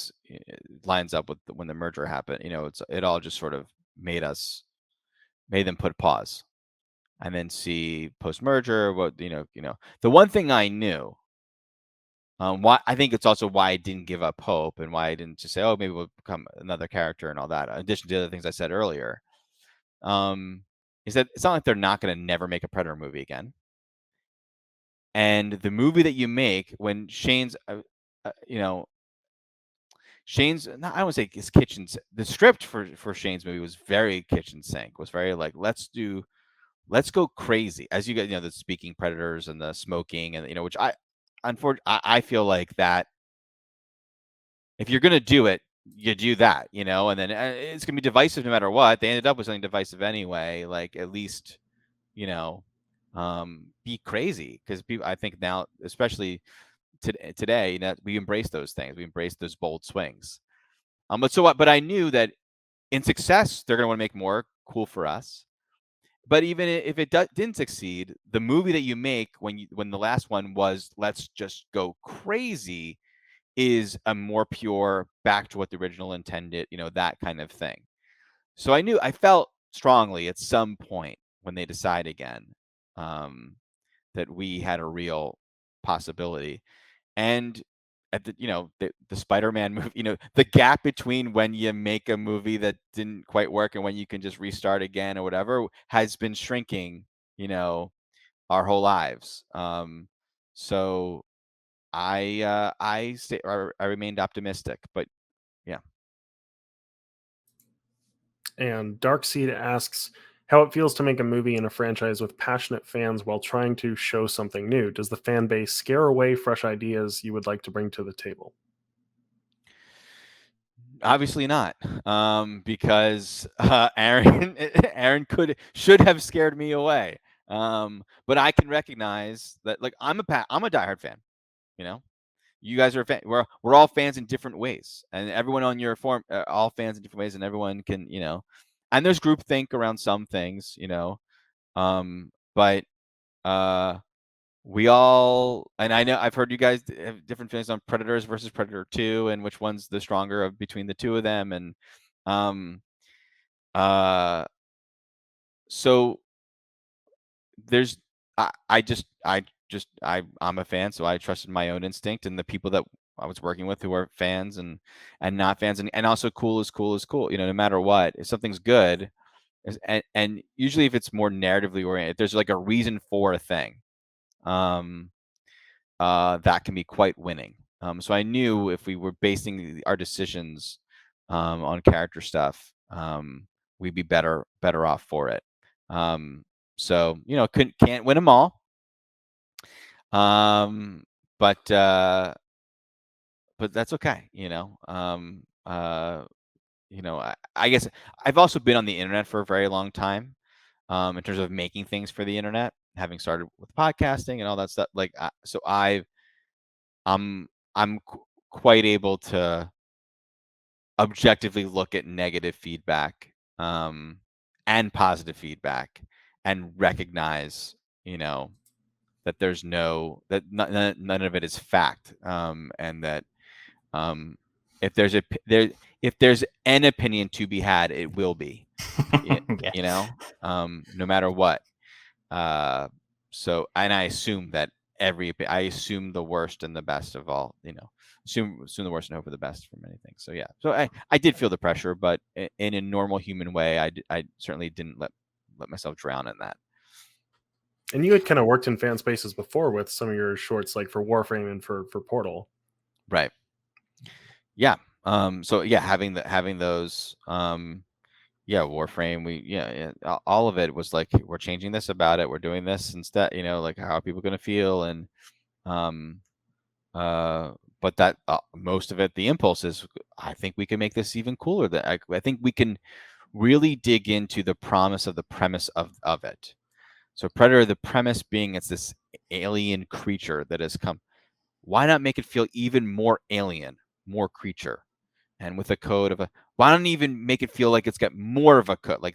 lines up with when the merger happened. It all just sort of made them put pause, and then see post merger what The one thing I knew, why I think it's also why I didn't give up hope, and why I didn't just say, oh, maybe we'll become another character and all that. In addition to the other things I said earlier, is that it's not like they're not going to never make a Predator movie again. And the movie that you make, when Shane's, Shane's, I don't want to say his kitchen. The script for Shane's movie was very kitchen sink. Was very like, let's go crazy, as you guys the speaking predators and the smoking, and which I feel like that if you're gonna do it, you do that, and then it's gonna be divisive no matter what. They ended up with something divisive anyway. Like, at least, be crazy, because people, I think now, especially today, we embrace those things. We embrace those bold swings. But I knew that in success, they're gonna want to make more. Cool for us. But even if it didn't succeed, the movie that you make when the last one was let's just go crazy is a more pure, back to what the original intended, that kind of thing. So I felt strongly at some point when they decide again, that we had a real possibility. And at the Spider-Man movie, the gap between when you make a movie that didn't quite work and when you can just restart again or whatever has been shrinking, our whole lives. So I remained optimistic, but yeah. And Darkseed asks how it feels to make a movie in a franchise with passionate fans while trying to show something new. Does the fan base scare away fresh ideas you would like to bring to the table? Obviously not, because Aaron Aaron should have scared me away. But I can recognize that, like, I'm a diehard fan. You know, you guys are a fan. We're all fans in different ways, and everyone on your forum are all fans in different ways, and everyone can, and there's groupthink around some things, but we all, and I know I've heard you guys have different feelings on Predators versus Predator 2 and which one's the stronger of between the two of them. And um uh so there's I'm a fan, so I trusted my own instinct and the people that I was working with who are fans and not fans, and also cool is cool is cool. No matter what, if something's good, and usually if it's more narratively oriented, there's like a reason for a thing. That can be quite winning. So I knew if we were basing our decisions on character stuff, we'd be better off for it. So can't win them all, um, but that's okay. I guess I've also been on the internet for a very long time, in terms of making things for the internet, having started with podcasting and all that stuff. Like, so I'm quite able to objectively look at negative feedback, and positive feedback, and recognize, that there's none of it is fact, and that, um, if there's if there's an opinion to be had, it will be, Yeah. no matter what. So, and I assume that I assume the worst and the best of all, assume the worst and hope for the best for many things. So yeah, so I did feel the pressure, but in a normal human way, I certainly didn't let myself drown in that. And you had kind of worked in fan spaces before with some of your shorts, like for Warframe and for Portal. Right. Yeah. So yeah, having those, yeah, Warframe, all of it was like, we're changing this about it, we're doing this instead, like, how are people going to feel? And um but that, most of it, the impulse is, I think we can make this even cooler. That I think we can really dig into the promise of the premise of it. So Predator, the premise being it's this alien creature that has come. Why not make it feel even more alien, more creature, and with a code of a? Why don't even make it feel like it's got more of a code, like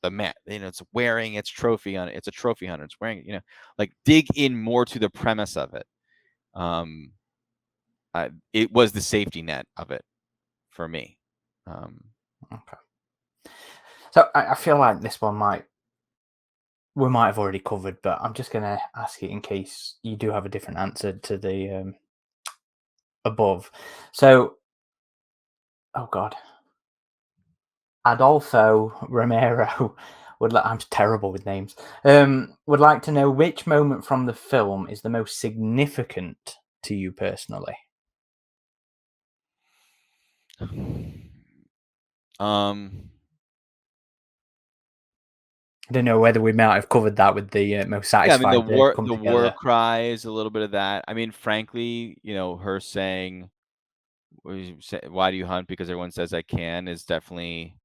the man, it's wearing its trophy on it. It's a trophy hunter. It's wearing, like, dig in more to the premise of it. Um, it was the safety net of it for me. Okay. So I feel like this one we might have already covered, but I'm just going to ask it in case you do have a different answer to the above. So, oh God, Adolfo Romero I'm terrible with names. Would like to know which moment from the film is the most significant to you personally. Um, I don't know whether we might have covered that with the most yeah, I mean, satisfied come the war together. cry is a little bit of that. I mean, frankly, her saying, "Why do you hunt? Because everyone says I can," is definitely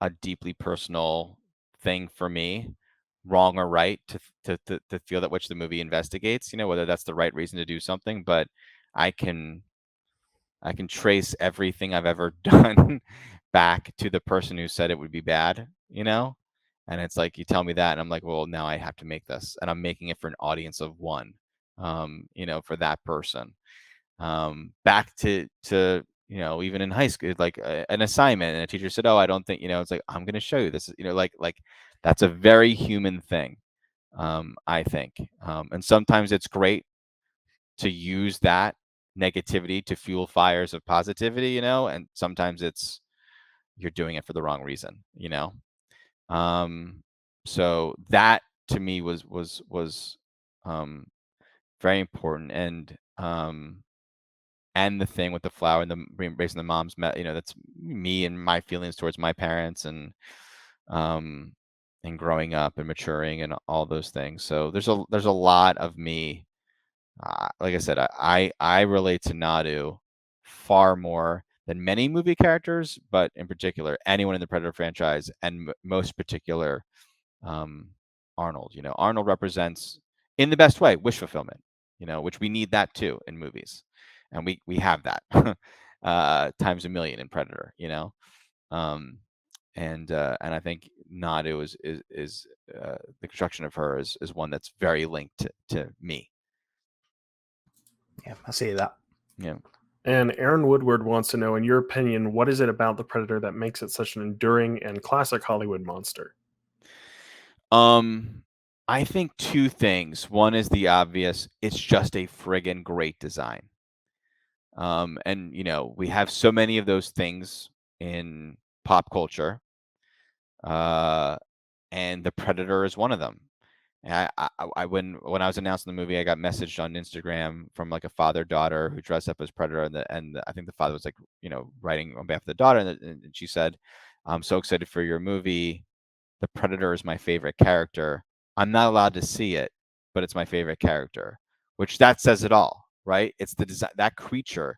a deeply personal thing for me, wrong or right, to feel that, which the movie investigates. Whether that's the right reason to do something, but I can trace everything I've ever done back to the person who said it would be bad, and it's like, you tell me that, and I'm like, well, now I have to make this, and I'm making it for an audience of one, for that person. Back to even in high school, like, an assignment, and a teacher said, oh, I don't think, it's like, I'm going to show you this, like that's a very human thing, I think, and sometimes it's great to use that negativity to fuel fires of positivity, and sometimes you're doing it for the wrong reason, um so that to me was um very important. And the thing with the flower and the embracing the mom's, that's me and my feelings towards my parents, and growing up and maturing and all those things. So there's a lot of me. Like I said, I relate to Nadu far more than many movie characters, but in particular anyone in the Predator franchise, and most particular Arnold. Arnold represents, in the best way, wish fulfillment. Which we need that too in movies, and we have that times a million in Predator. Um, and I think Nadu is the construction of her is one that's very linked to me. Yeah, I see that. Yeah. And Aaron Woodward wants to know, in your opinion, what is it about the Predator that makes it such an enduring and classic Hollywood monster? I think two things. One is the obvious. It's just a friggin' great design. And we have so many of those things in pop culture. And the Predator is one of them. And when I was announcing the movie, I got messaged on Instagram from like a father-daughter who dressed up as Predator, and I think the father was like, writing on behalf of the daughter, and she said, "I'm so excited for your movie. The Predator is my favorite character. I'm not allowed to see it, but it's my favorite character," which that says it all, right? It's the design, that creature,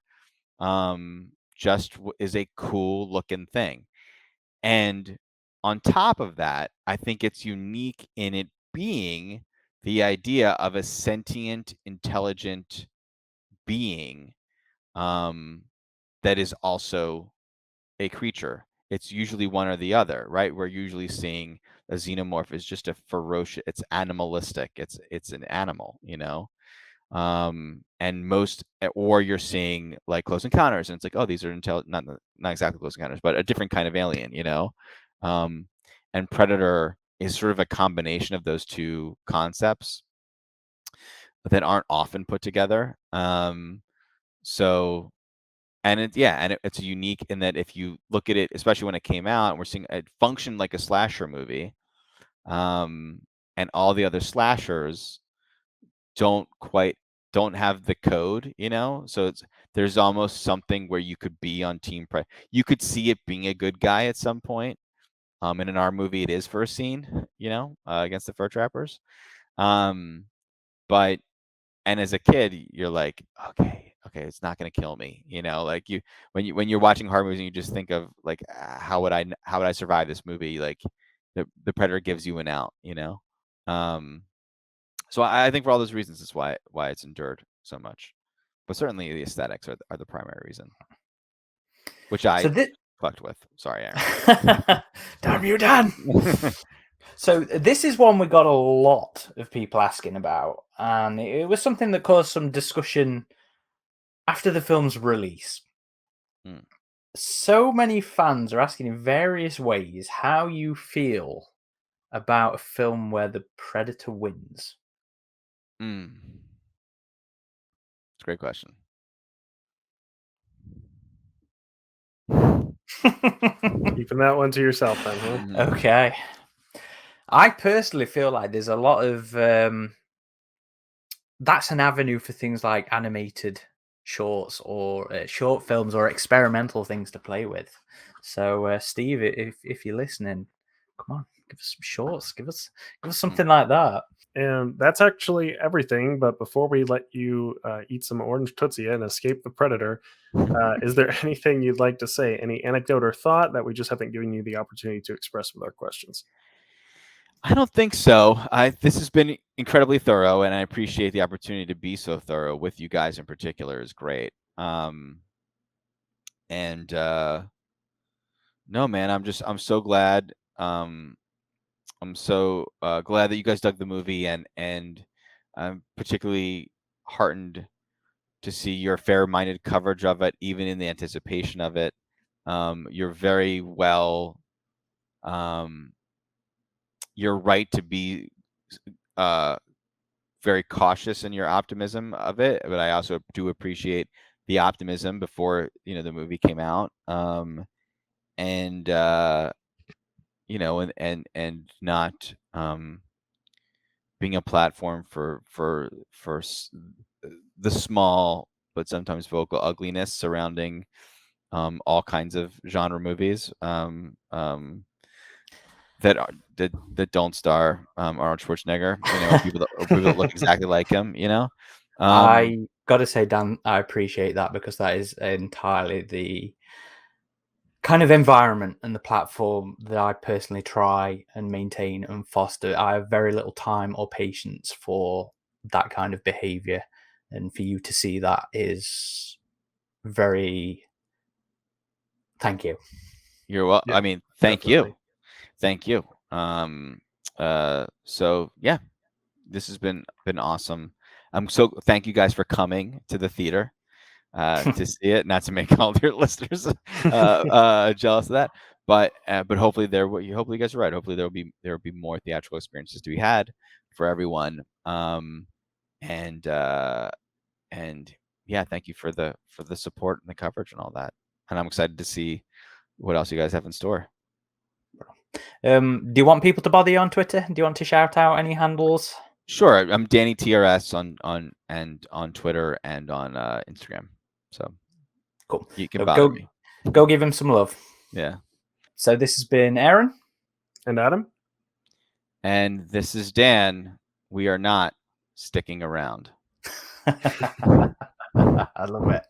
just is a cool looking thing. And on top of that, I think it's unique in it being the idea of a sentient, intelligent being, that is also a creature. It's usually one or the other, right? We're usually seeing a xenomorph is just a ferocious, it's animalistic, it's an animal, and or you're seeing like Close Encounters, and it's like, oh, these are not exactly Close Encounters, but a different kind of alien, and Predator is sort of a combination of those two concepts that aren't often put together. So and it's unique in that if you look at it, especially when it came out, and we're seeing it function like a slasher movie, and all the other slashers don't have the code, so there's almost something where you could be on you could see it being a good guy at some point. And in our movie it is for a scene, against the fur trappers. But and as a kid you're like, okay, it's not going to kill me, like when you're watching horror movies and you just think of like, how would I survive this movie, like the Predator gives you an out. So I think for all those reasons is why it's endured so much. But certainly the aesthetics are the primary reason, which I fucked with. Sorry, Aaron. Damn you, Dan. So this is one we got a lot of people asking about, and it was something that caused some discussion after the film's release. So many fans are asking in various ways how you feel about a film where the Predator wins. It's a great question. Keeping that one to yourself then, huh? Okay. I personally feel like there's a lot of that's an avenue for things like animated shorts or short films or experimental things to play with. So, Steve, if you're listening, come on, give us some shorts, give us something like that. And that's actually everything. But before we let you eat some orange Tootsie and escape the Predator, is there anything you'd like to say? Any anecdote or thought that we just haven't given you the opportunity to express with our questions? I don't think so. This has been incredibly thorough, and I appreciate the opportunity to be so thorough with you guys in particular. Is great. And no, man, I'm so glad. I'm so glad that you guys dug the movie, and I'm particularly heartened to see your fair-minded coverage of it, even in the anticipation of it. You're very well. You're right to be very cautious in your optimism of it, but I also do appreciate the optimism before the movie came out. And not being a platform for the small but sometimes vocal ugliness surrounding all kinds of genre movies that don't star Arnold Schwarzenegger, or people that look exactly like him, I got to say, Dan, I appreciate that, because that is entirely the kind of environment and the platform that I personally try and maintain and foster. I have very little time or patience for that kind of behavior, and for you to see that is very. Thank you. You're well. Yeah, I mean, thank definitely. you. So yeah, this has been awesome. So thank you guys for coming to the theater to see it. Not to make all your listeners jealous of that, but hopefully hopefully you guys are right. Hopefully there will be more theatrical experiences to be had for everyone. And yeah, thank you for the support and the coverage and all that. And I'm excited to see what else you guys have in store. Do you want people to bother you on Twitter? Do you want to shout out any handles? Sure, I'm Danny TRS on Twitter and on Instagram. So Cool. you can So bother me. Go give him some love. Yeah. So this has been Aaron. And Adam? And this is Dan. We are not sticking around. I love it.